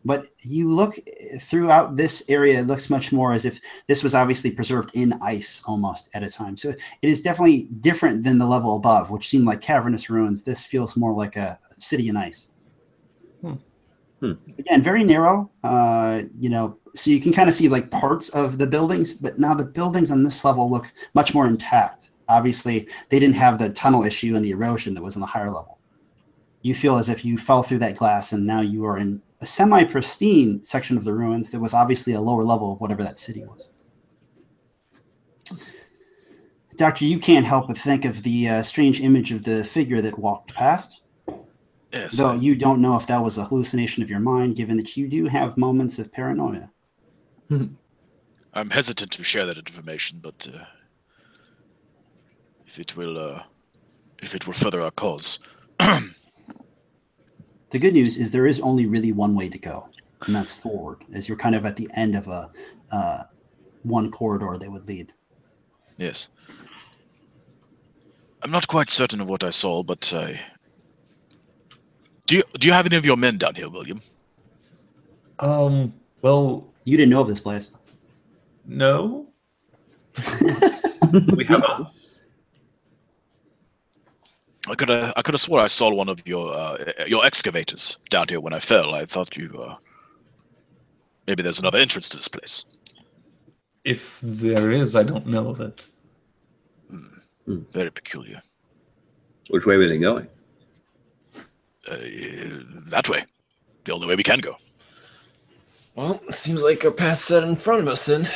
But you look throughout this area, it looks much more as if this was obviously preserved in ice almost at a time. So it is definitely different than the level above, which seemed like cavernous ruins. This feels more like a city in ice. Again, very narrow, so you can kind of see like parts of the buildings, but now the buildings on this level look much more intact. Obviously, they didn't have the tunnel issue and the erosion that was on the higher level. You feel as if you fell through that glass and now you are in a semi-pristine section of the ruins that was obviously a lower level of whatever that city was. Doctor, you can't help but think of the strange image of the figure that walked past.
Yes.
Though you don't know if that was a hallucination of your mind, given that you do have moments of paranoia.
I'm hesitant to share that information, but if it will further our cause.
The good news is there is only really one way to go, and that's forward, as you're kind of at the end of a one corridor that would lead.
Yes. I'm not quite certain of what I saw, but do you have any of your men down here, William?
Well,
you didn't know of this place.
No. We haven't.
I could have swore I saw one of your excavators down here when I fell. I thought maybe there's another entrance to this place.
If there is, I don't know of it.
Very peculiar.
Which way was he going?
That way. The only way we can go.
Well, seems like a path set in front of us then.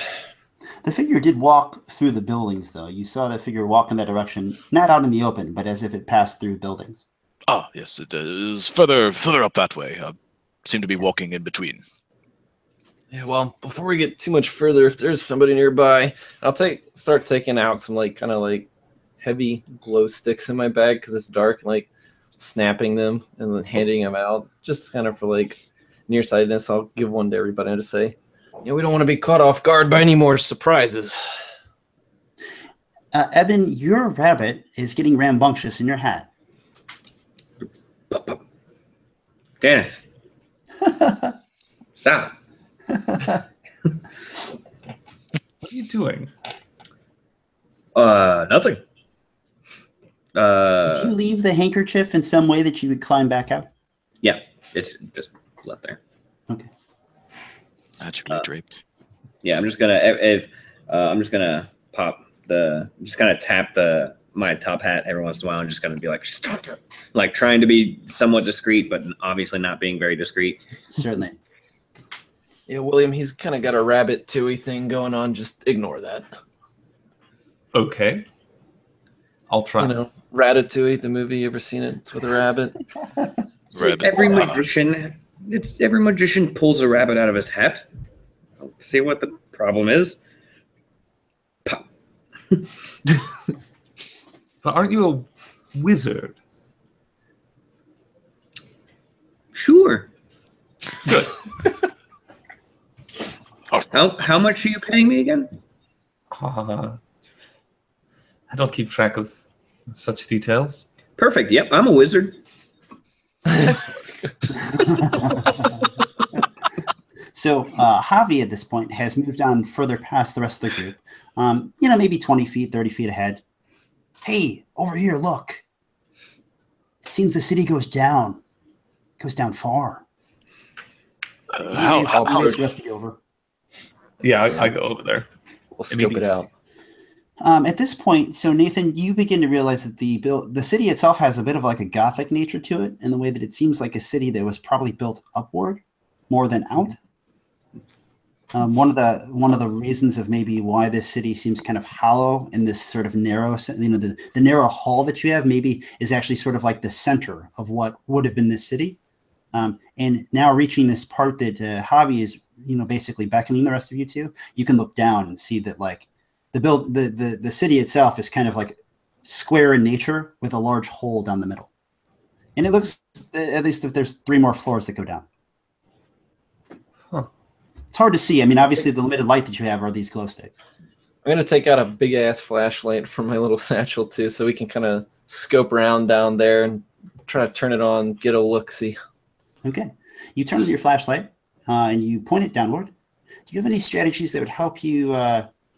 The figure did walk through the buildings, though. You saw that figure walk in that direction, not out in the open, but as if it passed through buildings.
Ah, yes, it is further up that way. Seem to be walking in between.
Yeah, well, before we get too much further, if there's somebody nearby, I'll start taking out some kind of heavy glow sticks in my bag because it's dark, and snapping them and then handing them out, just kind of for nearsightedness. I'll give one to everybody and just say, we don't want to be caught off guard by any more surprises.
Evan, your rabbit is getting rambunctious in your hat.
Dennis. Stop.
What are you doing?
Nothing.
Did you leave the handkerchief in some way that you would climb back out?
Yeah, it's just left there.
Okay.
Magically draped.
Yeah, I'm just gonna pop just kind of tap my top hat every once in a while. I'm just gonna be like, stop it. Trying to be somewhat discreet, but obviously not being very discreet.
Certainly.
Yeah, William, he's kind of got a rabbit-tooey thing going on. Just ignore that.
Okay. I'll try.
Ratatouille, the movie. You ever seen it? It's with a rabbit.
Rabbit. Every magician pulls a rabbit out of his hat. I'll see what the problem is. Pop.
But aren't you a wizard?
Sure.
Good.
How much are you paying me again?
I don't keep track of such details.
Perfect. Yep, I'm a wizard.
So Javi at this point has moved on further past the rest of the group. Maybe 20 feet, 30 feet ahead. Hey, over here, look. It seems the city goes down. It goes down far.
How
He waves Rusty over.
Yeah, I go over there.
We'll scope it out.
At this point, so Nathan, you begin to realize that the city itself has a bit of like a gothic nature to it, in the way that it seems like a city that was probably built upward more than out. One of the reasons of maybe why this city seems kind of hollow in this sort of narrow, the narrow hall that you have maybe is actually sort of like the center of what would have been this city. And now reaching this part that Javi is, basically beckoning the rest of you to, you can look down and see that like the city itself is kind of like square in nature with a large hole down the middle. And it looks, at least if there's 3 more floors that go down.
Huh.
It's hard to see. I mean, obviously the limited light that you have are these glow sticks.
I'm going to take out a big-ass flashlight from my little satchel, too, so we can kind of scope around down there and try to turn it on, get a look-see.
Okay. You turn on your flashlight and you point it downward. Do you have any strategies that would help you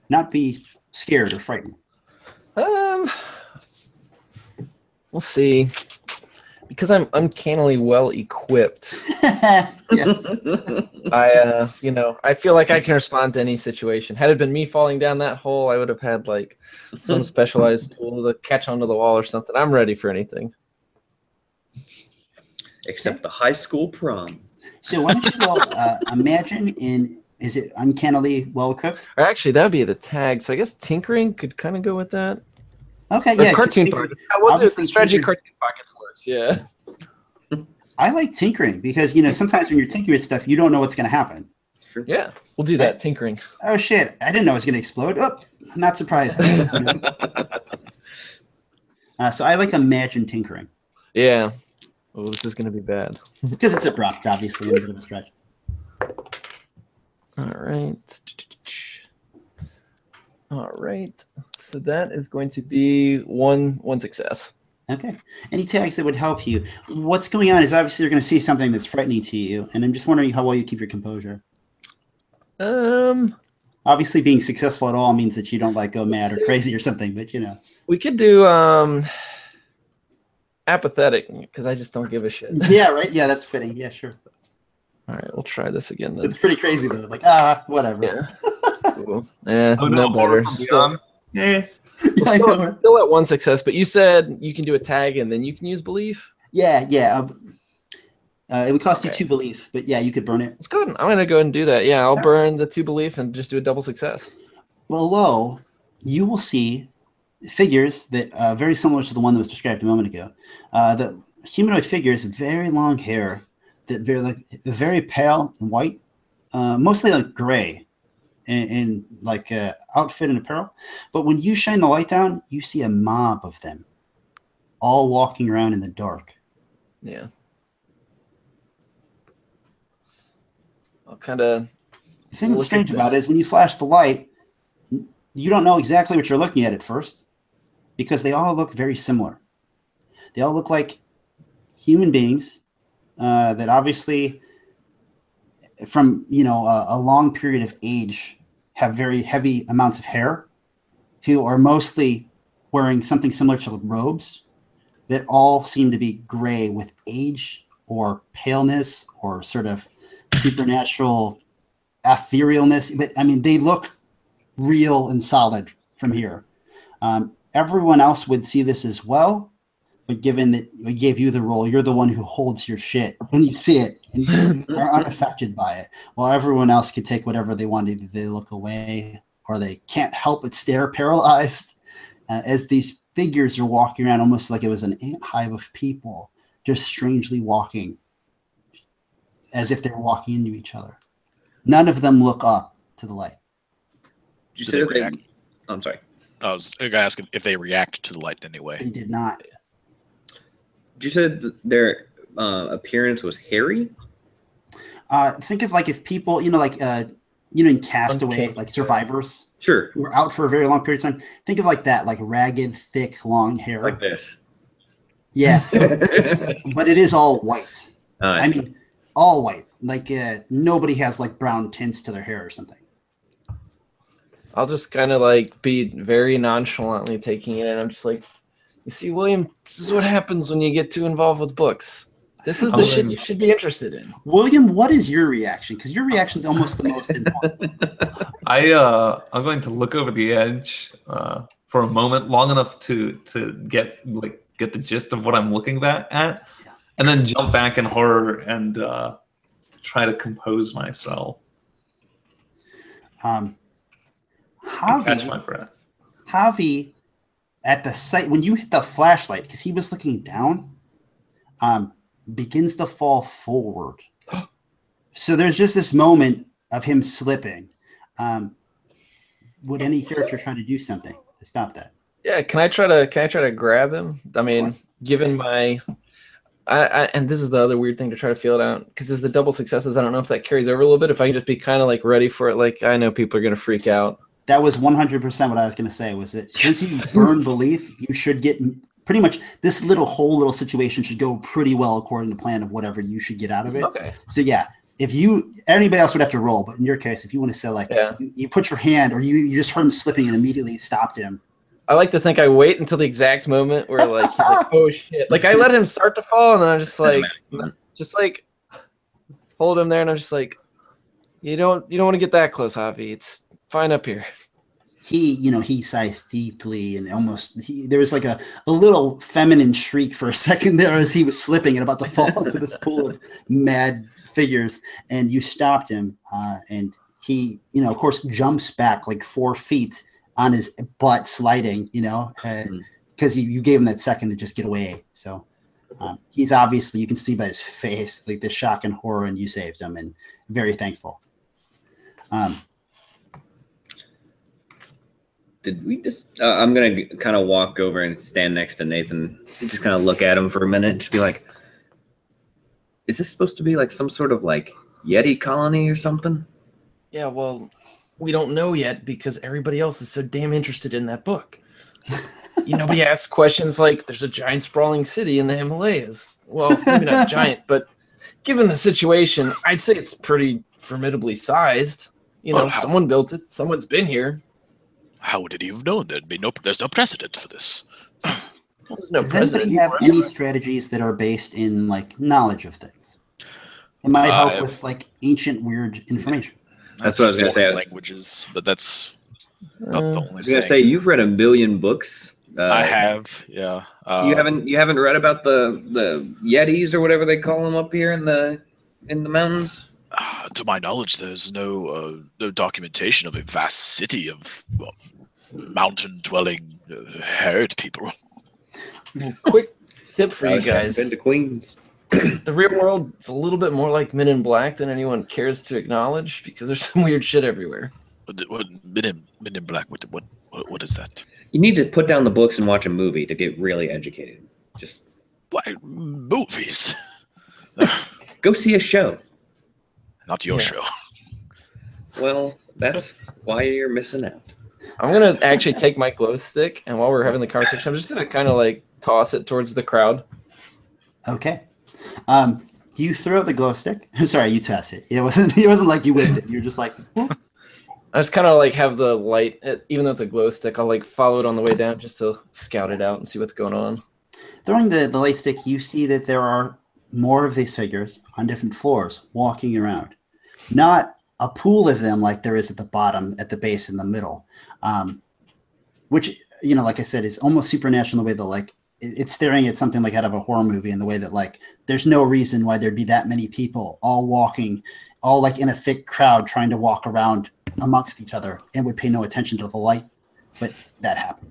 not be scared or frightened?
We'll see. Because I'm uncannily well equipped.
Yes.
I feel like I can respond to any situation. Had it been me falling down that hole, I would have had like some specialized tool to catch onto the wall or something. I'm ready for anything.
Except the high school prom.
So why don't you all imagine is it uncannily well equipped?
Or actually, that would be the tag. So I guess tinkering could kind of go with that.
Okay,
Or
yeah.
cartoon pockets. The strategy cartoon pockets works, yeah.
I like tinkering because, sometimes when you're tinkering with stuff, you don't know what's going to happen.
Sure.
Yeah, we'll do that, tinkering.
Oh, shit. I didn't know it was going to explode. Oh, I'm not surprised. So I like imagine tinkering.
Yeah. Oh, this is going to be bad.
Because it's abrupt, obviously, in a bit of a stretch.
All right. So that is going to be one success.
Okay. Any tags that would help you? What's going on is obviously you're going to see something that's frightening to you, and I'm just wondering how well you keep your composure. Obviously, being successful at all means that you don't go mad or crazy or something, but
we could do apathetic because I just don't give a shit.
Yeah, right. Yeah, that's fitting. Yeah, sure.
All right, we'll try this again then.
It's pretty crazy though. Whatever.
Yeah. Cool. No
horror
better.
from beyond.
Yeah,
still at one success, but you said you can do a tag and then you can use belief.
Yeah. It would cost you 2 belief, but yeah, you could burn it.
Let's go ahead. I'm gonna go ahead and do that. Yeah, I'll burn the 2 belief and just do a double success.
Below, you will see figures that very similar to the one that was described a moment ago. The humanoid figures, very long hair, that very pale and white, mostly like gray, and outfit and apparel. But when you shine the light down, you see a mob of them, all walking around in the dark.
Yeah. I'll kind of.
The thing that's strange about it is when you flash the light, you don't know exactly what you're looking at first, because they all look very similar. They all look like human beings that obviously, from a long period of age, have very heavy amounts of hair, who are mostly wearing something similar to robes that all seem to be gray with age or paleness or sort of supernatural etherealness. But I mean, they look real and solid from here. Everyone else would see this as well, but given that we gave you the role, you're the one who holds your shit when you see it and you are unaffected by it, while everyone else could take whatever they want. Either they look away or they can't help but stare paralyzed as these figures are walking around almost like it was an ant hive of people, just strangely walking as if they were walking into each other. None of them look up to the light.
Did you say that
react?
I'm sorry.
I was going to ask if they react to the light in any way.
They did not.
Did you say that their appearance was hairy?
Think of if people, in Castaway, like survivors.
Sure.
Who are out for a very long period of time. Think of like that, like ragged, thick, long hair.
Like this.
Yeah. But it is all white.
I
mean, all white. Like nobody has like brown tints to their hair or something.
I'll just kind of like be very nonchalantly taking it in. I'm just like, you see, William, this is what happens when you get too involved with books. This is the shit you should be interested in.
William, what is your reaction? Because your reaction is almost the most important.
I'm going to look over the edge for a moment, long enough to get the gist of what I'm looking at, and then jump back in horror and try to compose myself.
Javi,
Catch my breath.
Javi, at the sight when you hit the flashlight, because he was looking down, begins to fall forward. So there's just this moment of him slipping. Would any character try to do something to stop that?
Yeah, can I try to grab him? I mean, given my, and this is the other weird thing to try to feel it out, because there's the double successes. I don't know if that carries over a little bit. If I can just be kind of like ready for it, like I know people are gonna freak out.
That was 100% what I was gonna say. Was that since you burn belief, you should get pretty much this little situation should go pretty well according to plan of whatever you should get out of it.
Okay.
So yeah, if anybody else would have to roll, but in your case, if you want to say like you put your hand or you just heard him slipping and immediately stopped him.
I like to think I wait until the exact moment where like he's like, oh shit. Like I let him start to fall and then I'm just like hold him there and I'm just like, you don't want to get that close, Javi. It's fine up here.
He sighs deeply and there was like a little feminine shriek for a second there as he was slipping and about to fall into this pool of mad figures, and you stopped him, and he, of course, jumps back like 4 feet on his butt sliding, because you gave him that second to just get away. So he's obviously, you can see by his face, like the shock and horror, and you saved him and very thankful.
Did we just? I'm gonna kind of walk over and stand next to Nathan, and just kind of look at him for a minute, and just be like, "Is this supposed to be like some sort of like Yeti colony or something?"
Yeah, well, we don't know yet because everybody else is so damn interested in that book. Nobody asks questions like, "There's a giant sprawling city in the Himalayas." Well, maybe not giant, but given the situation, I'd say it's pretty formidably sized. Someone built it. Someone's been here.
How would he have known? There's no precedent for this.
There's no
Does
precedent.
anybody have any strategies that are based in like knowledge of things? It might help with like ancient weird information.
That's what I was gonna say.
Languages, but that's not the only.
I was gonna say you've read a million books.
I have, yeah.
You haven't read about the Yetis or whatever they call them up here in the mountains?
To my knowledge, there's no documentation of a vast city of mountain-dwelling haired people.
Quick tip for you guys:
been to Queens.
The real world is a little bit more like Men in Black than anyone cares to acknowledge because there's some weird shit everywhere.
What Men in Black? What is that?
You need to put down the books and watch a movie to get really educated. Just
movies.
Go see a show.
Not your show.
Well, that's why you're missing out.
I'm going to actually take my glow stick, and while we're having the conversation, I'm just going to kind of like toss it towards the crowd.
Okay. Do you throw the glow stick? Sorry, you toss it. It wasn't like you whipped it. You're just like, whoop.
I just kind of like have the light, even though it's a glow stick, I'll like follow it on the way down just to scout it out and see what's going on.
Throwing the light stick, you see that there are more of these figures on different floors walking around. Not a pool of them like there is at the bottom, at the base, in the middle. Which, like I said, is almost supernatural in the way that like it's staring at something like out of a horror movie in the way that like there's no reason why there'd be that many people all walking, all like in a thick crowd trying to walk around amongst each other and would pay no attention to the light. But that happened.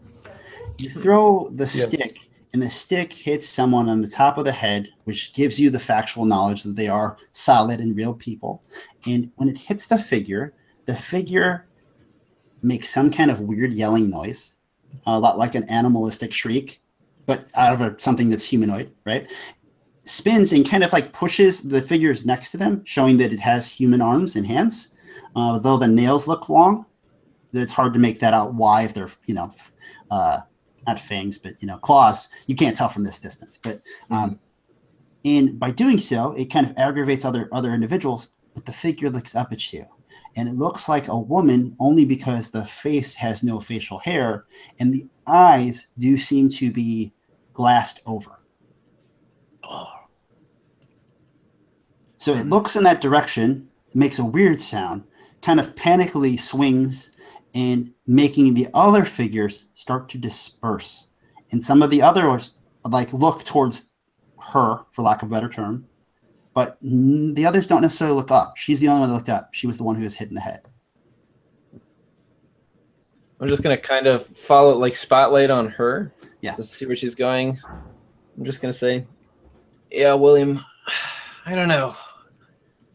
You throw the stick, and the stick hits someone on the top of the head, which gives you the factual knowledge that they are solid and real people. And when it hits the figure makes some kind of weird yelling noise, a lot like an animalistic shriek, but out of something that's humanoid, right? Spins and kind of like pushes the figures next to them, showing that it has human arms and hands. Though the nails look long, it's hard to make that out why if they're, not fangs, but, claws. You can't tell from this distance. But and by doing so, it kind of aggravates other individuals, but the figure looks up at you. And it looks like a woman only because the face has no facial hair and the eyes do seem to be glassed over. So it looks in that direction, makes a weird sound, kind of panically swings, and making the other figures start to disperse. And some of the others look towards her, for lack of a better term, but the others don't necessarily look up. She's the only one that looked up. She was the one who was hit in the head.
I'm just going to kind of follow, spotlight on her.
Yeah.
To see where she's going. I'm just going to say, yeah, William, I don't know.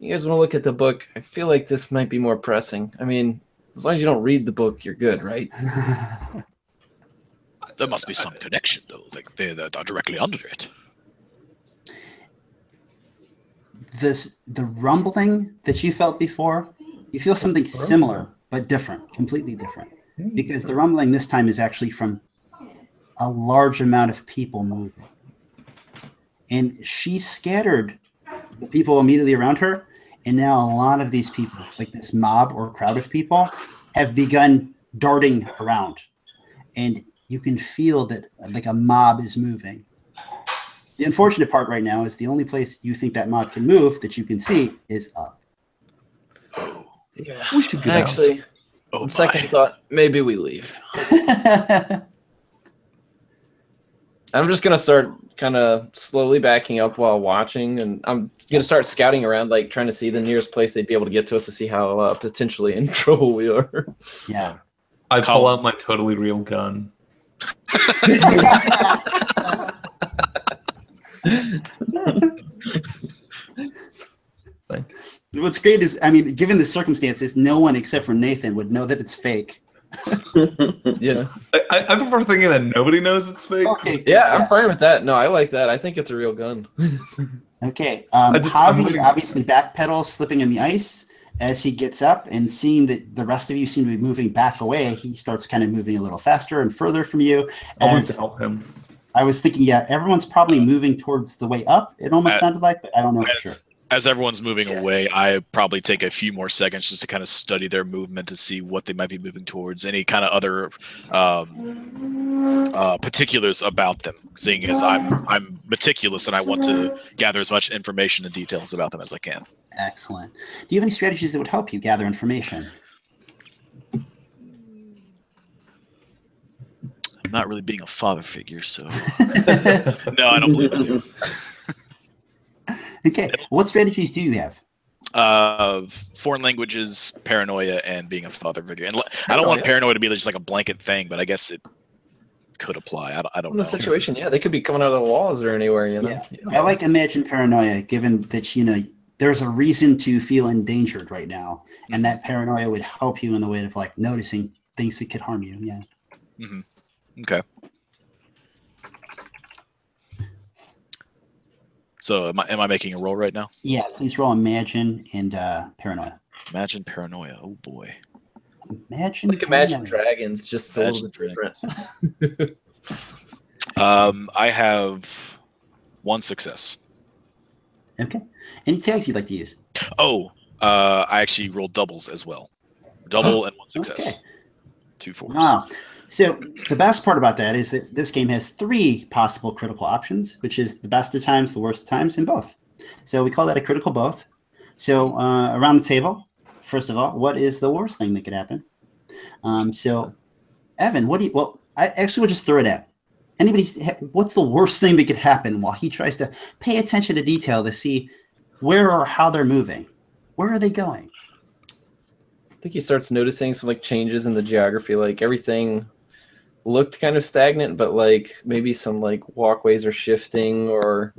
You guys want to look at the book? I feel like this might be more pressing. I mean, as long as you don't read the book, you're good, right?
There must be some connection, though. They're directly under it.
The rumbling that you felt before, you feel something similar but different, completely different, because the rumbling this time is actually from a large amount of people moving, and she scattered the people immediately around her, and now a lot of these people, like this mob or crowd of people, have begun darting around, and you can feel that a mob is moving. The unfortunate part right now is the only place you think that mob can move that you can see is up.
Oh, yeah.
We should get
actually. On second thought, maybe we leave. I'm just gonna start kind of slowly backing up while watching, and I'm gonna start scouting around, trying to see the nearest place they'd be able to get to us to see how potentially in trouble we are.
Yeah.
I pull out my totally real gun. Thanks.
What's great is, given the circumstances, no one except for Nathan would know that it's fake.
Yeah.
I prefer thinking that nobody knows it's fake.
Okay.
Yeah, I'm fine with that. No, I like that. I think it's a real gun.
Okay. Javi obviously backpedals, slipping in the ice as he gets up, and seeing that the rest of you seem to be moving back away, he starts kind of moving a little faster and further from you.
I want to help him.
I was thinking, everyone's probably moving towards the way up. It almost sounded like, but I don't know for sure.
As everyone's moving away, I probably take a few more seconds just to kind of study their movement to see what they might be moving towards, any kind of other particulars about them, seeing as I'm meticulous and I want to gather as much information and details about them as I can.
Excellent. Do you have any strategies that would help you gather information?
I'm not really being a father figure, so no, I don't believe I do.
Okay. What strategies do you have?
Foreign languages, paranoia, and being a father figure. And I don't want paranoia to be just like a blanket thing, but I guess it could apply. I don't know.
In the situation, they could be coming out of the walls or anywhere.
Yeah. I imagine paranoia, given that there's a reason to feel endangered right now, and that paranoia would help you in the way of noticing things that could harm you. Yeah.
Mm-hmm. Okay. So am I making a roll right now?
Yeah, please roll Imagine and Paranoia.
Imagine Paranoia. Oh boy.
Imagine Dragons, just a little bit different.
I have one success.
Okay. Any tags you'd like to use?
Oh, I actually rolled doubles as well. Double and one success.
Okay.
2 4s.
Wow. So the best part about that is that this game has 3 possible critical options, which is the best of times, the worst of times, and both. So we call that a critical both. So around the table, first of all, what is the worst thing that could happen? So Evan, I actually would just throw it out. What's the worst thing that could happen while he tries to pay attention to detail to see where or how they're moving? Where are they going?
I think he starts noticing some changes in the geography, everything looked kind of stagnant, but maybe some walkways are shifting or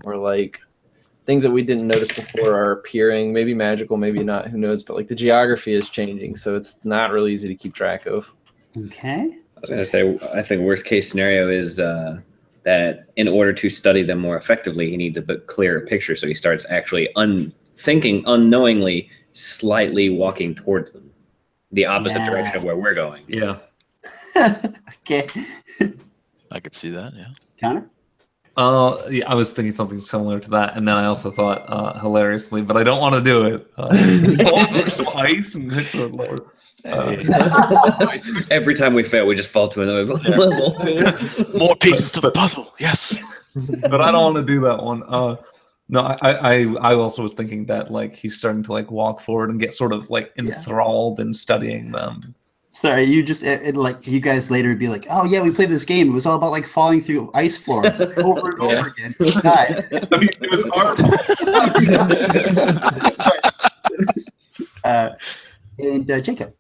things that we didn't notice before are appearing, maybe magical, maybe not, who knows, but the geography is changing, so it's not really easy to keep track of.
Okay.
I was going to say, I think worst case scenario is that in order to study them more effectively, he needs a bit clearer picture, so he starts actually thinking unknowingly, slightly walking towards them. the opposite direction of where we're going.
Yeah.
Okay.
I could see that. Yeah.
Connor?
Yeah, I was thinking something similar to that, and then I also thought hilariously, but I don't want to do it. Falls through some ice and hits a lower.
Every time we fail, we just fall to another level.
More pieces to the puzzle. Yes.
But I don't want to do that one. No, I also was thinking that like he's starting to like walk forward and get sort of like enthralled in studying them.
Sorry, you just like you guys later would be like, oh yeah, we played this game. It was all about like falling through ice floors over and over again.
I mean, it was hard.
And Jacob,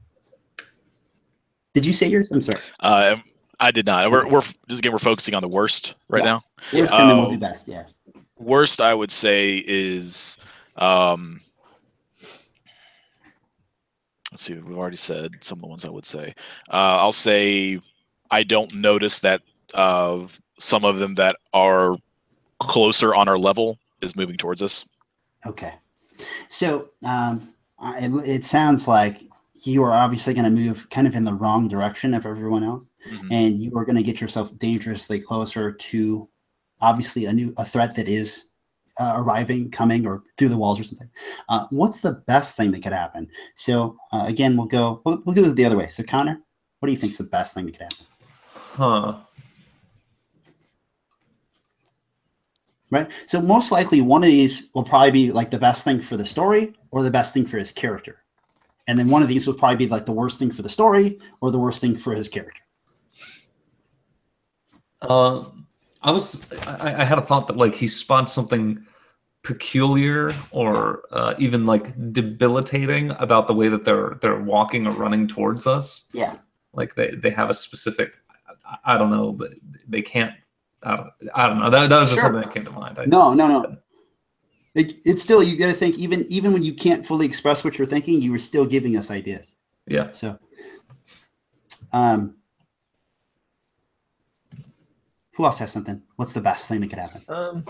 did you say yours? I'm sorry.
I did not. We're just again we're focusing on the worst right now.
Worst and then we'll do best. Yeah.
Worst, I would say, is let's see. We've already said some of the ones I would say. I'll say I don't notice that some of them that are closer on our level is moving towards us.
Okay. So it sounds like you are obviously going to move kind of in the wrong direction of everyone else, and you are going to get yourself dangerously closer to obviously a threat that is arriving, coming, or through the walls or something. What's the best thing that could happen? So again, we'll go the other way. So Connor, what do you think is the best thing that could happen? Right. So most likely one of these will probably be like the best thing for the story or the best thing for his character. And then one of these would probably be like the worst thing for the story or the worst thing for his character.
I had a thought that like he spots something peculiar or even like debilitating about the way that they're walking or running towards us.
Yeah.
Like they have a specific, I don't know, but they can't. I don't know. That was just something that came to mind.
No. It's still, you got to think, even when you can't fully express what you're thinking, you were still giving us ideas.
Yeah.
So, who else has something? What's the best thing that could happen?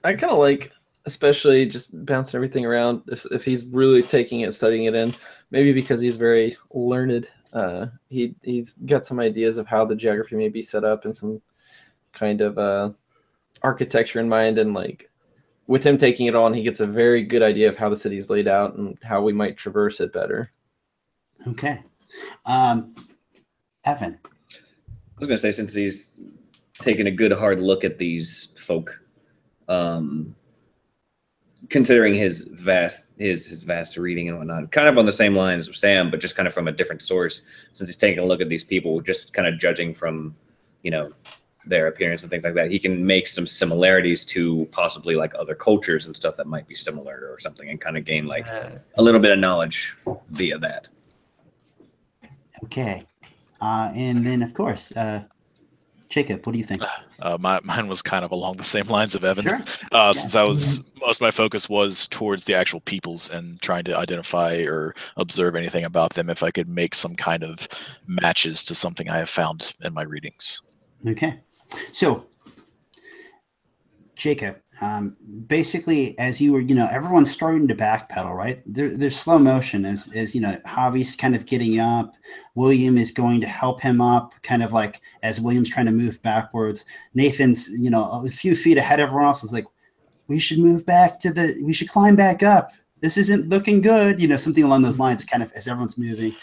I kind of like, especially just bouncing everything around. If he's really taking it, studying it in, maybe because he's very learned. He's got some ideas of how the geography may be set up and some kind of architecture in mind, and like with him taking it on, he gets a very good idea of how the city's laid out and how we might traverse it better.
Okay. Evan.
I was going to say, since he's taking a good hard look at these folk, considering his vast reading and whatnot, kind of on the same lines of Sam, but just kind of from a different source, since he's taking a look at these people, just kind of judging from, their appearance and things like that, he can make some similarities to possibly like other cultures and stuff that might be similar or something, and kind of gain like a little bit of knowledge via that.
Okay. And then of course, Jacob, what do you think?
Mine was kind of along the same lines of Evan.
Sure.
Since most of my focus was towards the actual peoples and trying to identify or observe anything about them, if I could make some kind of matches to something I have found in my readings.
Okay. So, Jacob, basically, as you were, everyone's starting to backpedal, right? There's slow motion as Javi's kind of getting up. William is going to help him up, kind of like as William's trying to move backwards. Nathan's, a few feet ahead of everyone else is like, we should move back we should climb back up. This isn't looking good, something along those lines, kind of as everyone's moving.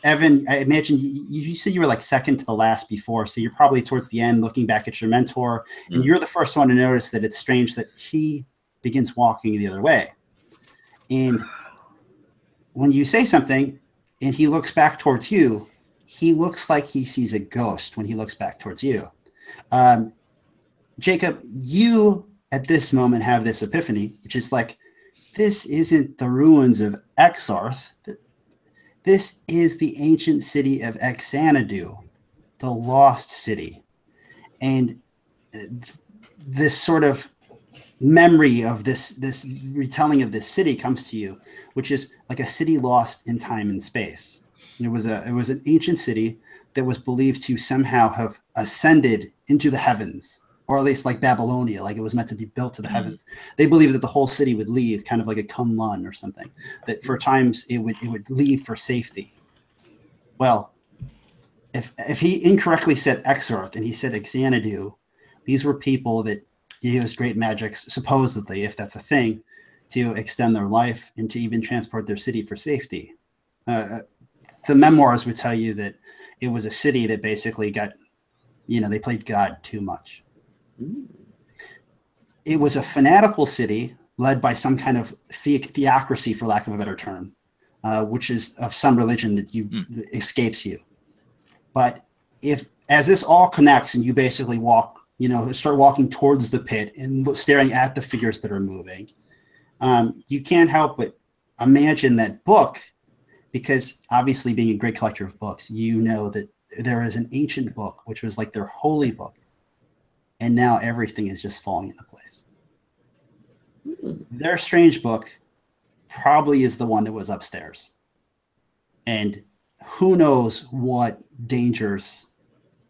Evan, I imagine you said you were like second to the last before, so you're probably towards the end looking back at your mentor, and you're the first one to notice that it's strange that he begins walking the other way. And when you say something and he looks back towards you, he looks like he sees a ghost when he looks back towards you. Jacob, you at this moment have this epiphany, which is like, this isn't the ruins of Exarth. This is the ancient city of Xanadu, the lost city. And this sort of memory of this retelling of this city comes to you, which is like a city lost in time and space. It was an ancient city that was believed to somehow have ascended into the heavens or at least like Babylonia, like it was meant to be built to the heavens. They believed that the whole city would leave, kind of like a Kunlun or something, that for times it would leave for safety. Well, if he incorrectly said Exarth and he said Xanadu, these were people that used great magics, supposedly, if that's a thing, to extend their life and to even transport their city for safety. The memoirs would tell you that it was a city that basically got, they played God too much. It was a fanatical city led by some kind of theocracy, for lack of a better term, which is of some religion that escapes you. But as this all connects and you basically start walking towards the pit and staring at the figures that are moving, you can't help but imagine that book, because obviously being a great collector of books, you know that there is an ancient book, which was like their holy book. And now everything is just falling into place. Their strange book probably is the one that was upstairs. And who knows what dangers,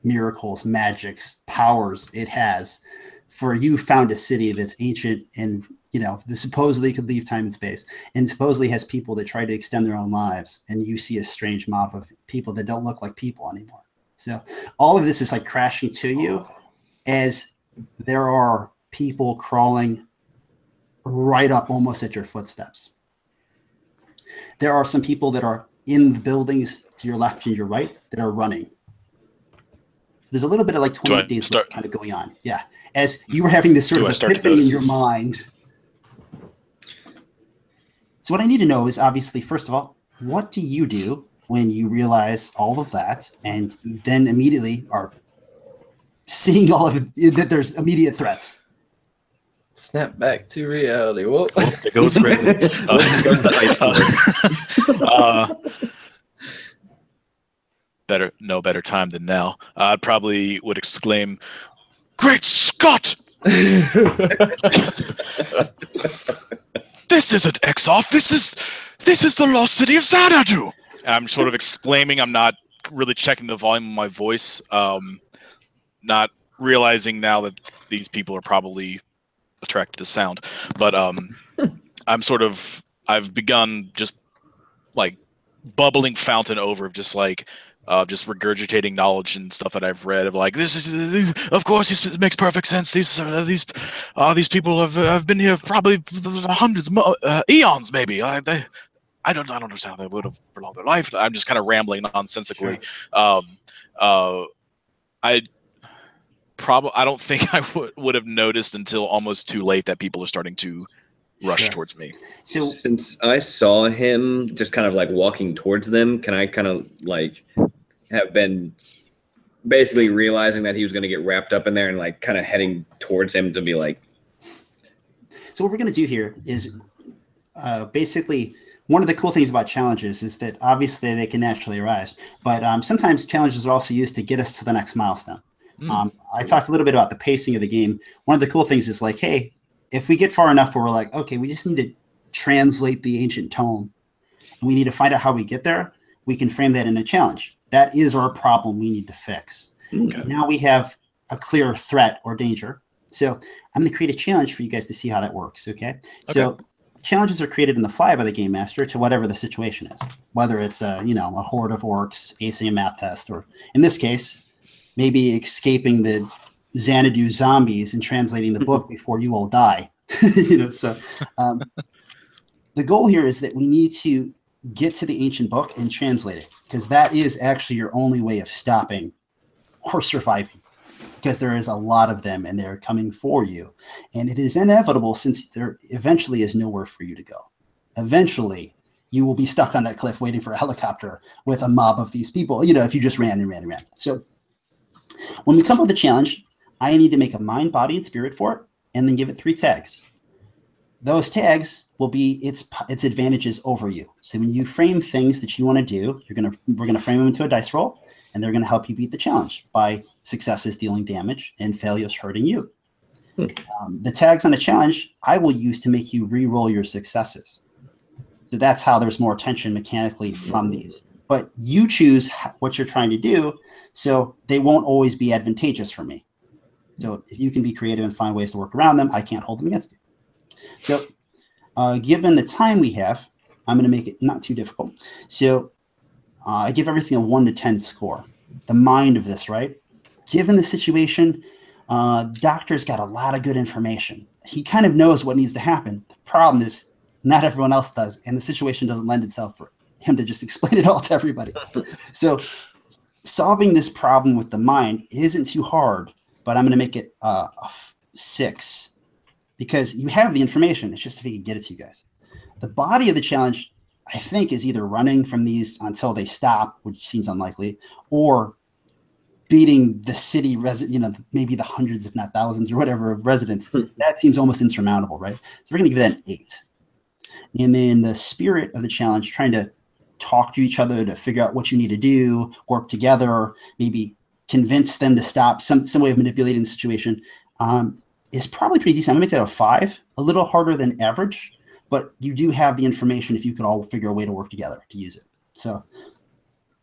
miracles, magics, powers it has for you found a city that's ancient and, that supposedly could leave time and space and supposedly has people that try to extend their own lives. And you see a strange mob of people that don't look like people anymore. So all of this is like crashing to you as there are people crawling right up almost at your footsteps. There are some people that are in the buildings to your left and your right that are running. So there's a little bit of like 28 days kind of going on. Yeah. As you were having this sort of epiphany in your mind. So what I need to know is obviously, first of all, what do you do when you realize all of that and you then immediately are seeing all of it, that there's immediate threats?
Snap back to reality. Whoa.
There goes Brandon. No better time than now. I probably would exclaim, "Great Scott! This isn't Exarth. This is the lost city of Xanadu." I'm sort of exclaiming. I'm not really checking the volume of my voice. Not realizing now that these people are probably attracted to sound, but I've begun just like bubbling fountain over of just like just regurgitating knowledge and stuff that I've read of like, this is, of course, this makes perfect sense. These people have been here probably hundreds, eons, maybe. I don't understand how they would have prolonged their life. I'm just kind of rambling nonsensically. Sure. I don't think I would have noticed until almost too late that people are starting to rush towards me.
So since I saw him just kind of like walking towards them, can I kind of like have been basically realizing that he was going to get wrapped up in there and like kind of heading towards him to be like.
So what we're going to do here is basically one of the cool things about challenges is that obviously they can naturally arise, but sometimes challenges are also used to get us to the next milestone. I talked a little bit about the pacing of the game. One of the cool things is like, hey, if we get far enough where we're like, okay, we just need to translate the ancient tome and we need to find out how we get there, we can frame that in a challenge. That is our problem we need to fix. Okay. Now we have a clear threat or danger. So I'm going to create a challenge for you guys to see how that works, okay? So challenges are created in the fly by the game master to whatever the situation is, whether it's a horde of orcs, acing a math test, or in this case, maybe escaping the Xanadu zombies and translating the book before you all die. The goal here is that we need to get to the ancient book and translate it, because that is actually your only way of stopping or surviving, because there is a lot of them and they're coming for you. And it is inevitable, since there eventually is nowhere for you to go. Eventually, you will be stuck on that cliff waiting for a helicopter with a mob of these people, if you just ran and ran and ran. So when we come up with a challenge, I need to make a mind, body, and spirit for it, and then give it 3 tags. Those tags will be its advantages over you. So when you frame things that you want to do, we're gonna frame them into a dice roll, and they're gonna help you beat the challenge by successes dealing damage and failures hurting you. The tags on a challenge I will use to make you re-roll your successes. So that's how there's more tension mechanically from these. But you choose what you're trying to do, so they won't always be advantageous for me. So if you can be creative and find ways to work around them, I can't hold them against you. So given the time we have, I'm going to make it not too difficult. So I give everything a 1 to 10 score. The mind of this, right? Given the situation, doctor's got a lot of good information. He kind of knows what needs to happen. The problem is not everyone else does, and the situation doesn't lend itself for him to just explain it all to everybody. So solving this problem with the mind isn't too hard, but I'm going to make it a 6 because you have the information. It's just if he can get it to you guys. The body of the challenge, I think, is either running from these until they stop, which seems unlikely, or beating the city maybe the hundreds, if not thousands or whatever of residents. That seems almost insurmountable, right? So we're going to give that an 8. And then the spirit of the challenge, trying to talk to each other to figure out what you need to do, work together, maybe convince them to stop, some way of manipulating the situation, is probably pretty decent. I'm going to make that a 5, a little harder than average, but you do have the information if you could all figure a way to work together to use it. So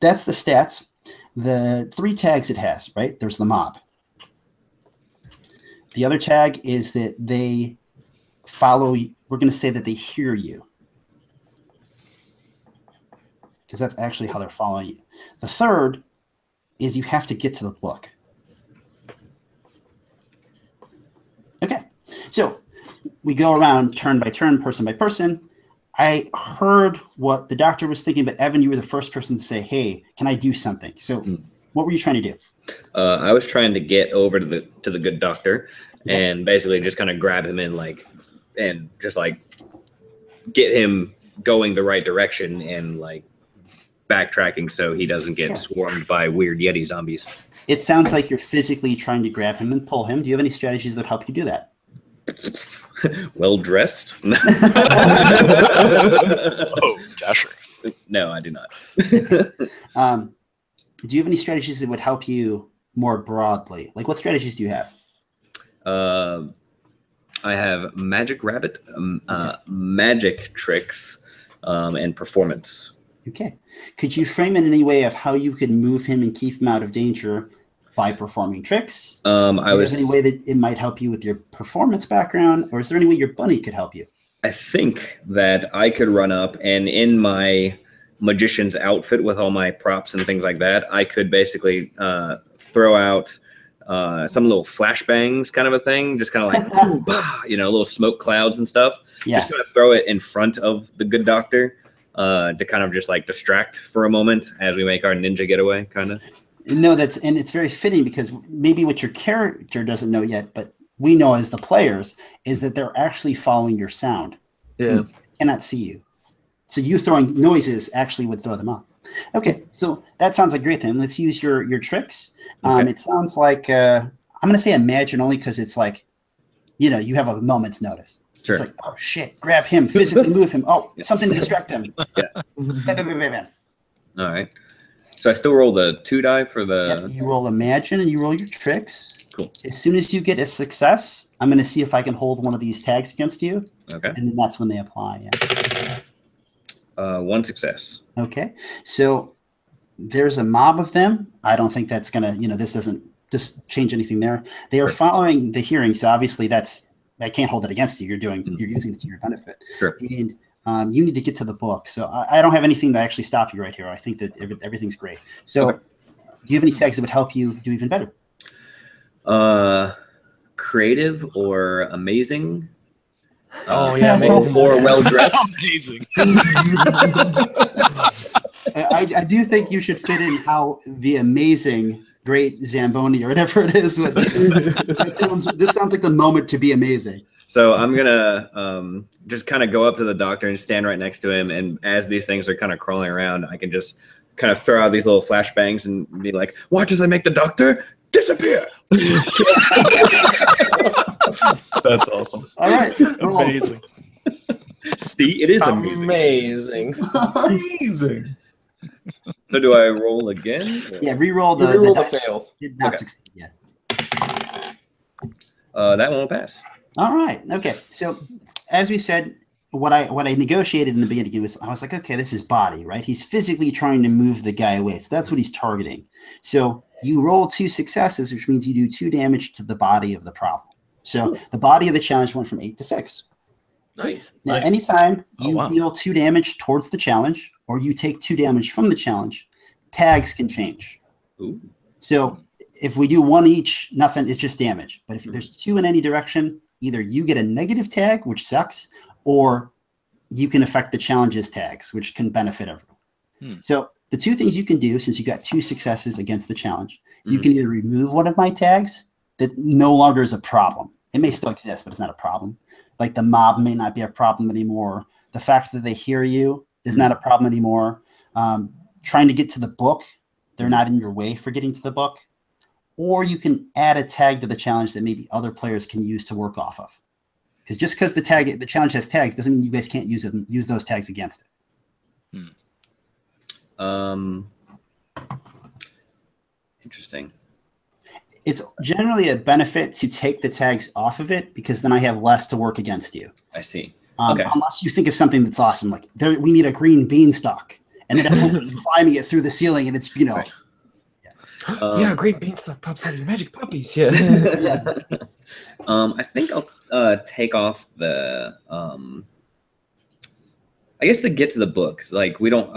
that's the stats. The 3 tags it has, right? There's the mob. The other tag is that they follow, we're going to say that they hear you, because that's actually how they're following you. The third is you have to get to the book. Okay, so we go around turn by turn, person by person. I heard what the doctor was thinking, but Evan, you were the first person to say, hey, can I do something? So what were you trying to do?
I was trying to get over to the good doctor and basically just kind of grab him in and just get him going the right direction and backtracking so he doesn't get swarmed by weird Yeti zombies.
It sounds like you're physically trying to grab him and pull him. Do you have any strategies that help you do that?
Well dressed.
Oh, Dasher.
No, I do not.
Do you have any strategies that would help you more broadly? Like, what strategies do you have?
I have magic rabbit, magic tricks, and performance.
Okay. Could you frame it in any way of how you could move him and keep him out of danger by performing tricks? Is there any way that it might help you with your performance background, or is there any way your bunny could help you?
I think that I could run up and in my magician's outfit with all my props and things like that, I could basically throw out some little flashbangs kind of a thing, just kind of like, bah, little smoke clouds and stuff.
Yeah.
Just kind of throw it in front of the good doctor to kind of just distract for a moment as we make our ninja getaway, kind of.
No, and it's very fitting because maybe what your character doesn't know yet, but we know as the players, is that they're actually following your sound.
Yeah.
Cannot see you. So you throwing noises actually would throw them off. Okay, so that sounds like a great thing. Let's use your tricks.
Okay.
It sounds like, I'm going to say imagine only because it's like, you have a moment's notice.
Sure.
It's like, oh, shit, grab him, physically move him. Oh, something to distract them.
Yeah.
Bam, bam, bam, bam, bam.
All right. So I still roll the 2 die for the...
Yep, you roll imagine and you roll your tricks.
Cool.
As soon as you get a success, I'm going to see if I can hold one of these tags against you.
Okay.
And then that's when they apply. Yeah.
1 success.
Okay. So there's a mob of them. I don't think that's going to, this doesn't just change anything there. They are following the hearing. So obviously I can't hold it against you. You're using it to your benefit.
Sure.
And you need to get to the book. So I don't have anything to actually stop you right here. I think that everything's great. So do you have any tags that would help you do even better?
Creative or amazing.
Oh yeah, amazing.
Or well dressed.
Amazing.
I do think you should fit in how the amazing, great Zamboni or whatever it is. This sounds like the moment to be amazing.
So I'm gonna just kind of go up to the doctor and stand right next to him, and as these things are kind of crawling around, I can just kind of throw out these little flashbangs and be like, "Watch as I make the doctor disappear."
That's awesome.
All right. Roll.
Amazing.
See, it is amazing.
Amazing.
So do I roll again?
Yeah, re-roll the
Reroll the
die.
fail.
Did not
Okay.
succeed yet.
That won't pass.
All right. Okay. So as we said, what I negotiated in the beginning was I was like, okay, this is body, right? He's physically trying to move the guy away. So that's what he's targeting. So you roll 2 successes, which means you do 2 damage to the body of the problem. So the body of the challenge went from 8 to 6.
Nice.
Now,
Nice.
anytime you
wow.
deal 2 damage towards the challenge, or you take 2 damage from the challenge, tags can change.
Ooh.
So if we do 1 each, nothing, it's just damage. But if there's 2 in any direction, either you get a negative tag, which sucks, or you can affect the challenge's tags, which can benefit everyone. So the 2 things you can do, since you got 2 successes against the challenge, you can either remove one of my tags that no longer is a problem. It may still exist, but it's not a problem. Like the mob may not be a problem anymore. The fact that they hear you is not a problem anymore. Trying to get to the book, they're not in your way for getting to the book. Or you can add a tag to the challenge that maybe other players can use to work off of. Because just because the challenge has tags doesn't mean you guys can't use those tags against it.
Interesting.
It's generally a benefit to take the tags off of it because then I have less to work against you.
I see.
Unless you think of something that's awesome, like we need a green beanstalk, and then everyone's just climbing it through the ceiling, and it's
Right.
Yeah, great beanstalk pops out of your magic puppies. Yeah.
I think I'll take off the I guess the get to the book. Like we don't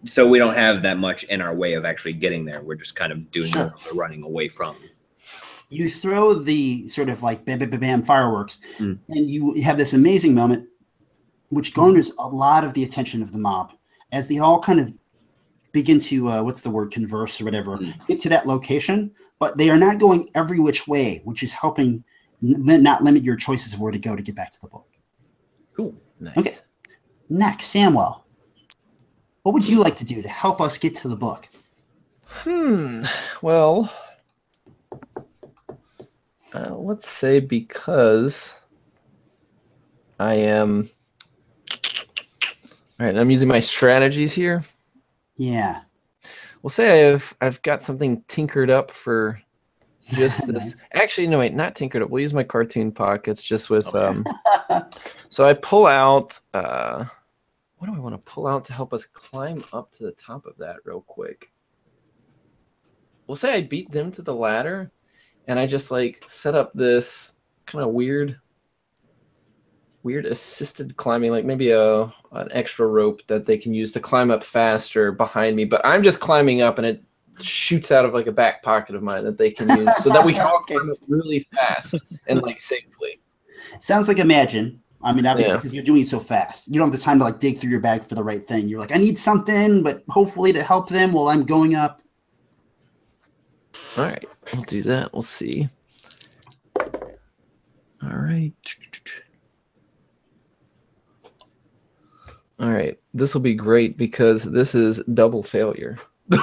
so we don't have that much in our way of actually getting there. We're just kind of doing more of the running away from.
You throw the sort of like bam, bam, bam, bam fireworks, and you have this amazing moment, which garners a lot of the attention of the mob as they all kind of begin to converse or whatever, get to that location, but they are not going every which way, which is helping not limit your choices of where to go to get back to the book.
Cool.
Nice.
Okay. Next, Samwell, what would you like to do to help us get to the book?
Well, let's say because I am... All right, I'm using my strategies here.
Yeah.
We'll say I've got something tinkered up for just this.
Nice.
Actually, no, wait, not tinkered up. We'll use my cartoon pockets just with so I pull out what do I want to pull out to help us climb up to the top of that real quick? We'll say I beat them to the ladder and I just like set up this kind of weird assisted climbing, like maybe an extra rope that they can use to climb up faster behind me. But I'm just climbing up and it shoots out of like a back pocket of mine that they can use so that we can all climb up really fast and like safely.
Sounds like Imagine. I mean, obviously, because you're doing it so fast. You don't have the time to like dig through your bag for the right thing. You're like, I need something, but hopefully to help them while I'm going up.
All right, we'll do that. We'll see. All right. All right, this will be great because this is double failure.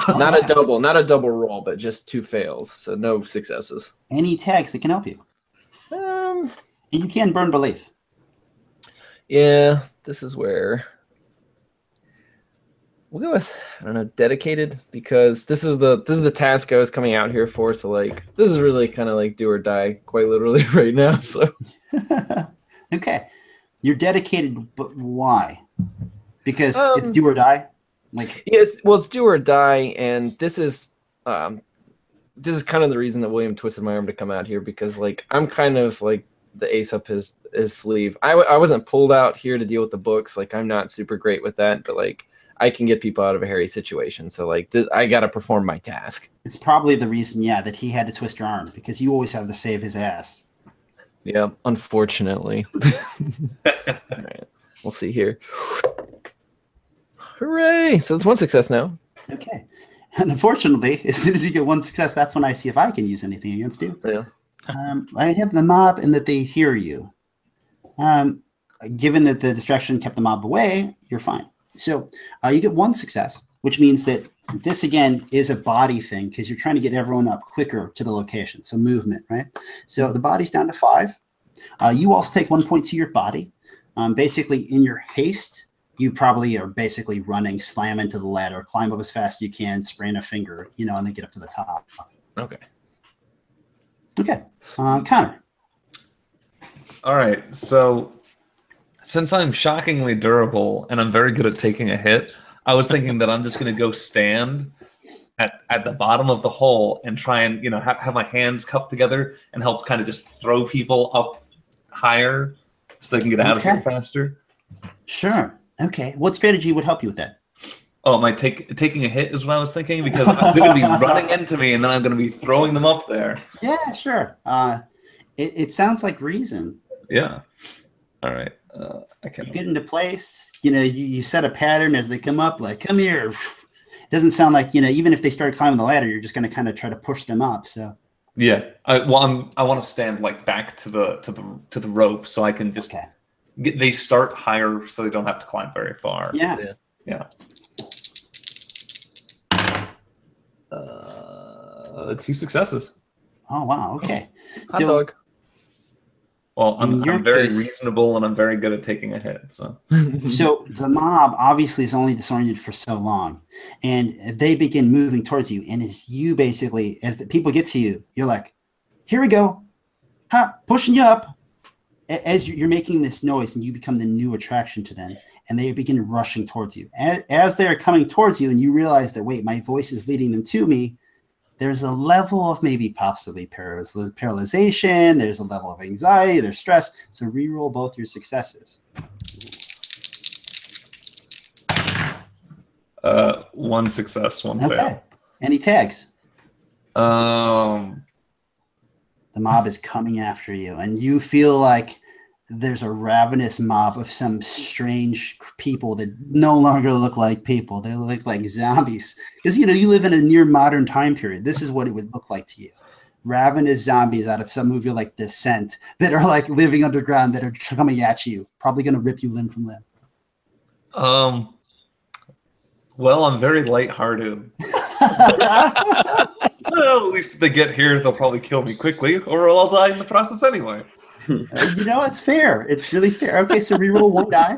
Not a double roll, but just 2 fails, so no successes.
Any tags that can help you. And you can burn belief.
Yeah, this is where we'll go with, I don't know, dedicated, because this is the task I was coming out here for. So like this is really kind of like do or die, quite literally right now. So
okay, you're dedicated, but why? Because it's do or die. Like
yes, well, it's do or die, and this is kind of the reason that William twisted my arm to come out here, because like I'm kind of like the ace up his sleeve. I wasn't pulled out here to deal with the books. Like I'm not super great with that, but like I can get people out of a hairy situation. So like I got to perform my task.
It's probably the reason, that he had to twist your arm, because you always have to save his ass.
Yeah, unfortunately. All right, we'll see here. Hooray! So it's 1 success now.
Okay. And unfortunately, as soon as you get 1 success, that's when I see if I can use anything against you.
Yeah.
I have the mob and that they hear you. Given that the distraction kept the mob away, you're fine. So you get 1 success, which means that this, again, is a body thing because you're trying to get everyone up quicker to the location. So movement, right? So the body's down to 5. You also take 1 point to your body. Basically, in your haste, you probably are basically running, slam into the ladder, climb up as fast as you can, sprain a finger, and then get up to the top.
Okay.
Okay. Connor.
All right. So since I'm shockingly durable and I'm very good at taking a hit, I was thinking that I'm just going to go stand at the bottom of the hole and try and have my hands cupped together and help kind of just throw people up higher so they can get out of here faster.
Sure. Okay. What strategy would help you with that?
Oh, am I taking a hit is what I was thinking, because they're going to be running into me and then I'm going to be throwing them up there.
Yeah, sure. It sounds like reason.
Yeah. All right. I can
You get into place. You set a pattern as they come up. Like, come here. It doesn't sound like even if they start climbing the ladder, you're just going to kind of try to push them up. So.
Yeah. I want to stand like back to the rope so I can just they start higher so they don't have to climb very far.
Yeah.
Yeah. 2 successes.
Oh wow. Okay.
Hot dog.
Well, I'm very reasonable and I'm very good at taking a hit. So
the mob obviously is only disoriented for so long, and they begin moving towards you. And as the people get to you, you're like, "Here we go, pushing you up." As you're making this noise, and you become the new attraction to them, and they begin rushing towards you. As they are coming towards you, and you realize that my voice is leading them to me. There's a level of maybe possibly paralyzation. There's a level of anxiety. There's stress. So reroll both your successes.
1 success, 1 fail.
Any tags?
The
mob is coming after you, and you feel like there's a ravenous mob of some strange people that no longer look like people. They look like zombies. Because, you live in a near modern time period. This is what it would look like to you. Ravenous zombies out of some movie like Descent that are like living underground that are coming at you. Probably going to rip you limb from limb.
Well, I'm very lighthearted. Well, at least if they get here, they'll probably kill me quickly, or I'll die in the process anyway.
It's fair. It's really fair. Okay, so reroll 1 die.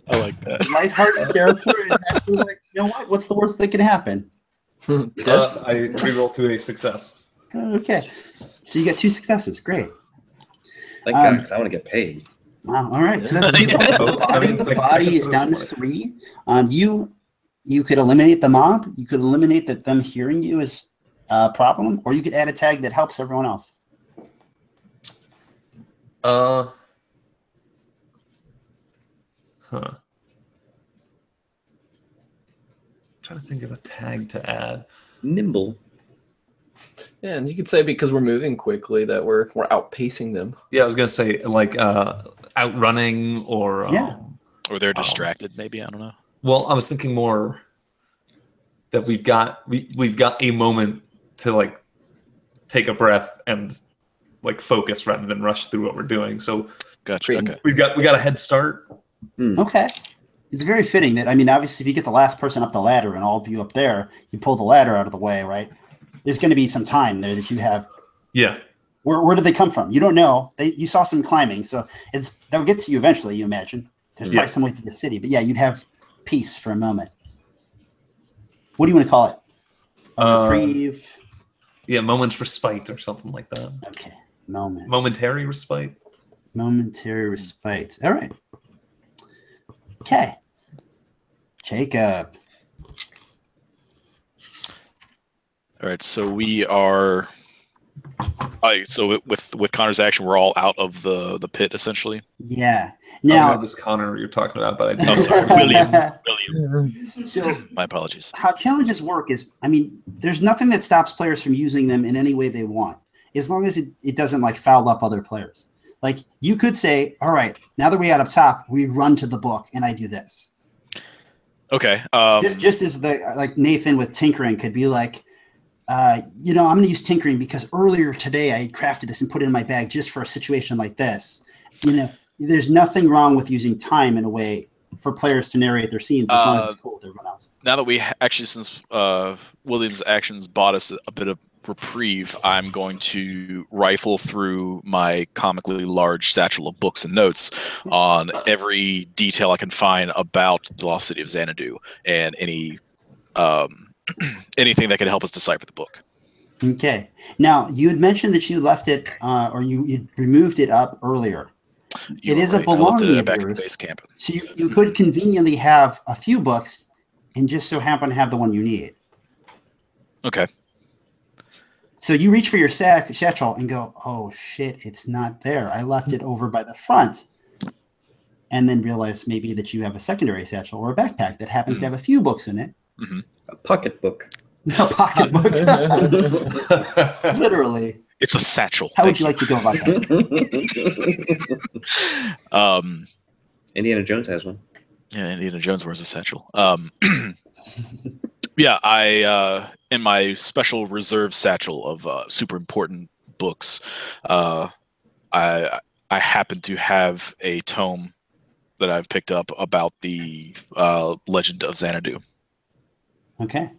I like that.
Lighthearted character is actually like, what's the worst that can happen?
I reroll to a success.
Okay, so you got 2 successes. Great.
Thank God, because I want to get paid.
Wow. All right. So that's 2 points. The body is down to 3. You could eliminate the mob. You could eliminate that them hearing you is a problem, or you could add a tag that helps everyone else.
I'm trying to think of a tag to add.
Nimble.
Yeah, and you could say because we're moving quickly that we're outpacing them.
Yeah, I was gonna say like outrunning or
or they're distracted. Maybe I don't know.
Well, I was thinking more that we've got a moment to like take a breath and like focus rather than rush through what we're doing. So
gotcha. Okay.
we got a head start.
Okay. It's very fitting that, obviously if you get the last person up the ladder and all of you up there, you pull the ladder out of the way, right? There's going to be some time there that you have.
Yeah.
Where did they come from? You don't know. You saw some climbing, so they'll get to you eventually, you imagine. There's probably some way through the city. But yeah, you'd have peace for a moment. What do you want to call it? A reprieve?
Yeah, moment's respite or something like that.
Okay.
Momentary respite.
Momentary respite. All right. Okay. Jacob.
All right, so we are. So with Connor's action, we're all out of the pit essentially.
Yeah.
I
Now,
don't know this Connor you're talking about, but I
Oh, sorry, William.
so
My apologies.
how challenges work is, there's nothing that stops players from using them in any way they want, as long as it doesn't like foul up other players. Like you could say, all right, now that we're out up top, we run to the book and I do this.
Okay.
Just as like Nathan with tinkering could be like, I'm going to use tinkering because earlier today I crafted this and put it in my bag just for a situation like this. There's nothing wrong with using time in a way for players to narrate their scenes as long as it's cool with everyone else.
Now that we actually, since William's actions bought us a bit of reprieve, I'm going to rifle through my comically large satchel of books and notes on every detail I can find about the lost city of Xanadu and any anything that could help us decipher the book.
Okay. Now, you had mentioned that you left it or you removed it up earlier. It is a belonging of
back at the
yours.
base camp.
So you could conveniently have a few books and just so happen to have the one you need.
Okay.
So you reach for your satchel and go, oh shit, it's not there. I left it over by the front. And then realize maybe that you have a secondary satchel or a backpack that happens to have a few books in it.
A pocketbook.
A pocketbook. Literally.
It's a satchel.
How would you like to go about that?
Indiana Jones has one.
Yeah, Indiana Jones wears a satchel. Yeah, I in my special reserve satchel of super important books, I happen to have a tome that I've picked up about the Legend of Xanadu.
Okay.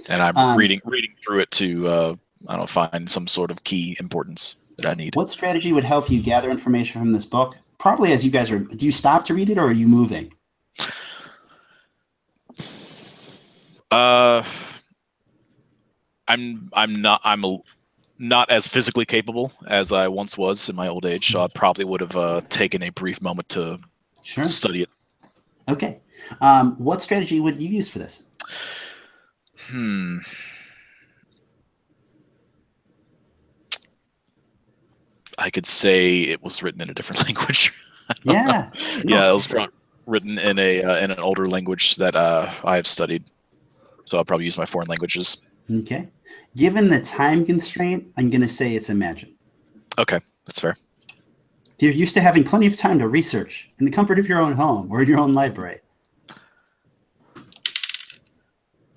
And I'm reading through it to I don't find some sort of key importance that I need.
What strategy would help you gather information from this book? Probably as you guys are. Do you stop to read it, or are you moving?
I'm not as physically capable as I once was in my old age, so I probably would have taken a brief moment to study it.
Okay. What strategy would you use for this?
I could say it was written in a different language.
Yeah.
Yeah, it was written in an older language that I have studied. So I'll probably use my foreign languages.
Okay. Given the time constraint, I'm going to say it's Imagine.
Okay, that's fair.
You're used to having plenty of time to research in the comfort of your own home or in your own library.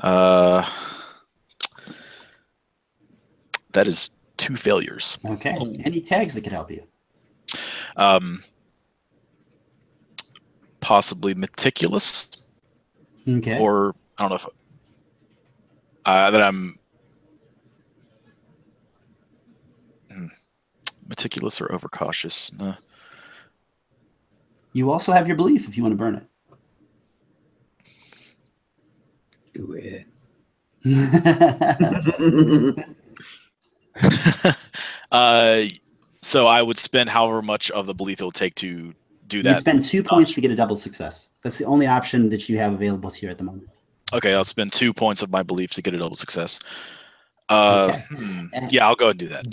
That is 2 failures.
Okay. Any tags that could help you?
Possibly meticulous.
Okay.
Or I don't know if that I'm meticulous or overcautious. No.
You also have your belief if you want to burn it.
Do it.
So I would spend however much of the belief it will take to do that.
You'd spend 2 points to get a double success. That's the only option that you have available to you at the moment.
Okay, I'll spend 2 points of my belief to get a double success.
Okay.
Yeah, I'll go and do that.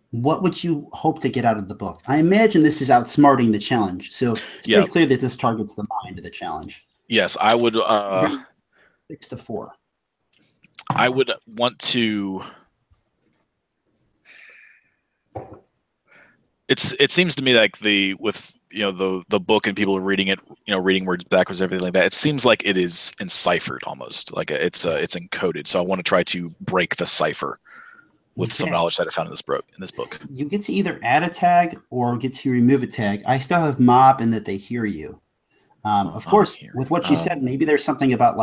What would you hope to get out of the book? I imagine this is outsmarting the challenge, so it's pretty clear that this targets the mind of the challenge.
Yes, I would.
6 to 4.
I would want to. It seems to me like the book and people reading it, reading words backwards, everything like that. It seems like it is enciphered almost, like it's encoded. So I want to try to break the cipher with some knowledge that I found in this book.
You get to either add a tag or get to remove a tag. I still have mob in that they hear you. Of course, with what you said, maybe there's something about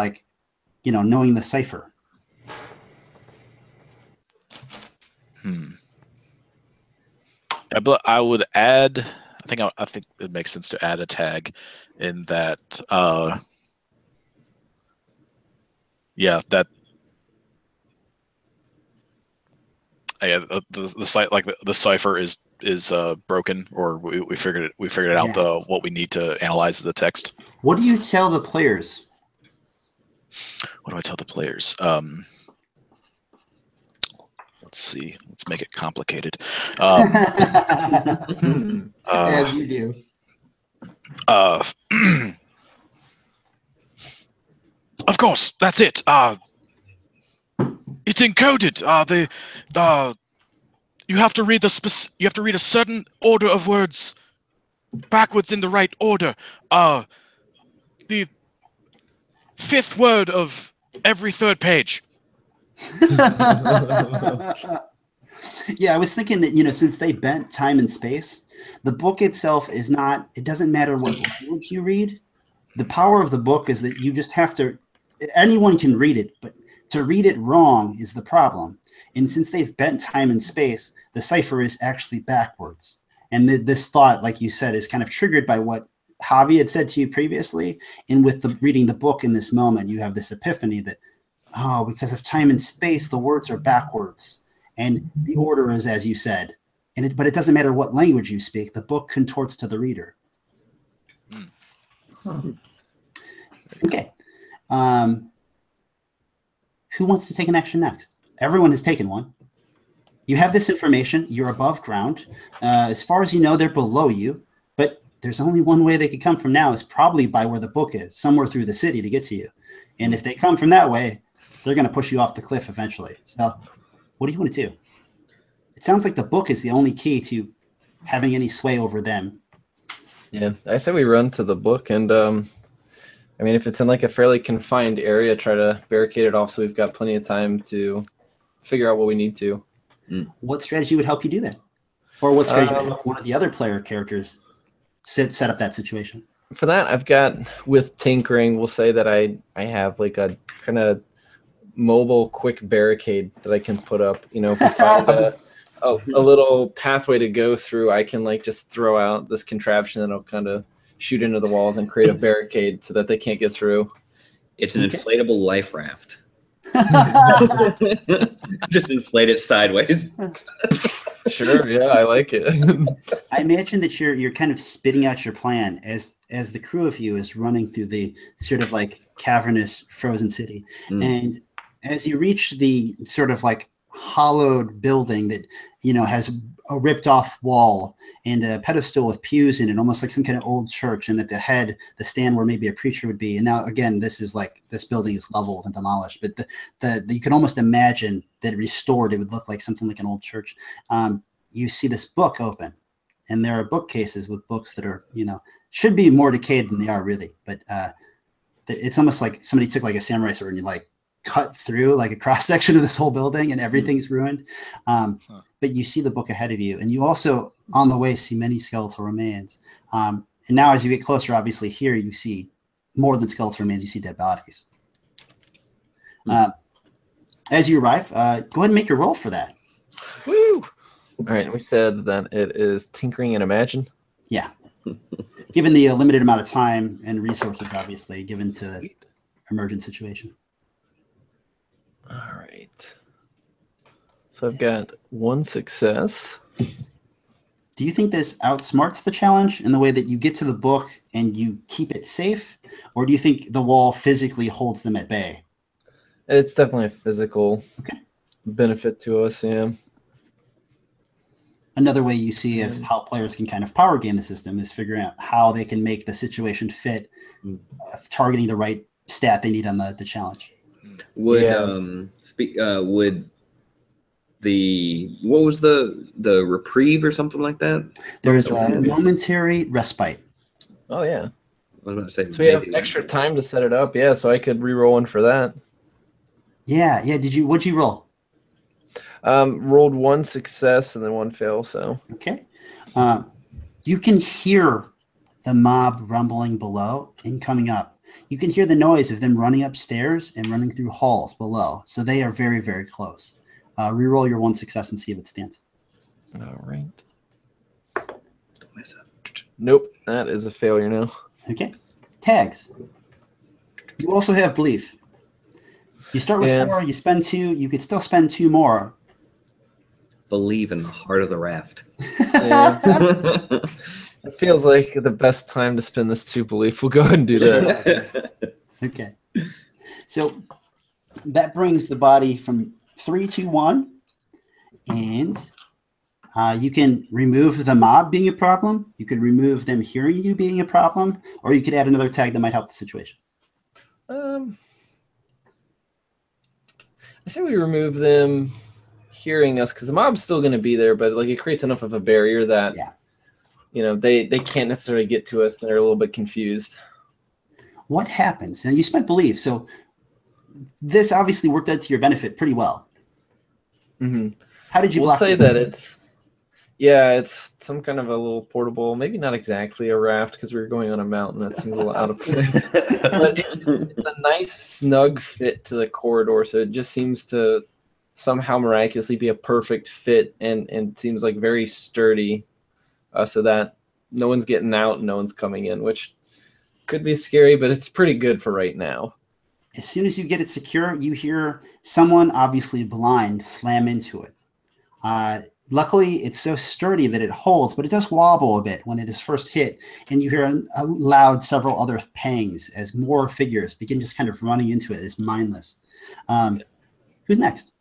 knowing the cipher.
I would add. I think it makes sense to add a tag in that. The site, like the cipher is broken, or we figured it out. What we need to analyze the text.
What do you tell the players?
What do I tell the players? Let's see. Let's make it complicated.
As you do.
Of course, that's it. It's encoded. You have to read you have to read a certain order of words backwards in the right order. The 5th word of every 3rd page.
Yeah, I was thinking that, since they bent time and space, the book itself is not, it doesn't matter what language you read. The power of the book is that you just have to, anyone can read it, but to read it wrong is the problem. And since they've bent time and space, the cipher is actually backwards. And this thought, like you said, is kind of triggered by what Javi had said to you previously. And with reading the book in this moment, you have this epiphany that, because of time and space, the words are backwards. And the order is as you said. But it doesn't matter what language you speak. The book contorts to the reader. Okay. Who wants to take an action next? Everyone has taken one. You have this information. You're above ground. As far as you know, they're below you. But there's only one way they could come from now is probably by where the book is, somewhere through the city to get to you. And if they come from that way, they're going to push you off the cliff eventually. So what do you want to do? It sounds like the book is the only key to having any sway over them.
Yeah, I say we run to the book, and I mean, if it's in like a fairly confined area, try to barricade it off so we've got plenty of time to figure out what we need to.
What strategy would help you do that? Or what strategy would help one of the other player characters set up that situation?
For that, I've got, with tinkering, we'll say that I have like a kind of mobile quick barricade that I can put up. You know, if we find a little pathway to go through, I can like just throw out this contraption that'll kind of shoot into the walls and create a barricade so that they can't get through.
It's an inflatable life raft. Just inflate it sideways.
Sure, yeah, I like it.
I imagine that you're kind of spitting out your plan as the crew of you is running through the sort of like cavernous frozen city. And as you reach the sort of like hollowed building that, you know, has a ripped off wall and a pedestal with pews in it, almost like some kind of old church, and at the head, the stand where maybe a preacher would be. And now again, this building is leveled and demolished, but you can almost imagine that restored, it would look like something like an old church. You see this book open, and there are bookcases with books that are, you know, should be more decayed than they are really, but it's almost like somebody took like a samurai sword and you like cut through like a cross section of this whole building and everything's ruined. But you see the book ahead of you, and you also on the way see many skeletal remains. And now as you get closer, obviously here you see more than skeletal remains, you see dead bodies. As you arrive, go ahead and make your roll for that.
Woo! All right, we said that it is tinkering and imagine.
Yeah. Given the limited amount of time and resources, obviously, given to the emergent situation.
All right. So I've got one success.
Do you think this outsmarts the challenge in the way that you get to the book and you keep it safe? Or do you think the wall physically holds them at bay?
It's definitely a physical benefit to us, yeah.
Another way you see as how players can kind of power game the system is figuring out how they can make the situation fit, targeting the right stat they need on the challenge.
Would what was the reprieve or something like that?
There's a momentary respite.
Oh yeah.
I was about to say.
So we have extra time to set it up, yeah. So I could re-roll one for that.
Yeah. What'd you roll?
Rolled one success and then one fail. So
okay. You can hear the mob rumbling below and coming up. You can hear the noise of them running upstairs and running through halls below. So they are very, very close. Reroll your one success and see if it stands.
All right. Nope, that is a failure now.
Okay. Tags. You also have belief. You start with 4, you spend 2, you could still spend 2 more.
Believe in the heart of the raft.
Yeah. It feels like the best time to spend this 2 belief. We'll go ahead and do that.
Okay. So that brings the body from 3 to 1. And you can remove the mob being a problem. You could remove them hearing you being a problem. Or you could add another tag that might help the situation.
I say we remove them hearing us because the mob's still going to be there, but like it creates enough of a barrier that you know they can't necessarily get to us. They're a little bit confused. What
happens? Now you spent belief, so this obviously worked out to your benefit pretty well.
Mm-hmm.
How did you block
say that it's some kind of a little portable, maybe not exactly a raft because we were going on a mountain. That seems a little out of place. But it's a nice snug fit to the corridor, so it just seems to somehow miraculously be a perfect fit and seems like very sturdy, so that no one's getting out and no one's coming in, which could be scary, but it's pretty good for right now.
As soon as you get it secure, you hear someone, obviously blind, slam into it. luckily, it's so sturdy that it holds, but it does wobble a bit when it is first hit, and you hear a loud several other pangs as more figures begin just kind of running into it. It's mindless. Who's next?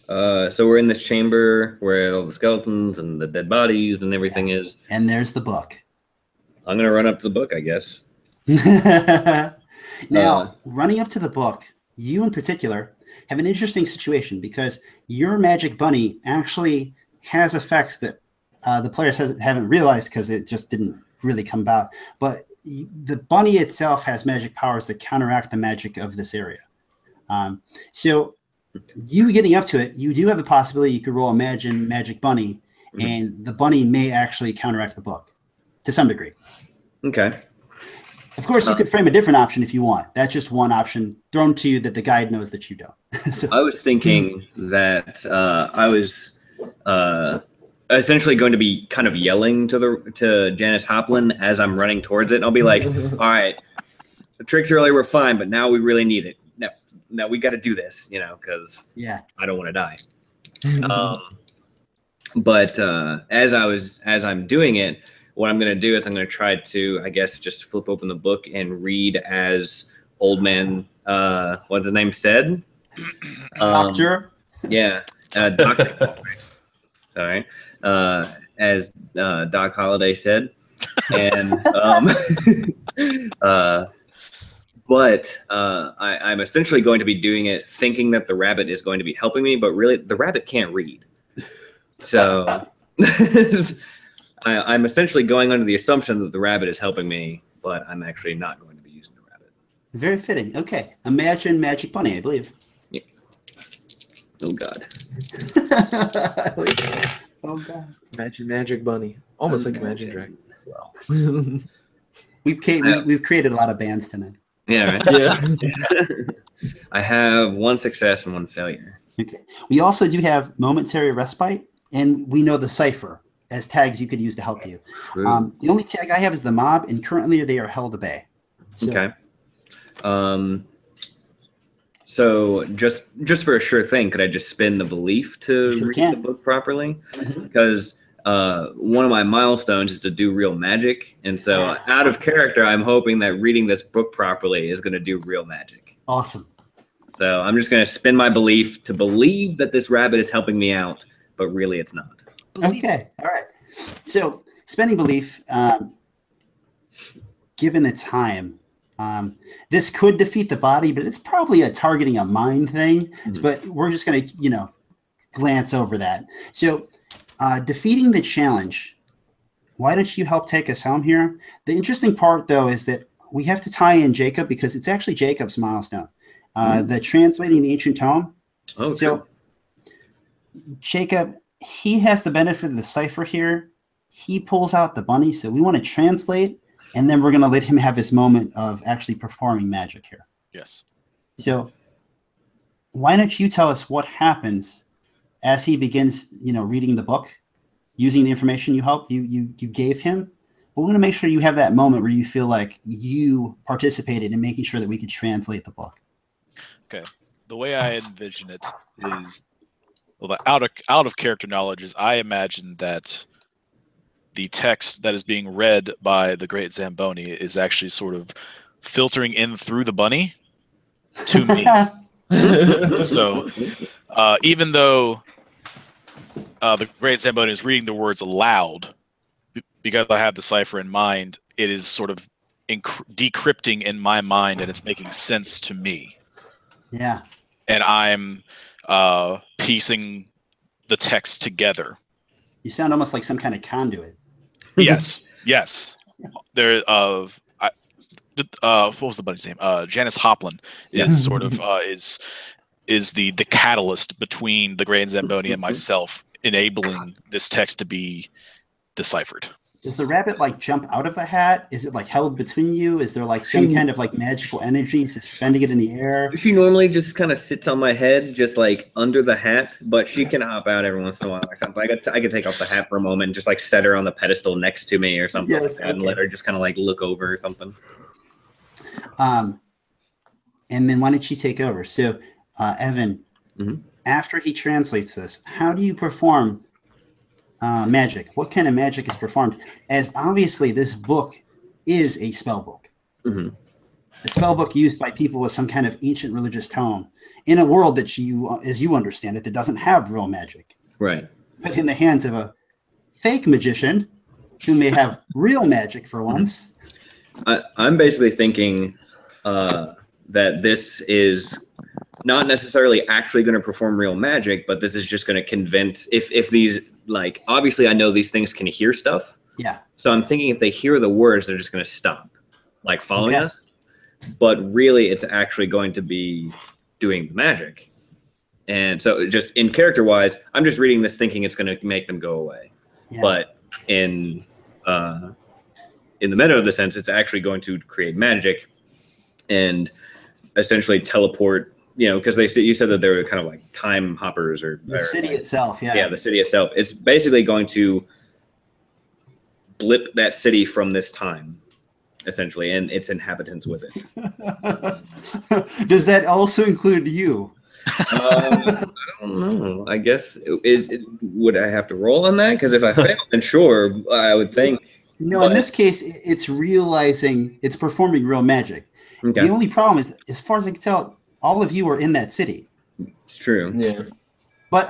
So we're in this chamber where all the skeletons and the dead bodies and everything is.
And there's the book.
I'm going to run up to the book, I guess.
Now, running up to the book, you in particular have an interesting situation because your magic bunny actually has effects that the players haven't realized because it just didn't really come about. But the bunny itself has magic powers that counteract the magic of this area. So you getting up to it, you do have the possibility you could roll Imagine Magic Bunny, and the bunny may actually counteract the book to some degree.
Okay.
Of course, you could frame a different option if you want. That's just one option thrown to you that the guide knows that you don't. So,
I was thinking that I was essentially going to be kind of yelling to Janice Hoplin as I'm running towards it. And I'll be like, all right, the tricks earlier were fine, but now we really need it. No, we got to do this, because I don't want to die. But as I'm doing it, what I'm going to do is I'm going to try to, I guess, just flip open the book and read as Old Man, what's his name, said?
Doctor?
Yeah. Doctor. Sorry. As Doc Holliday said. And but I'm essentially going to be doing it thinking that the rabbit is going to be helping me, but really the rabbit can't read. So I'm essentially going under the assumption that the rabbit is helping me, but I'm actually not going to be using the rabbit.
Very fitting. Okay. Imagine Magic Bunny, I believe.
Yeah. Oh, God.
Oh, God.
Imagine Magic Bunny. Almost like Imagine Dragon as well.
We've created a lot of bands tonight.
Yeah, right?
Yeah.
I have one success and one failure.
Okay. We also do have momentary respite, and we know the cipher as tags you could use to help you. The only tag I have is the mob, and currently they are held at bay. So,
okay. So just for a sure thing, could I just spin the belief to read the book properly? Because one of my milestones is to do real magic, and so out of character, I'm hoping that reading this book properly is going to do real magic.
Awesome.
So I'm just going to spin my belief to believe that this rabbit is helping me out, but really it's not.
Okay. All right. So spending belief, given the time, this could defeat the body, but it's probably targeting a mind thing. But we're just going to, glance over that. So defeating the challenge, why don't you help take us home here? The interesting part, though, is that we have to tie in Jacob because it's actually Jacob's milestone. The translating the ancient tome.
Oh,
so
cool.
Jacob, he has the benefit of the cipher here. He pulls out the bunny, so we want to translate, and then we're going to let him have his moment of actually performing magic here.
Yes.
So why don't you tell us what happens as he begins, reading the book, using the information you gave him? We're going to make sure you have that moment where you feel like you participated in making sure that we could translate the book.
Okay. The way I envision it is, well, out of character knowledge is I imagine that the text that is being read by the great Zamboni is actually sort of filtering in through the bunny to me. So even though the great Zamboni is reading the words aloud, because I have the cipher in mind, it is sort of decrypting in my mind, and it's making sense to me.
Yeah.
And I'm piecing the text together.
You sound almost like some kind of conduit.
Yes. There. What was the bunny's name? Janice Hoplin is sort of is the catalyst between the Great Zamboni and myself, enabling this text to be deciphered.
Does the rabbit jump out of a hat? Is it held between you? Is there some kind of magical energy suspending it in the air?
She normally just kind of sits on my head, just under the hat, but she can hop out every once in a while or something. I could take off the hat for a moment and just set her on the pedestal next to me or something and let her just kind of look over or something.
And then why don't you take over? So, Evan, after he translates this, how do you perform magic? What kind of magic is performed? As obviously this book is a spell book.
Mm-hmm.
A spell book used by people with some kind of ancient religious tone in a world that you, as you understand it, that doesn't have real magic.
Right.
Put in the hands of a fake magician who may have real magic for once.
I'm basically thinking that this is not necessarily actually going to perform real magic, but this is just going to convince if these, like, obviously I know these things can hear stuff.
Yeah.
So I'm thinking if they hear the words, they're just going to stop, like, following us. But really, it's actually going to be doing the magic. And so just in character-wise, I'm just reading this thinking it's going to make them go away. Yeah. But in the meta of the sense, it's actually going to create magic and essentially teleport, you know, because you said that they were kind of like time hoppers or
the city itself. Yeah.
Yeah, the city itself. It's basically going to blip that city from this time, essentially, and its inhabitants with it.
Does that also include you?
I don't know. I guess would I have to roll on that? Because if I fail, then sure, I would think.
No, but in this case, it's realizing it's performing real magic. Okay. The only problem is, as far as I can tell, all of you are in that city.
It's true.
Yeah.
But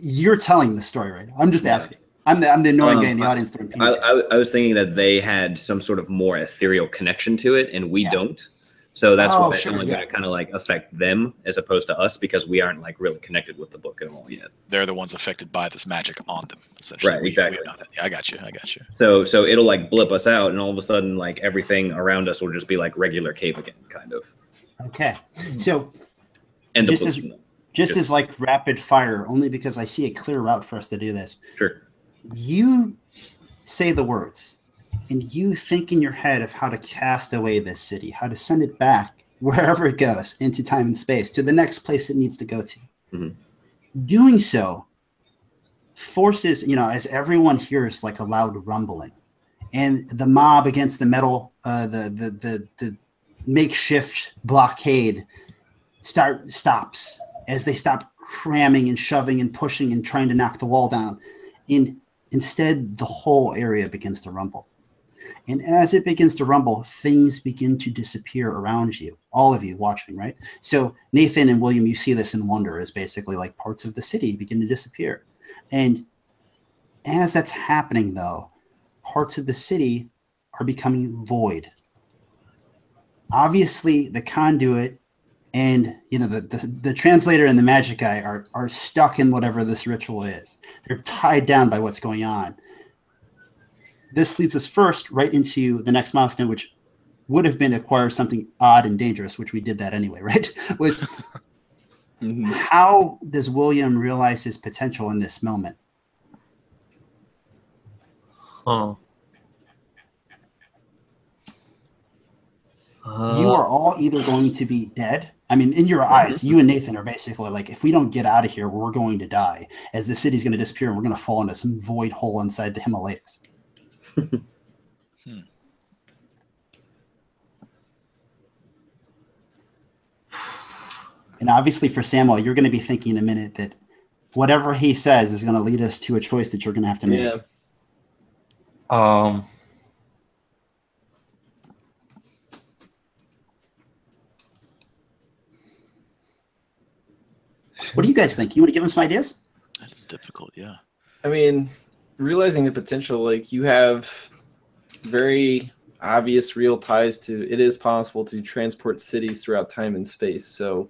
you're telling the story, right? I'm just asking. I'm the annoying guy in the audience.
I was thinking that they had some sort of more ethereal connection to it, and we don't. So that's why it's only going to kind of like affect them as opposed to us, because we aren't like really connected with the book at all yet.
They're the ones affected by this magic on them, essentially.
Right, exactly.
Yeah, I got you.
So it'll like blip us out, and all of a sudden, like everything around us will just be like regular cave again, kind of.
Okay. So,
and
just as like rapid fire, only because I see a clear route for us to do this.
Sure.
You say the words. And you think in your head of how to cast away this city, how to send it back wherever it goes into time and space to the next place it needs to go to. Mm-hmm. Doing so forces, as everyone hears like a loud rumbling, and the mob against the metal, the makeshift blockade stops as they stop cramming and shoving and pushing and trying to knock the wall down. And instead, the whole area begins to rumble. And as it begins to rumble, things begin to disappear around you, all of you watching, right? So Nathan and William, you see this in wonder, as basically like parts of the city begin to disappear. And as that's happening, though, parts of the city are becoming void. Obviously, the conduit and the translator and the magic guy are stuck in whatever this ritual is. They're tied down by what's going on. This leads us first right into the next milestone, which would have been acquire something odd and dangerous, which we did that anyway, right? How does William realize his potential in this moment?
Huh.
You are all either going to be dead. I mean, in your eyes, you and Nathan are basically like, if we don't get out of here, we're going to die, as the city's going to disappear and we're going to fall into some void hole inside the Himalayas. And obviously for Samwell, you're going to be thinking in a minute that whatever he says is going to lead us to a choice that you're going to have to make.
Yeah.
What do you guys think? You want to give him some ideas?
That's difficult, yeah.
I mean, realizing the potential, like, you have very obvious real ties to it is possible to transport cities throughout time and space. So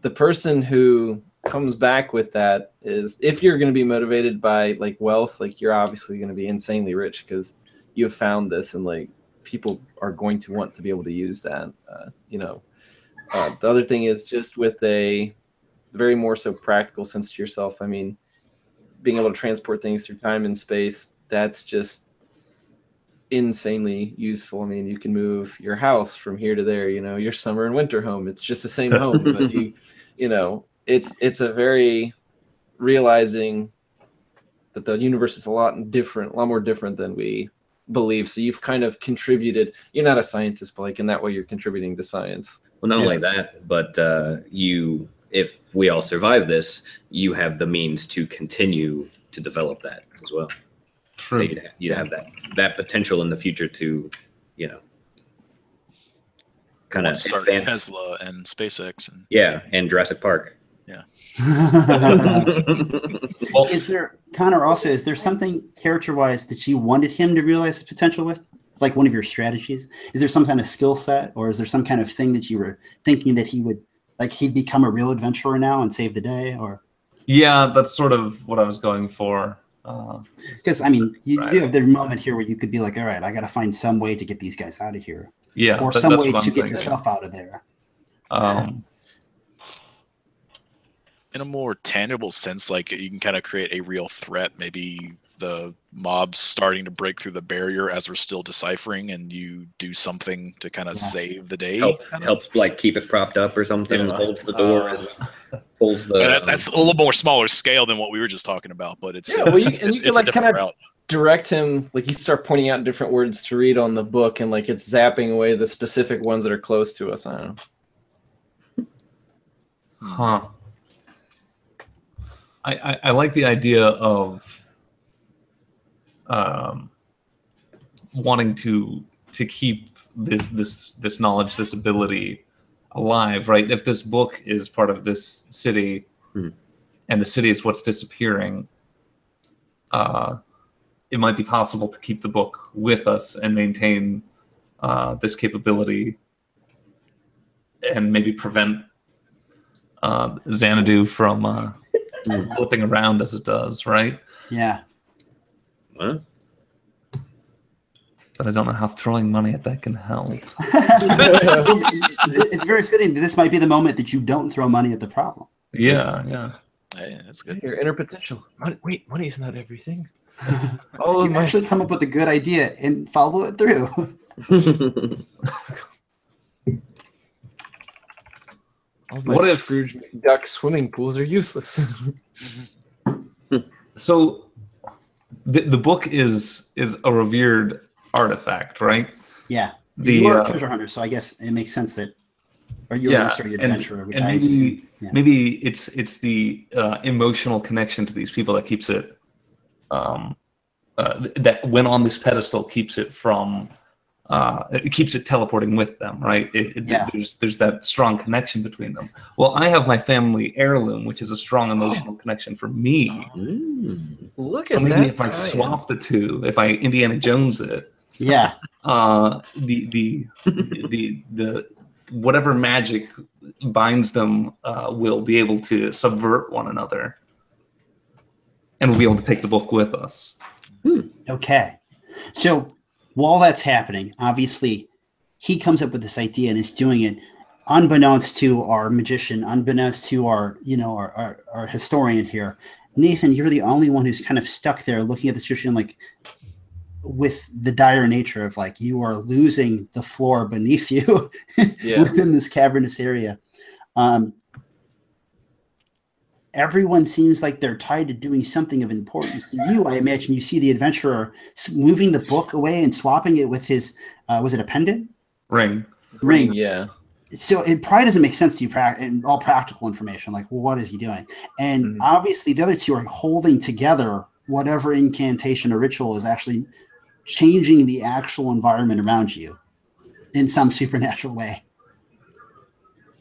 the person who comes back with that is, if you're going to be motivated by like wealth, like you're obviously going to be insanely rich because you have found this, and like people are going to want to be able to use that. The other thing is just with a very more so practical sense to yourself. I mean, being able to transport things through time and space, that's just insanely useful. I mean, you can move your house from here to there, your summer and winter home. It's just the same home, but it's a very realizing that the universe is a lot more different than we believe. So you've kind of contributed. You're not a scientist, but like in that way, you're contributing to science.
Well, not only that, but if we all survive this, you have the means to continue to develop that as well.
True.
So you'd have that potential in the future to, kind of
start
advance.
Tesla and SpaceX.
And Jurassic Park.
Yeah.
Well,
Is there, Connor, also, is there something character-wise that you wanted him to realize the potential with? Like one of your strategies? Is there some kind of skill set, or is there some kind of thing that you were thinking that he would, like he'd become a real adventurer now and save the day? Or
yeah, that's sort of what I was going for.
Because, I mean, you have the moment here where you could be like, all right, I got to find some way to get these guys out of here.
Yeah.
Or some
that's
way
what
to
I'm
get
thinking.
yourself out of there.
In a more tangible sense, like you can kind of create a real threat. Maybe the mob's starting to break through the barrier as we're still deciphering, and you do something to kind of save the day.
Helps like keep it propped up or something.
Yeah.
Holds the door. Holds the.
That's a little more smaller scale than what we were just talking about, but it's
well, you
it's
can
a
like
different
kind of
route.
direct him. Like you start pointing out different words to read on the book, and like it's zapping away the specific ones that are close to us. I don't know.
Huh. I like the idea of wanting to keep this knowledge, this ability alive, right? If this book is part of this city, and the city is what's disappearing, it might be possible to keep the book with us and maintain this capability, and maybe prevent Xanadu from flipping around as it does, right?
Yeah.
Huh?
But I don't know how throwing money at that can help.
It's very fitting that this might be the moment that you don't throw money at the problem.
Yeah.
Hey, that's good.
Your inner potential. Wait, money's not everything.
You actually come up with a good idea and follow it through.
What if Scrooge McDuck swimming pools are useless?
So the book is a revered artifact, right?
Yeah.
You
are a treasure hunter, so I guess it makes sense that, or you're a mystery adventurer, which I assume. Yeah.
Maybe it's the emotional connection to these people that keeps it, that when on this pedestal keeps it from, it keeps it teleporting with them, right? There's that strong connection between them. Well, I have my family heirloom, which is a strong emotional connection for me.
Look
So
at
maybe
that.
if I swap the two, if I Indiana Jones it,
Yeah.
the whatever magic binds them will be able to subvert one another, and we'll be able to take the book with us.
Okay. So while that's happening, obviously, he comes up with this idea and is doing it unbeknownst to our magician, unbeknownst to our historian here. Nathan, you're the only one who's kind of stuck there looking at the description, like with the dire nature of like you are losing the floor beneath you within this cavernous area. Everyone seems like they're tied to doing something of importance to you. I imagine you see the adventurer moving the book away and swapping it with his, was it a pendant?
Ring.
Yeah.
So it probably doesn't make sense to you in all practical information. Like, well, what is he doing? And obviously the other two are holding together whatever incantation or ritual is actually changing the actual environment around you in some supernatural way.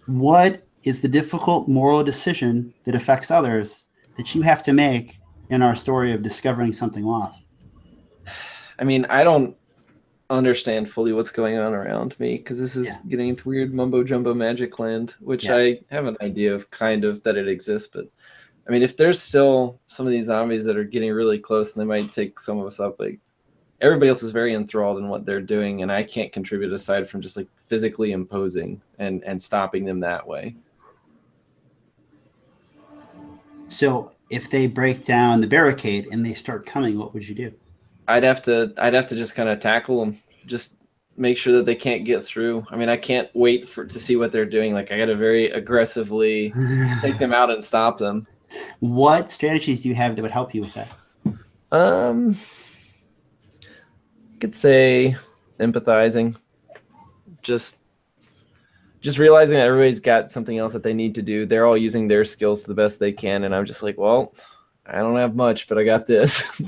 What is the difficult moral decision that affects others that you have to make in our story of discovering something lost?
I mean, I don't understand fully what's going on around me because this is getting into weird mumbo jumbo magic land, which I have an idea of kind of that it exists. But I mean, if there's still some of these zombies that are getting really close and they might take some of us up, like everybody else is very enthralled in what they're doing, and I can't contribute aside from just like physically imposing and stopping them that way.
So if they break down the barricade and they start coming, what would you do?
I'd have to just kind of tackle them, just make sure that they can't get through. I mean, I can't wait to see what they're doing. Like I got to very aggressively take them out and stop them.
What strategies do you have that would help you with that?
I could say empathizing, just just realizing that everybody's got something else that they need to do. They're all using their skills to the best they can, and I'm just like, well, I don't have much, but I got this.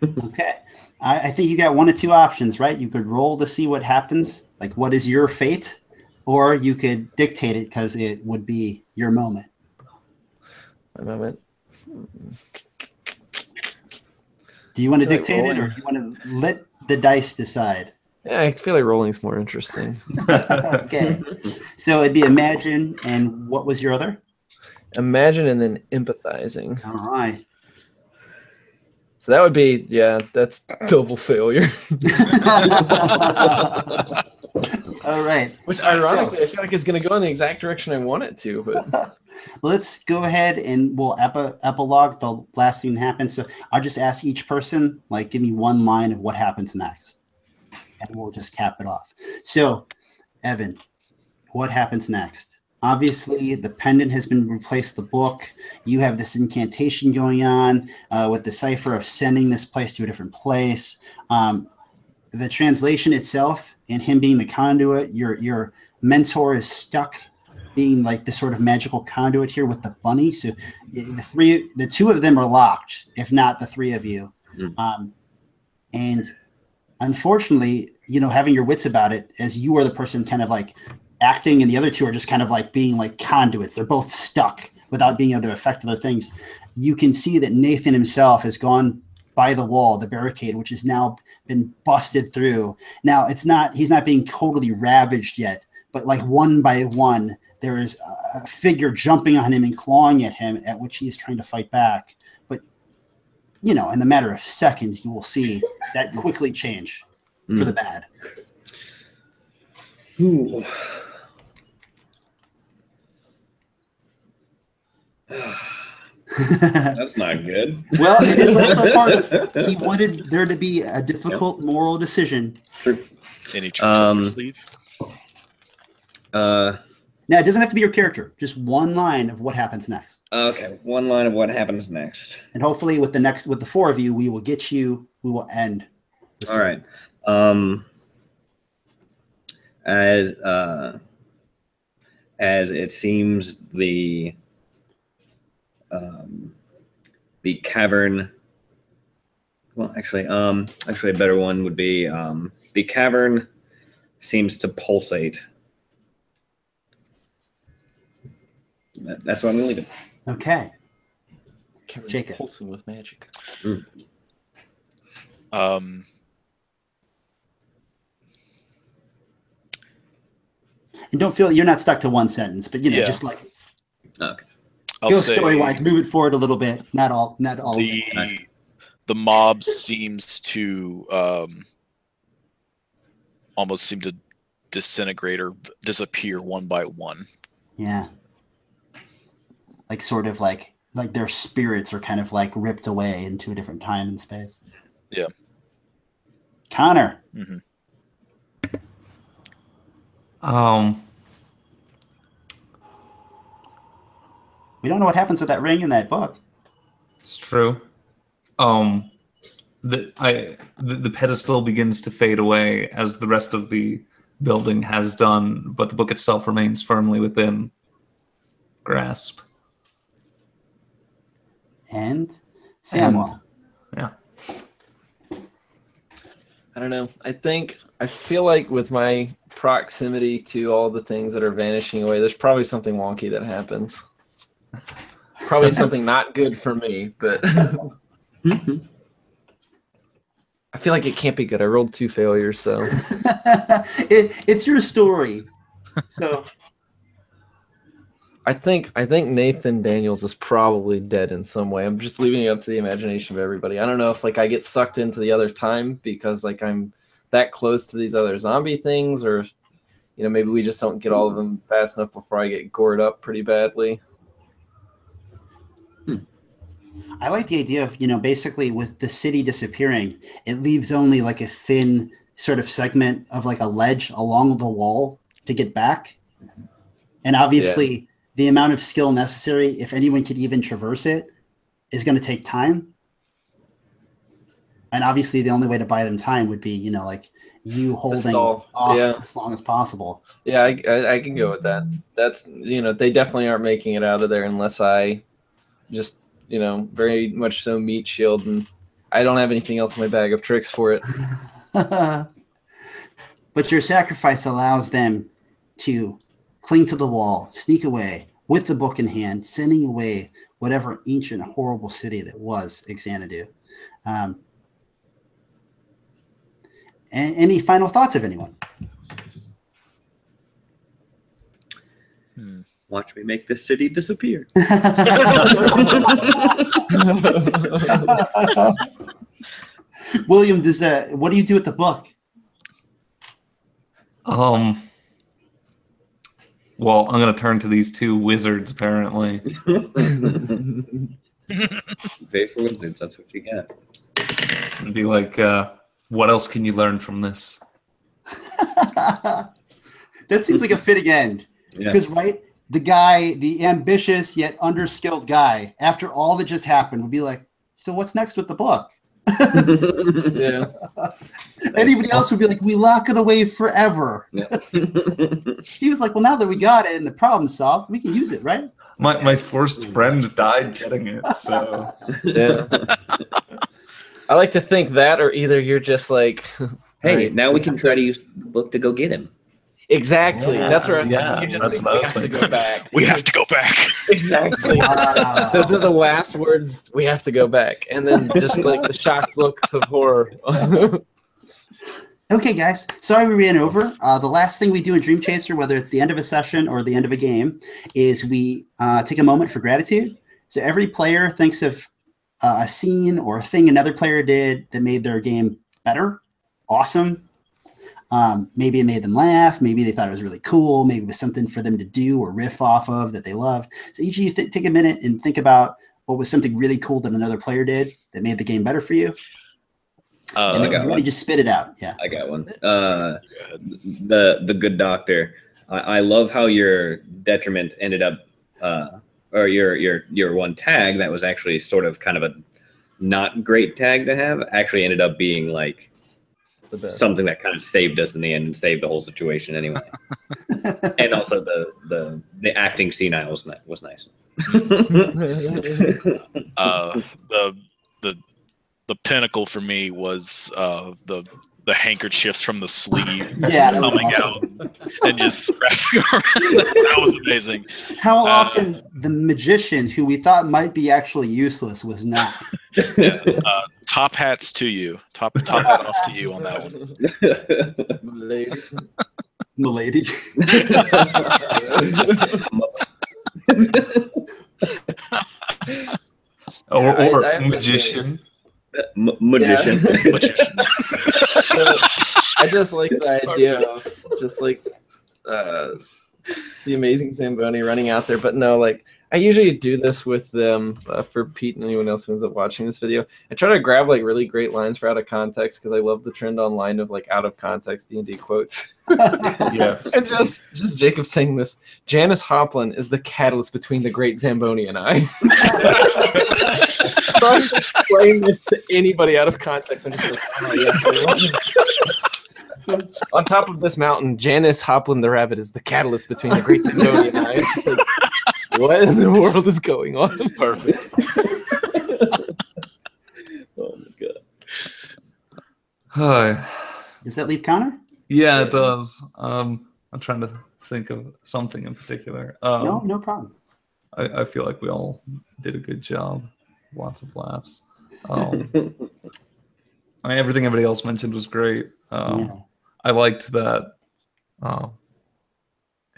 Okay. I think you got one of two options, right? You could roll to see what happens, like what is your fate, or you could dictate it because it would be your moment.
My moment.
Do you want to
I feel like
dictate it, or
rolling.
do you want to let the dice decide?
Yeah, I feel like rolling's more interesting.
Okay. So it'd be imagine, and what was your other?
Imagine and then empathizing.
All right.
So that would be, yeah, that's double failure.
All right.
Which ironically, I feel like is going to go in the exact direction I want it to. But
Let's go ahead and we'll epilogue the last thing that happened. So I'll just ask each person, like, give me one line of what happens next. And we'll just cap it off. So, Evan, what happens next? Obviously, the pendant has been replaced with the book. You have this incantation going on with the cipher of sending this place to a different place. The translation itself and him being the conduit, your mentor is stuck being like the sort of magical conduit here with the bunny. So the two of them are locked, if not the three of you. And unfortunately, having your wits about it, as you are the person kind of like acting and the other two are just kind of like being like conduits. They're both stuck without being able to affect other things. You can see that Nathan himself has gone by the wall, the barricade, which has now been busted through. Now he's not being totally ravaged yet, but like one by one, there is a figure jumping on him and clawing at him, at which he is trying to fight back. But, in the matter of seconds, you will see that quickly change for the bad.
Ooh. That's not good.
Well, it is also part of, he wanted there to be a difficult moral decision.
Any tricks up your sleeve?
Now, it doesn't have to be your character. Just one line of what happens next.
Okay, one line of what happens next.
And hopefully with the four of you, we will end the story.
All right. As it seems the cavern, well, actually a better one would be the cavern seems to pulsate. That's what I'm going to leave it.
Okay.
Jacob. Pulsing with magic.
And don't feel you're not stuck to one sentence, but just like
okay.
Go story-wise, move it forward a little bit. Not all.
The mob seems to almost seem to disintegrate or disappear one by one.
Yeah. Like sort of like their spirits are kind of like ripped away into a different time and space.
Yeah.
Connor.
Mm-hmm.
We don't know what happens with that ring in that book.
It's true. The pedestal begins to fade away as the rest of the building has done, but the book itself remains firmly within grasp.
And Samwell.
Yeah.
I don't know. I feel like with my proximity to all the things that are vanishing away, there's probably something wonky that happens. Probably something not good for me, but I feel like it can't be good. I rolled 2 failures, so
it's your story. So
I think Nathan Daniels is probably dead in some way. I'm just leaving it up to the imagination of everybody. I don't know if like I get sucked into the other time because like I'm that close to these other zombie things, or maybe we just don't get all of them fast enough before I get gored up pretty badly.
I like the idea of, basically with the city disappearing, it leaves only like a thin sort of segment of like a ledge along the wall to get back. And obviously the amount of skill necessary, if anyone could even traverse it, is going to take time. And obviously the only way to buy them time would be, like you holding
stall.
off
Yeah.
for as long as possible.
Yeah, I can go with that. That's they definitely aren't making it out of there unless I just very much so meat shield, and I don't have anything else in my bag of tricks for it.
But your sacrifice allows them to cling to the wall, sneak away with the book in hand, sending away whatever ancient, horrible city that was Xanadu. And any final thoughts of anyone?
Watch me make this city disappear.
William, what do you do with the book?
Well, I'm gonna turn to these two wizards. Apparently,
Pay for wizards. That's what you get.
and be like, "What else can you learn from this?"
That seems like a fitting end. Because, right, the guy, the ambitious yet underskilled guy, after all that just happened, would be like, so what's next with the book?
Yeah.
Anybody else would be like, we lock it away forever.
Yeah.
He was like, well, now that we got it and the problem's solved, we can use it, right?
My first friend died getting it, so
Yeah. I like to think that, or either you're just like,
Hey,
right,
now
so
we can try to use the book to go get him.
Exactly.
Yeah,
That's right.
yeah,
You just
that's
think
what I
we
was
have to
thinking.
go back.
We have to go back.
Exactly.
Wow.
Those are the last words. We have to go back, and then just like the shocked looks of horror.
Okay, guys. Sorry we ran over. The last thing we do in Dream Chaser, whether it's the end of a session or the end of a game, is we take a moment for gratitude. So every player thinks of a scene or a thing another player did that made their game better, awesome. Maybe it made them laugh. Maybe they thought it was really cool. Maybe it was something for them to do or riff off of that they loved. So each of you take a minute and think about what was something really cool that another player did that made the game better for you. And then
I got
when you're ready,
one.
just spit it out. Yeah.
I got one. The good doctor. I love how your detriment ended up, or your one tag that was actually sort of kind of a not great tag to have actually ended up being like
The best.
something that kind of saved us in the end and saved the whole situation anyway. And also the acting senile was nice.
The pinnacle for me was the handkerchiefs from the sleeve
Yeah, that was
coming
awesome.
out and just scratching around. That was amazing.
How often the magician, who we thought might be actually useless, was not.
Yeah, top hats to you. Top hat off to you on that one.
Lady.
Milady.
or
I have to
magician.
Magician.
Magician.
So, I just like the idea of just like the amazing Zamboni running out there, but no, like I usually do this with them for Pete and anyone else who ends up watching this video. I try to grab like really great lines for out of context because I love the trend online of like out of context D&D quotes.
Yes.
And just Jacob saying this, Janice Hoplin is the catalyst between the great Zamboni and I. Trying to explain this to anybody out of context, I'm just like, oh, yes, I love it. On top of this mountain, Janice Hoplin the rabbit is the catalyst between the great Zamboni and I. It's just like, what in the world is going on?
It's perfect.
Oh my god.
Hi.
Does that leave Connor?
Yeah, it does. I'm trying to think of something in particular.
No problem.
I feel like we all did a good job. Lots of laughs. I mean, everything everybody else mentioned was great.
Yeah.
I liked that.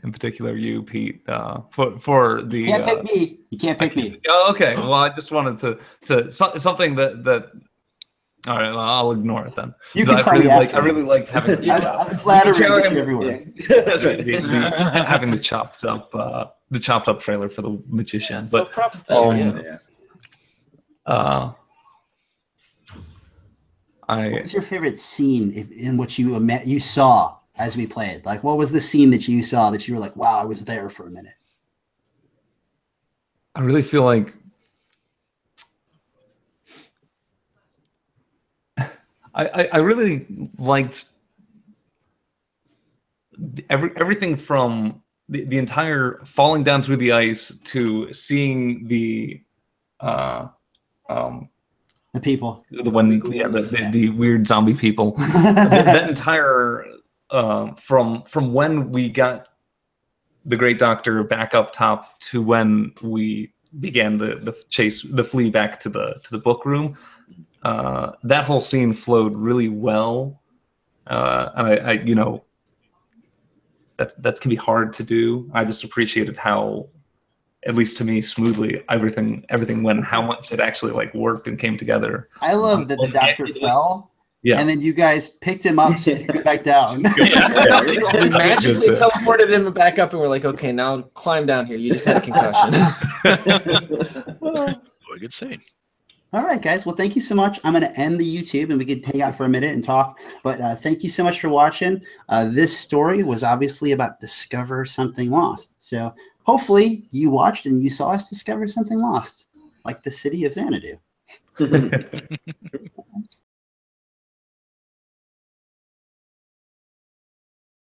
In particular, you, Pete, for the.
You can't pick me. You can't pick me.
Oh, okay. Well, I just wanted to something that. All right, well, I'll ignore it then.
You can tell me
I
afterwards.
really liked having
I'm flattered to get you everywhere.
That's right.
having the chopped up trailer for the magician.
So
But
props to you.
Yeah.
What was your favorite scene in which you saw as we played? Like, what was the scene that you saw that you were like, wow, I was there for a minute?
I really feel like I really liked everything from the entire falling down through the ice to seeing the
people,
the weird zombie people. That entire from when we got the Great Doctor back up top to when we began the chase, the flee back to the book room. That whole scene flowed really well, and I you know, that can be hard to do. I just appreciated how, at least to me, smoothly everything went, and how much it actually like worked and came together.
I love that the Doctor fell.
Yeah.
And then you guys picked him up so he could go back down.
We magically teleported him back up, and we're like, okay, now climb down here. You just had a concussion.
Good scene.
All right, guys. Well, thank you so much. I'm going to end the YouTube, and we could hang out for a minute and talk. But thank you so much for watching. This story was obviously about discover something lost. So hopefully you watched and you saw us discover something lost, like the city of Xanadu.